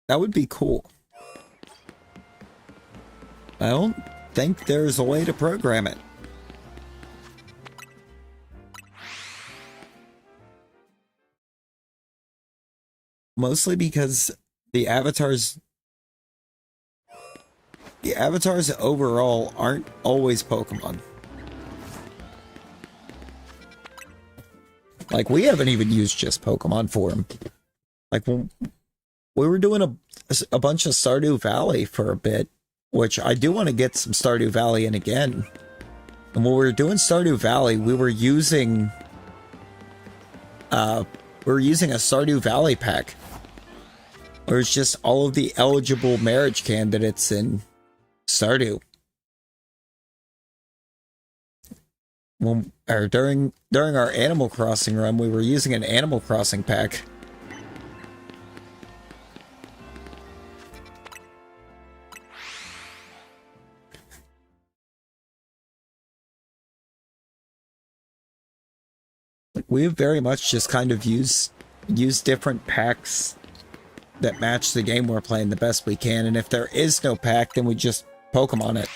that would be cool. I don't think there's a way to program it. Mostly because the avatars overall aren't always Pokemon. Like, we haven't even used just Pokemon Forum. Like, when we were doing a bunch of Stardew Valley for a bit, which I do want to get some Stardew Valley in again. And when we were doing Stardew Valley, we were using a Stardew Valley pack. Where it's just all of the eligible marriage candidates in Stardew. During our Animal Crossing run, we were using an Animal Crossing pack. We very much just kind of use different packs that match the game we're playing the best we can, and if there is no pack, then we just Pokemon it.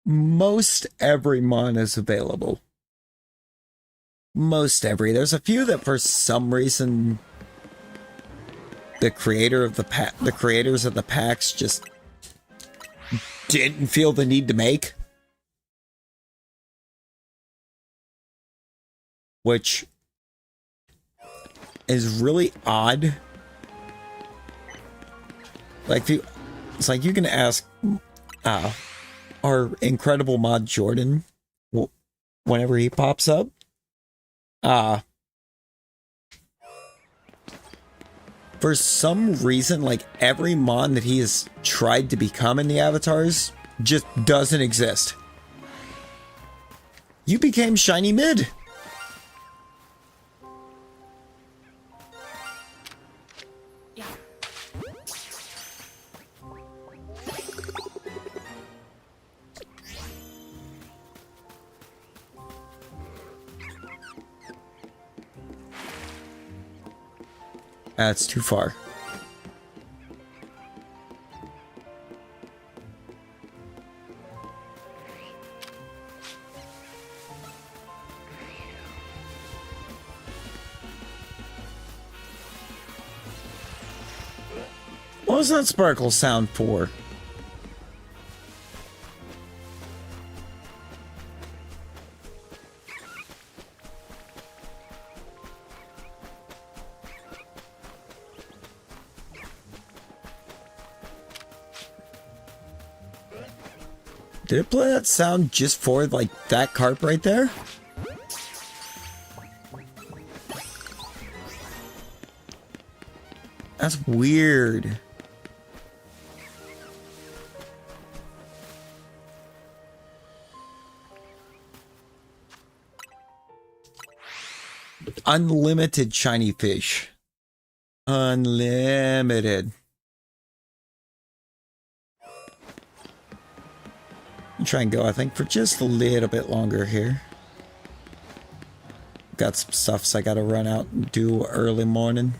Most every mon is available. Most every. There's a few that for some reason the creators of the packs just didn't feel the need to make. Which is really odd. Like, it's like you can ask our incredible mod Jordan whenever he pops up. For some reason, like, every mon that he has tried to become in the avatars just doesn't exist. You became Shiny Mid. That's too far. What was that sparkle sound for? Did it play that sound just for, like, that carp right there? That's weird. Unlimited shiny fish. Unlimited. Try and go, I think, for just a little bit longer here. Got some stuffs I gotta run out and do early morning.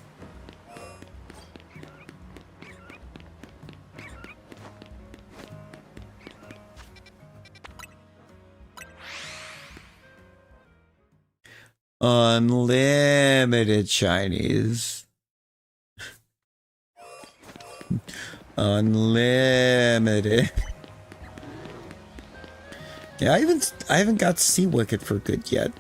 Unlimited shinies. Unlimited. Yeah, I haven't got to see Wicked for good yet.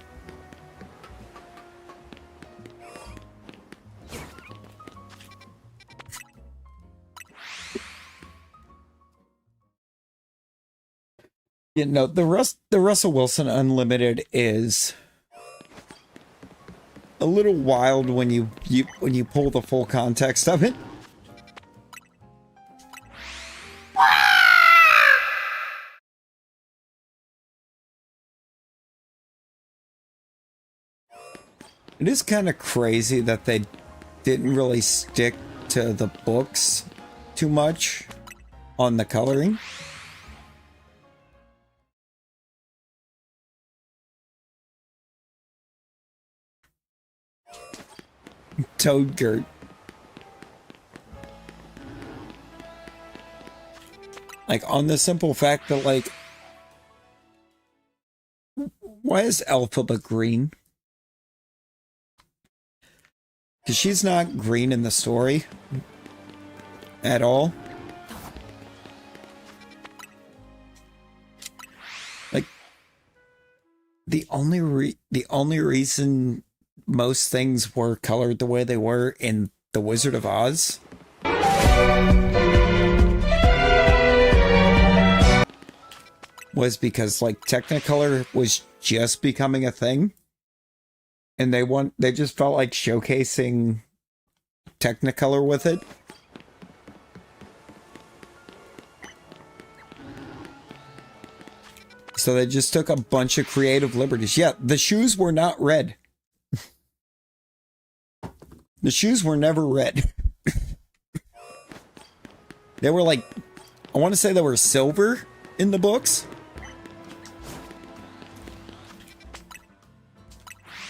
You know, the Russell Wilson Unlimited is a little wild when you pull the full context of it. It is kind of crazy that they didn't really stick to the books too much on the coloring. Toadgurt. Like, on the simple fact that, like, why is Elphaba green? Because she's not green in the story at all. Like, the only reason most things were colored the way they were in The Wizard of Oz was because, like, Technicolor was just becoming a thing. And they just felt like showcasing Technicolor with it. So they just took a bunch of creative liberties. Yeah, the shoes were not red. The shoes were never red. They were like, I want to say they were silver in the books.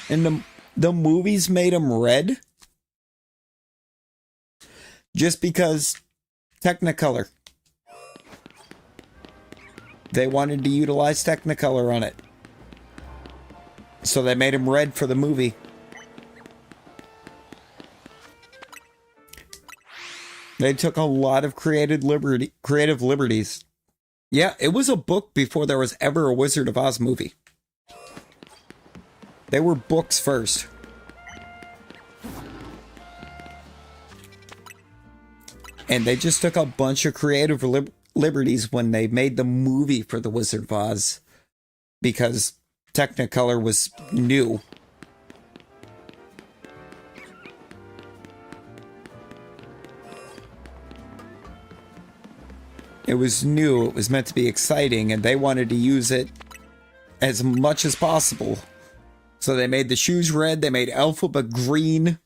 And the movies made them red. Just because Technicolor. They wanted to utilize Technicolor on it. So they made them red for the movie. They took a lot of creative liberties. Yeah, it was a book before there was ever a Wizard of Oz movie. They were books first. And they just took a bunch of creative liberties when they made the movie for The Wizard of Oz. Because Technicolor was new. It was new, it was meant to be exciting, and they wanted to use it as much as possible. So they made the shoes red, they made Elphaba green.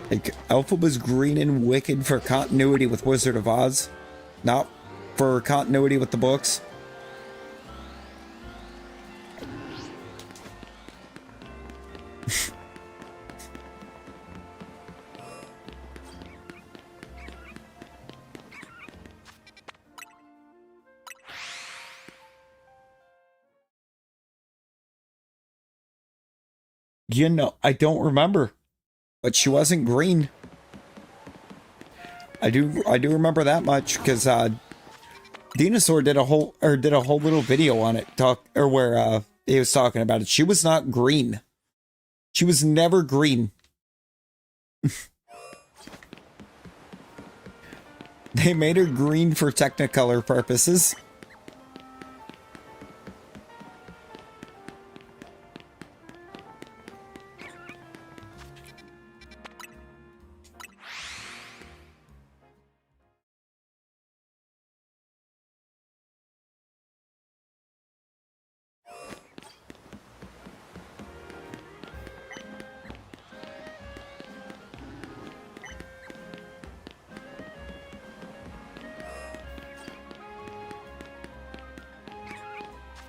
Like, Elphaba's green and Wicked for continuity with Wizard of Oz, not for continuity with the books. You know, I don't remember, but she wasn't green. I do remember that much because Dinosaur did a whole little video on it, where he was talking about it. She was not green. She was never green. They made her green for Technicolor purposes.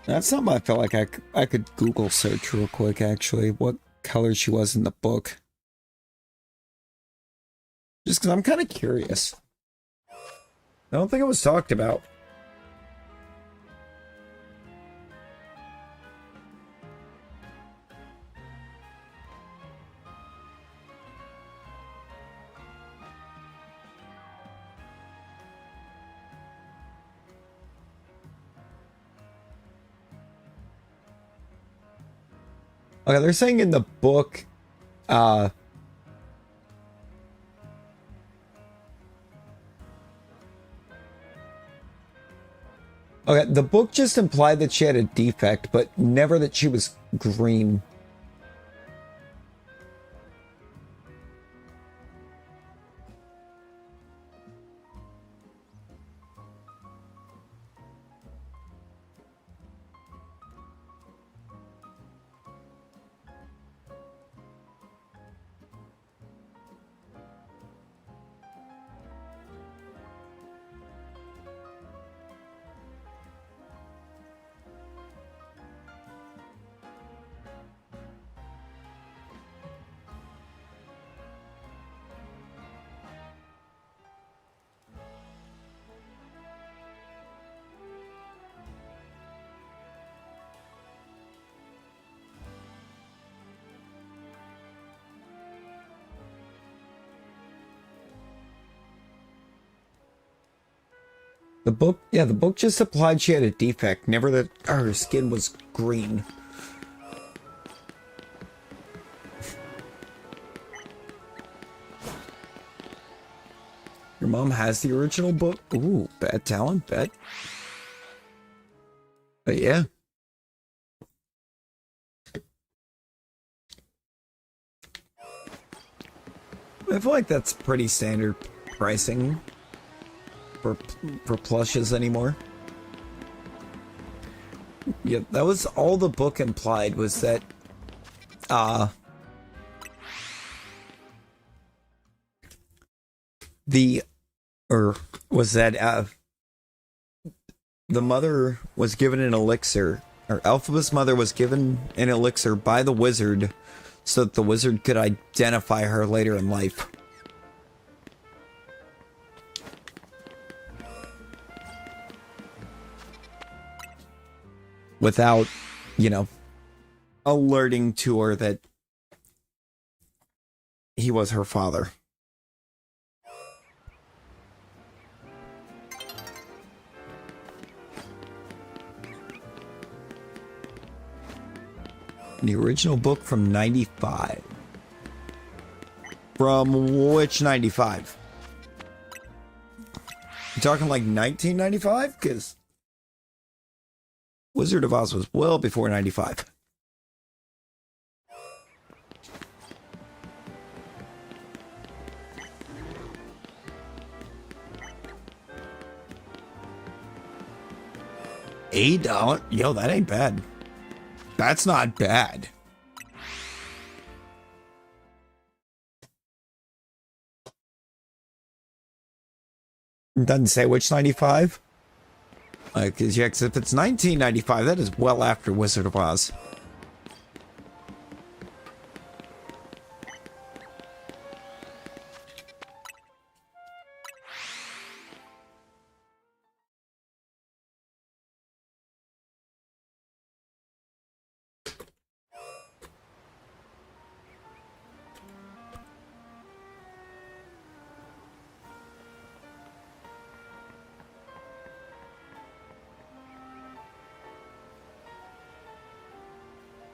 That's something I felt like I could Google search real quick, actually, what color she was in the book. Just because I'm kind of curious. I don't think it was talked about. Okay, they're saying in the book, Okay, the book just implied that she had a defect, but never that she was green. The book just implied she had a defect, never that her skin was green. Your mom has the original book? Ooh, bad talent, bet. But yeah. I feel like that's pretty standard pricing for plushes anymore. Yep, that was all the book implied, was that the mother was given an elixir, or Elphaba's mother was given an elixir by the wizard so that the wizard could identify her later in life. Without, you know, alerting to her that he was her father. The original book from 95. From which 95? You talking like 1995? Because Wizard of Oz was well before 95. $8? Yo, that ain't bad. That's not bad. It doesn't say which 95? Because yeah, if it's 1995, that is well after Wizard of Oz.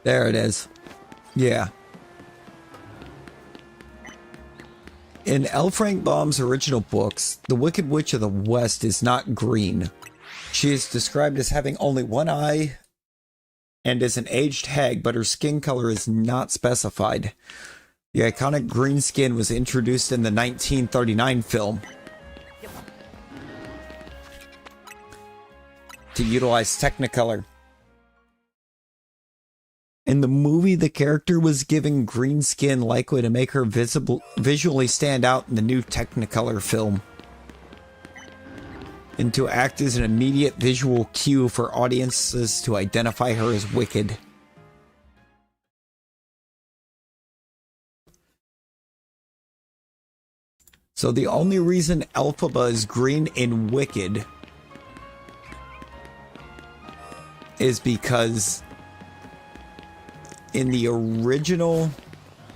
There it is. Yeah. In L. Frank Baum's original books, the Wicked Witch of the West is not green. She is described as having only one eye and is an aged hag, but her skin color is not specified. The iconic green skin was introduced in the 1939 film to utilize Technicolor. In the movie, the character was given green skin likely to make her visually stand out in the new Technicolor film, and to act as an immediate visual cue for audiences to identify her as Wicked. So the only reason Elphaba is green in Wicked is because in the original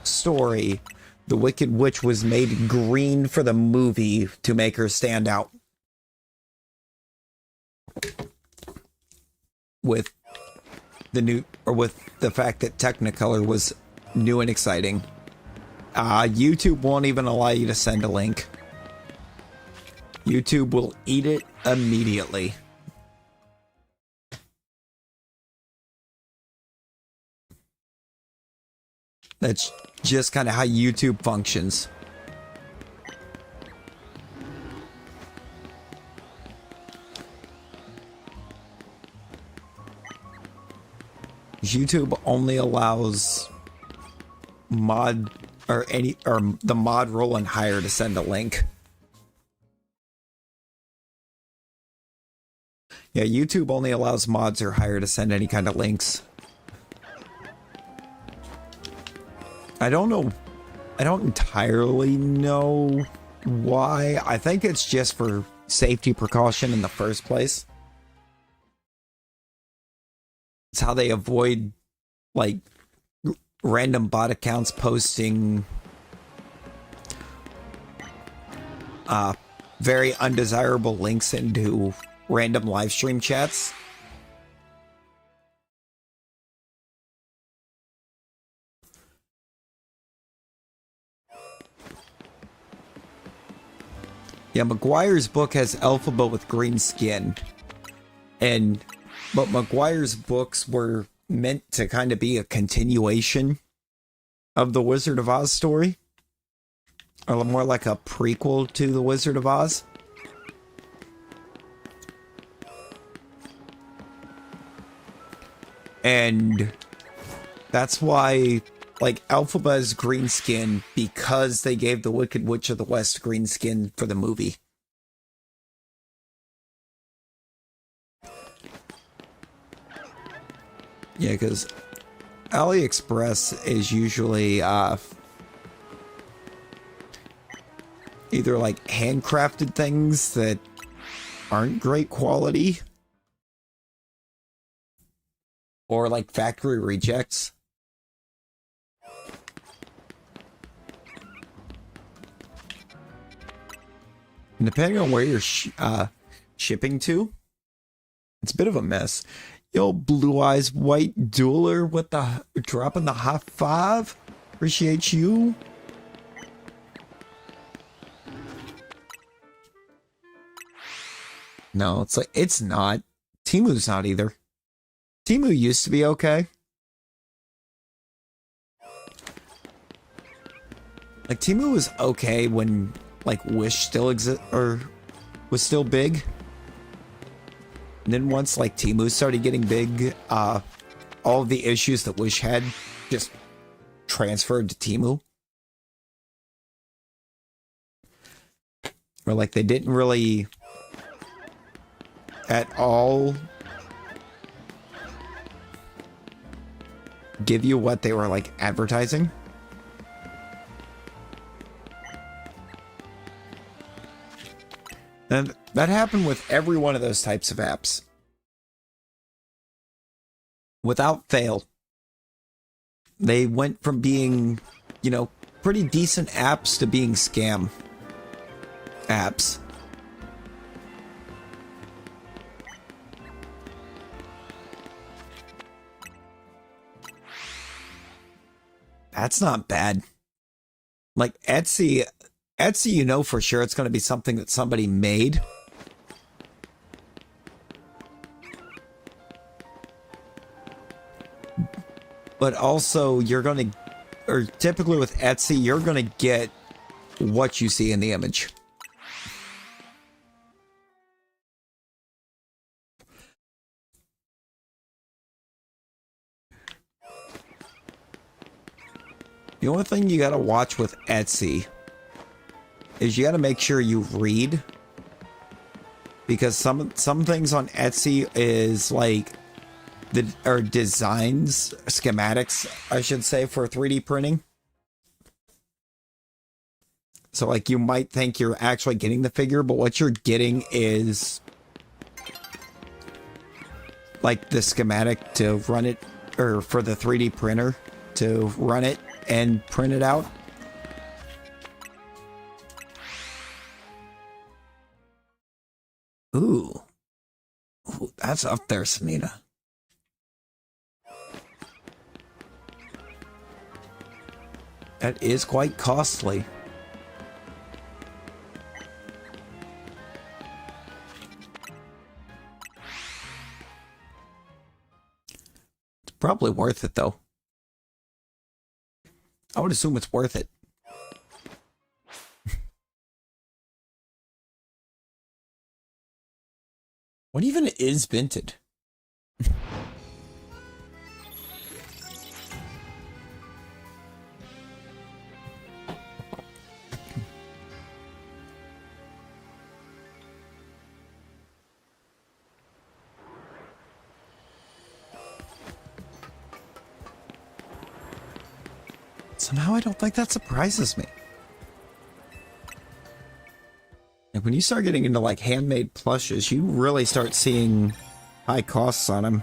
story, the Wicked Witch was made green for the movie to make her stand out. With the fact that Technicolor was new and exciting. YouTube won't even allow you to send a link. YouTube will eat it immediately. That's just kind of how YouTube functions. YouTube only allows mod or the mod role and hire to send a link. Yeah, YouTube only allows mods or hire to send any kind of links. I don't know. I don't entirely know why. I think it's just for safety precaution in the first place. It's how they avoid, like, random bot accounts posting very undesirable links into random live stream chats. Yeah, McGuire's book has Elphaba with green skin. But McGuire's books were meant to kind of be a continuation of the Wizard of Oz story. Or more like a prequel to the Wizard of Oz. And that's why, like, Elphaba is green skin because they gave the Wicked Witch of the West green skin for the movie. Yeah, because AliExpress is usually either like handcrafted things that aren't great quality, or like factory rejects. And depending on where you're shipping to, it's a bit of a mess. Yo, Blue Eyes White Dueler with the dropping the high five. Appreciate you. No, it's like, it's not. Timu's not either. Timu used to be okay. Like, Timu was okay when, like, Wish still was still big. And then once, like, Timu started getting big, all of the issues that Wish had just transferred to Timu. Or, like, they didn't really at all give you what they were, like, advertising. And that happened with every one of those types of apps. Without fail. They went from being, you know, pretty decent apps to being scam apps. That's not bad. Like Etsy, you know for sure it's going to be something that somebody made. But also you're going to, or typically with Etsy, you're going to get what you see in the image. The only thing you got to watch with Etsy is you got to make sure you read, because some things on Etsy is like designs, schematics, I should say, for 3D printing. So like you might think you're actually getting the figure, but what you're getting is like the schematic to run it, or for the 3D printer to run it and print it out. Ooh, that's up there, Samina. That is quite costly. It's probably worth it, though. I would assume it's worth it. What even is Vinted? Somehow I don't think that surprises me. Like when you start getting into like handmade plushes, you really start seeing high costs on them.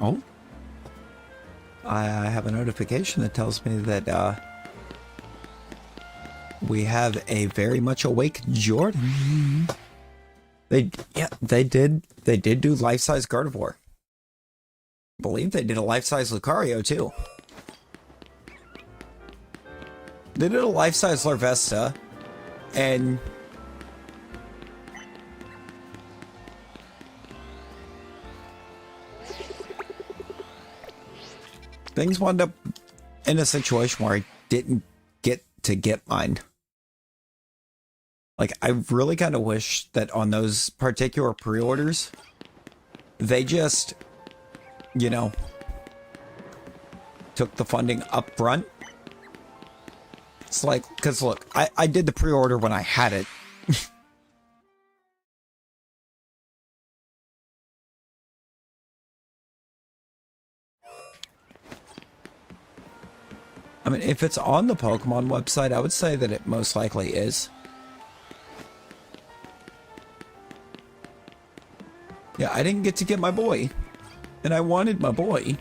Oh, I have a notification that tells me that we have a very much awake Jordan. They did do life-size Gardevoir. I believe they did a life-size Lucario too. They did a life-size Larvesta, and things wound up in a situation where I didn't get to get mine. Like, I really kind of wish that on those particular pre-orders, they just, you know, took the funding up front. It's like, because look, I did the pre-order when I had it. I mean, if it's on the Pokemon website, I would say that it most likely is. Yeah, I didn't get to get my boy. And I wanted my boy.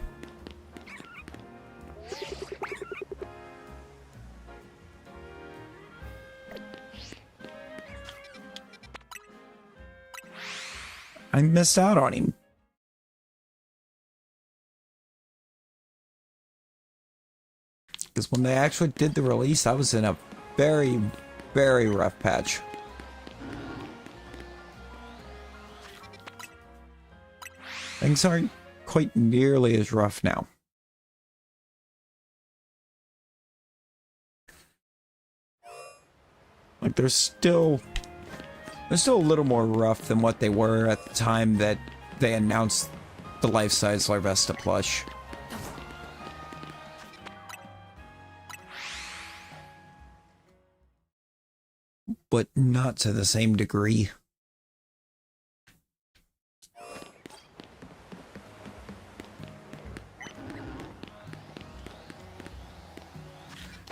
I missed out on him. Because when they actually did the release, I was in a very, very rough patch. Things aren't quite nearly as rough now. Like they're still a little more rough than what they were at the time that they announced the life-size Larvesta plush. But not to the same degree.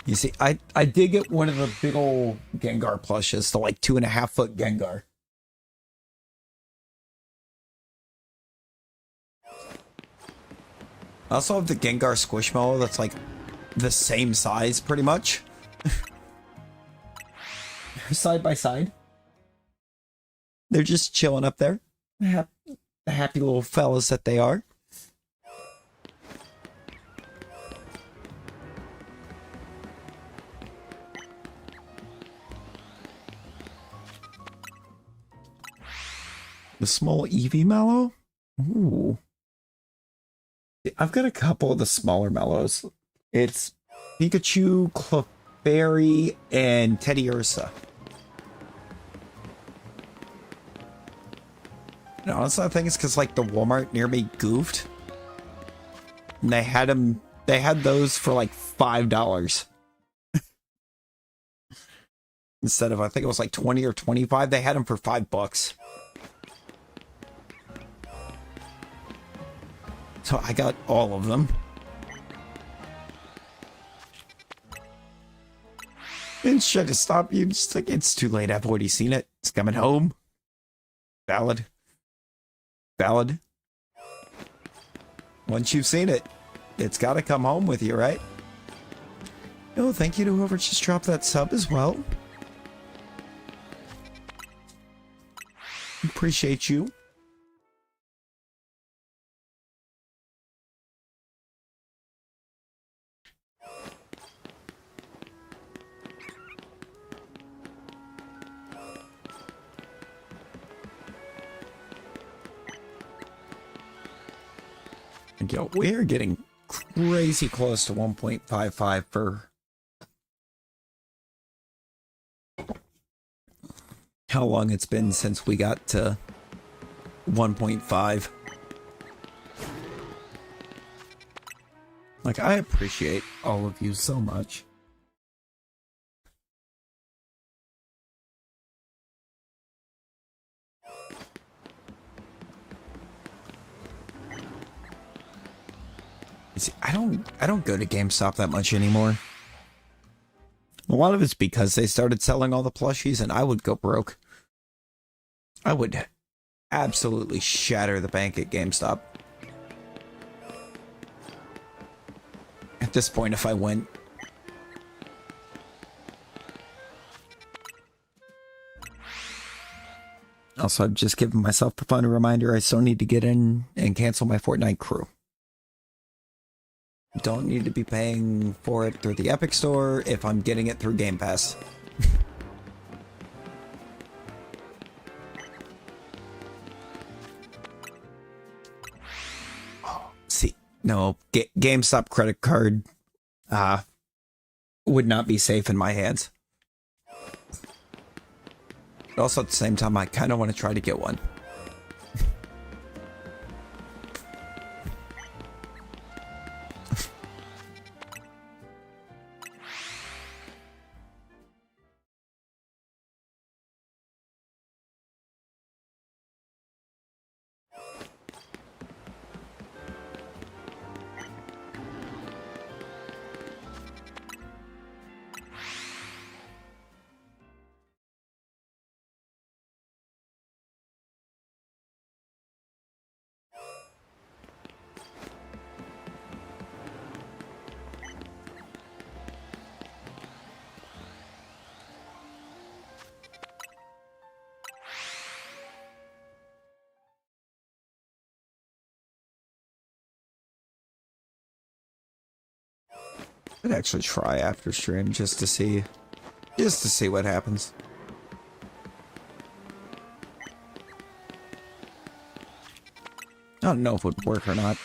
You see, I did get one of the big old Gengar plushes, the like 2.5-foot Gengar. I also have the Gengar Squishmallow that's like the same size pretty much. Side by side. They're just chilling up there. The happy little fellas that they are. The small Eevee Mallow? Ooh. I've got a couple of the smaller Mallows. It's Pikachu, Clefairy, and Teddy Ursa. No, honestly, I think it's because like the Walmart near me goofed. And they had those for like $5. Instead of, I think it was like 20 or 25, they had them for $5. So I got all of them. And should have stopped you. Just like, it's too late. I've already seen it. It's coming home. Valid. Valid. Once you've seen it, it's got to come home with you, right? Oh, thank you to whoever just dropped that sub as well. Appreciate you. And yo, we're getting crazy close to 1.55 for how long it's been since we got to 1.5. Like, I appreciate all of you so much. See, I don't go to GameStop that much anymore. A lot of it's because they started selling all the plushies and I would go broke. I would absolutely shatter the bank at GameStop. At this point, if I went. Also, I've just given myself the fun reminder I still need to get in and cancel my Fortnite crew. Don't need to be paying for it through the Epic Store if I'm getting it through Game Pass. See, no, GameStop credit card would not be safe in my hands. But also at the same time, I kind of want to try to get one. I'd actually try after stream just to see what happens. I don't know if it would work or not.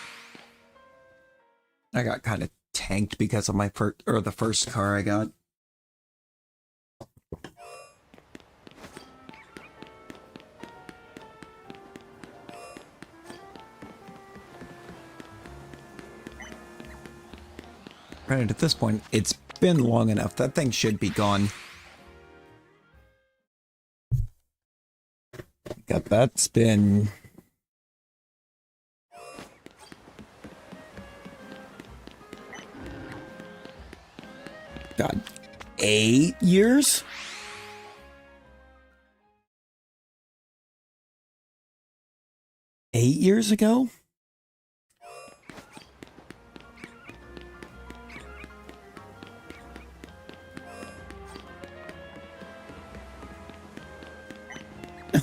I got kind of tanked because of my the first car I got. Granted, at this point, it's been long enough. That thing should be gone. God, that's been... God, 8 years? Eight years ago?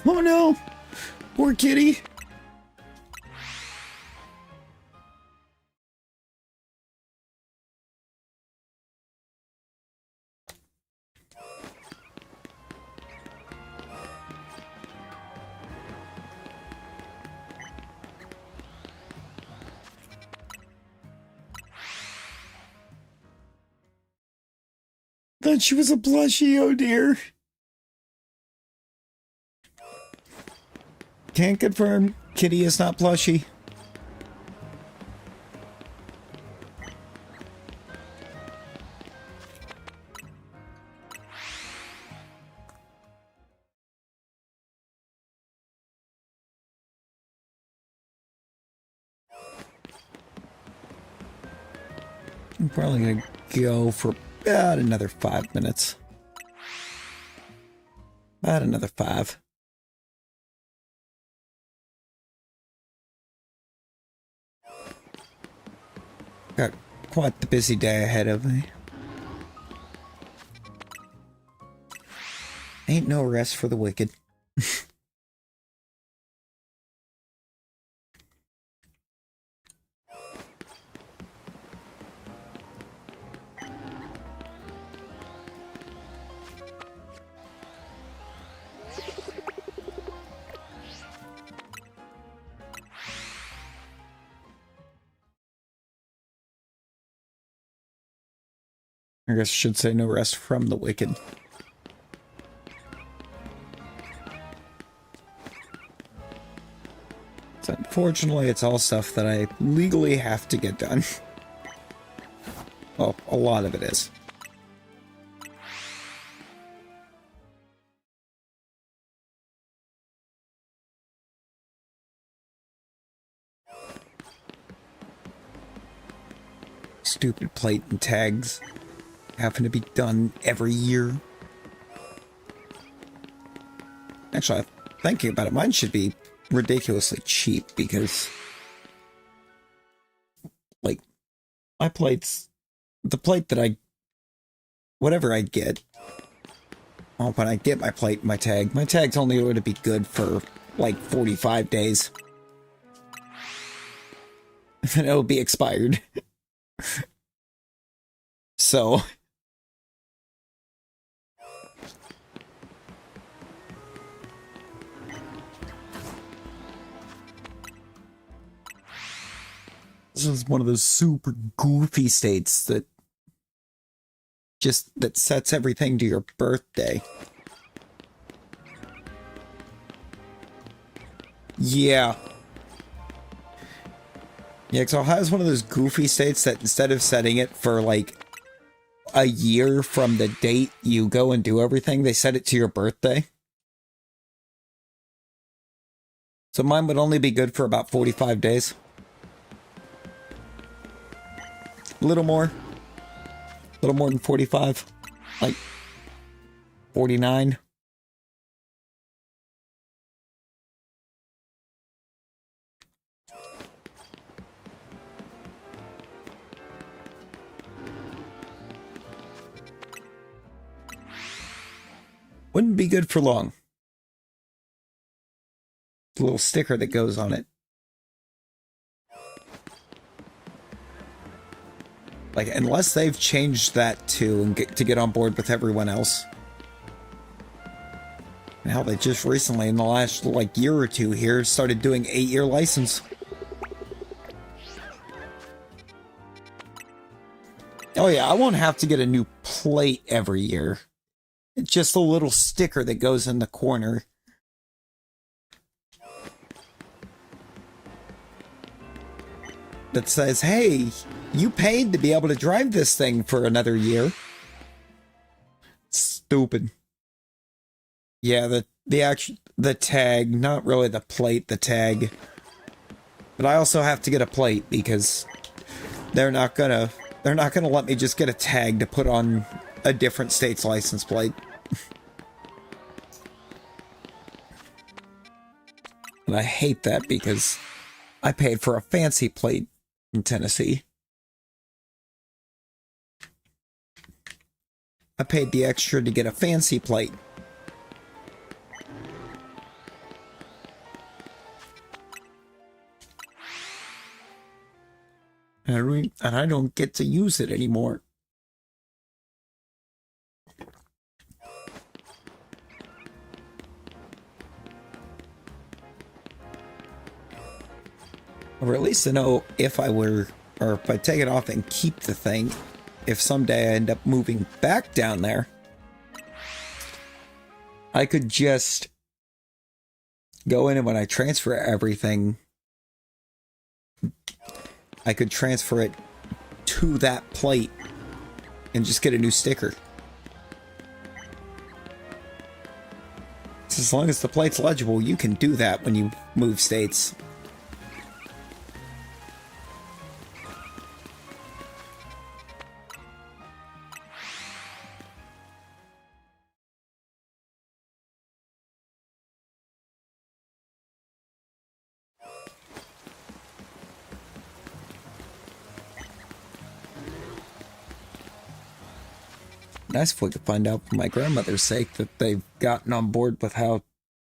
Oh no! Poor kitty! Thought she was a plushie, oh dear. Can't confirm. Kitty is not plushy. I'm probably gonna go for about another 5 minutes. About another 5. quite the busy day ahead of me. Ain't no rest for the wicked. I guess I should say no rest from the wicked. So unfortunately, it's all stuff that I legally have to get done. Well, a lot of it is. Stupid plate and tags having to be done every year. Actually, I'm thinking about it, mine should be ridiculously cheap because, like, my plates, the plate that whatever I get, well, when I get my plate, my tag's only going to be good for like 45 days. Then it'll be expired. So this is one of those super goofy states that sets everything to your birthday. Yeah. Yeah, because Ohio's one of those goofy states that instead of setting it for like a year from the date you go and do everything, they set it to your birthday. So mine would only be good for about 45 days. A little more than 45, like 49. Wouldn't be good for long. The little sticker that goes on it. Like, unless they've changed that to get on board with everyone else. Now they just recently, in the last like year or two here, started doing 8-year license. Oh yeah, I won't have to get a new plate every year. It's just a little sticker that goes in the corner. That says, hey, you paid to be able to drive this thing for another year. Stupid. Yeah, the tag, not really the plate, the tag. But I also have to get a plate because they're not gonna let me just get a tag to put on a different state's license plate. And I hate that because I paid for a fancy plate in Tennessee. I paid the extra to get a fancy plate. And I don't get to use it anymore. Or at least to know if if I take it off and keep the thing, if someday I end up moving back down there, I could just go in and when I transfer everything, I could transfer it to that plate and just get a new sticker. So as long as the plate's legible, you can do that when you move states. Nice if we could find out for my grandmother's sake that they've gotten on board with how,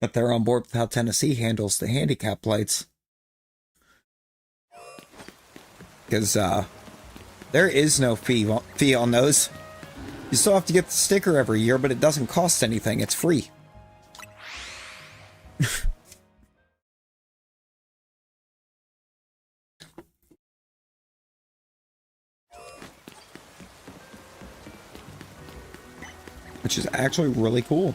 that they're on board with how Tennessee handles the handicap lights. Because, there is no fee on those. You still have to get the sticker every year, but it doesn't cost anything. It's free. Which is actually really cool.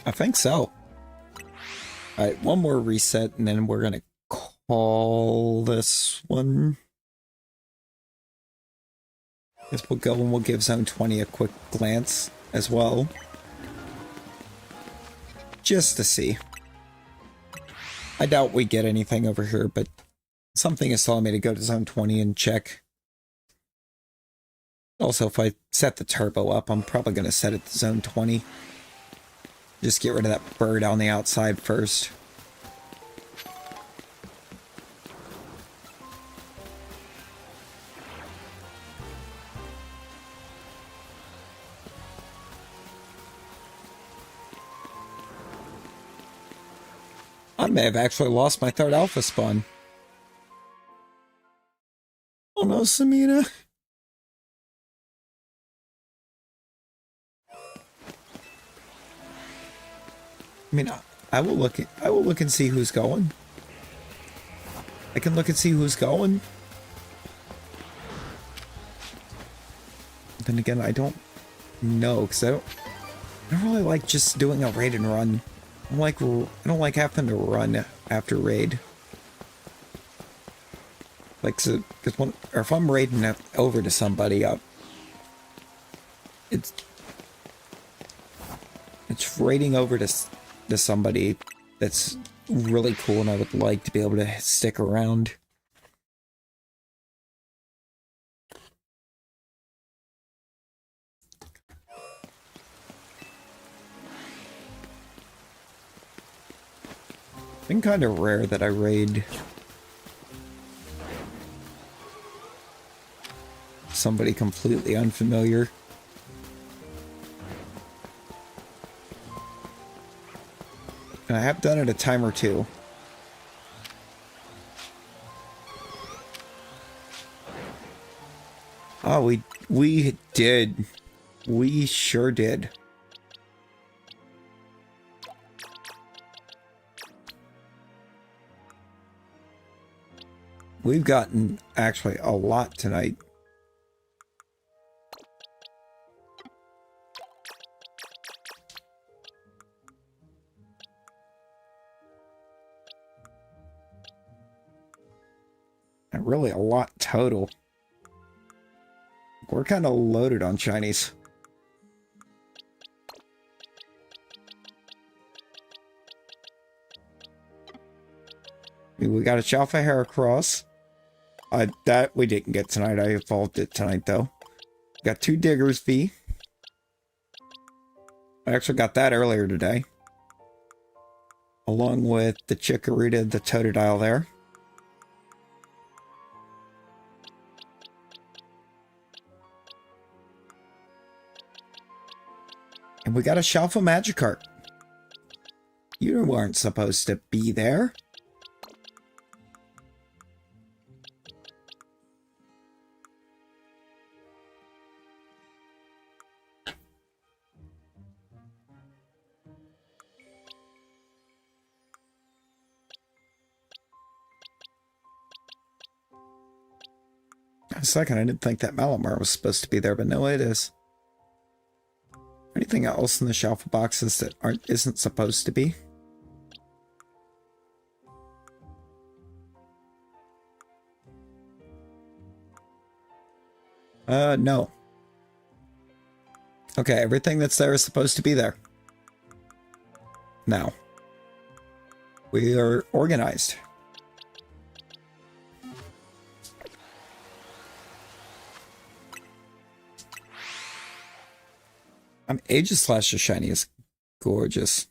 I think so. Alright, one more reset, and then we're gonna call this one. Guess we'll go and we'll give Zone 20 a quick glance as well. Just to see. I doubt we get anything over here, but something is telling me to go to Zone 20 and check. Also, if I set the turbo up, I'm probably going to set it to Zone 20. Just get rid of that bird on the outside first. I may have actually lost my third alpha spawn. Oh no, Samina. I mean, I will look and see who's going. I can look and see who's going. Then again, I don't know, because I don't really like just doing a raid and run. I don't like having to run after raid. Like, so, because if I'm raiding over to somebody, it's raiding over to somebody that's really cool, and I would like to be able to stick around. It's been kind of rare that I raid somebody completely unfamiliar. And I have done it a time or two. Oh, we did. We sure did. We've gotten actually a lot tonight. And really a lot total. We're kind of loaded on shinies. We got a Chalfa Heracross. That we didn't get tonight. I evolved it tonight, though. Got 2 Diggers V. I actually got that earlier today. Along with the Chikorita, the Totodile there. And we got a Shalfa Magikarp. You weren't supposed to be there. A second, I didn't think that Malamar was supposed to be there, but no, it is. Anything else in the Shalfa boxes that isn't supposed to be? No. Okay, everything that's there is supposed to be there. Now, we are organized. Aegis/the shiny is gorgeous.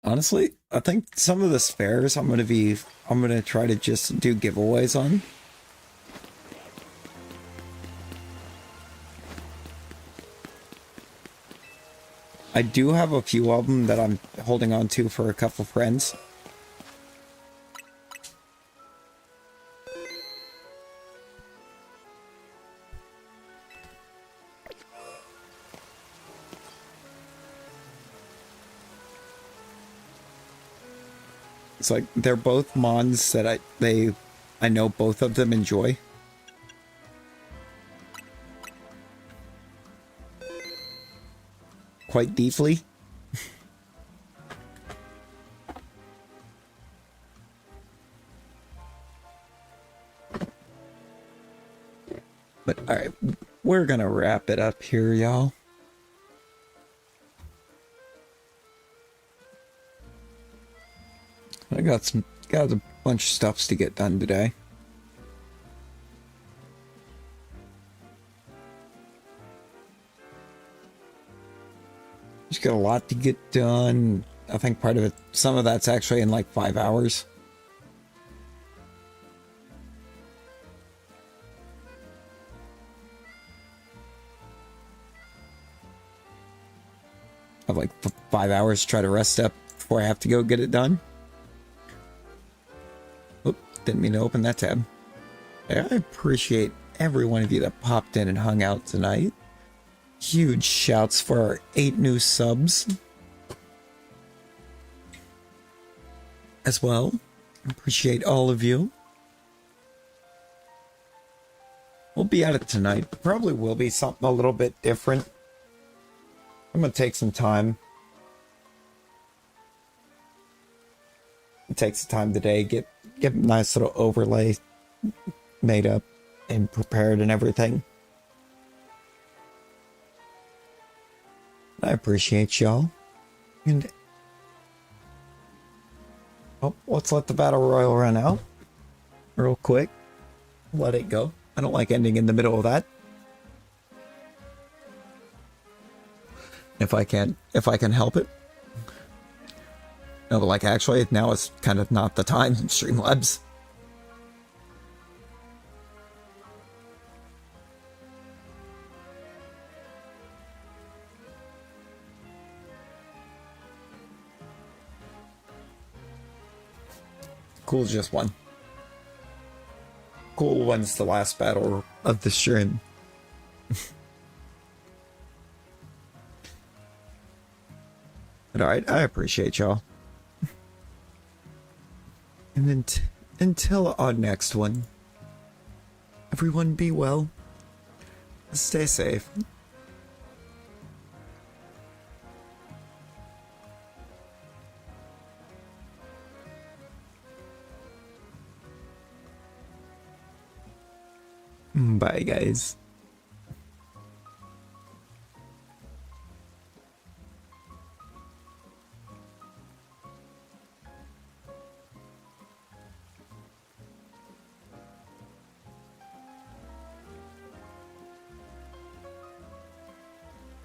Honestly, I think some of the spares I'm gonna try to just do giveaways on. I do have a few of them that I'm holding on to for a couple friends. It's like they're both mons that I know both of them enjoy. Quite deeply. But alright, we're gonna wrap it up here, y'all. I got a bunch of stuffs to get done today. Just got a lot to get done. I think part of it, some of that's actually in like 5 hours. I have like 5 hours to try to rest up before I have to go get it done. Oop, didn't mean to open that tab. I appreciate every one of you that popped in and hung out tonight. Huge shouts for our 8 new subs as well. Appreciate all of you. We'll be at it tonight. Probably will be something a little bit different. I'm gonna take some time. Take some time today, get a nice little overlay made up and prepared and everything. I appreciate y'all. And oh, let's let the battle royal run out real quick. Let it go. I don't like ending in the middle of that. If I can help it. No, but like actually now is kind of not the time, Streamlabs. Cool is just one. Cool one's the last battle of the stream. But alright, I appreciate y'all. And then until our next one, everyone be well. Stay safe. Bye, guys.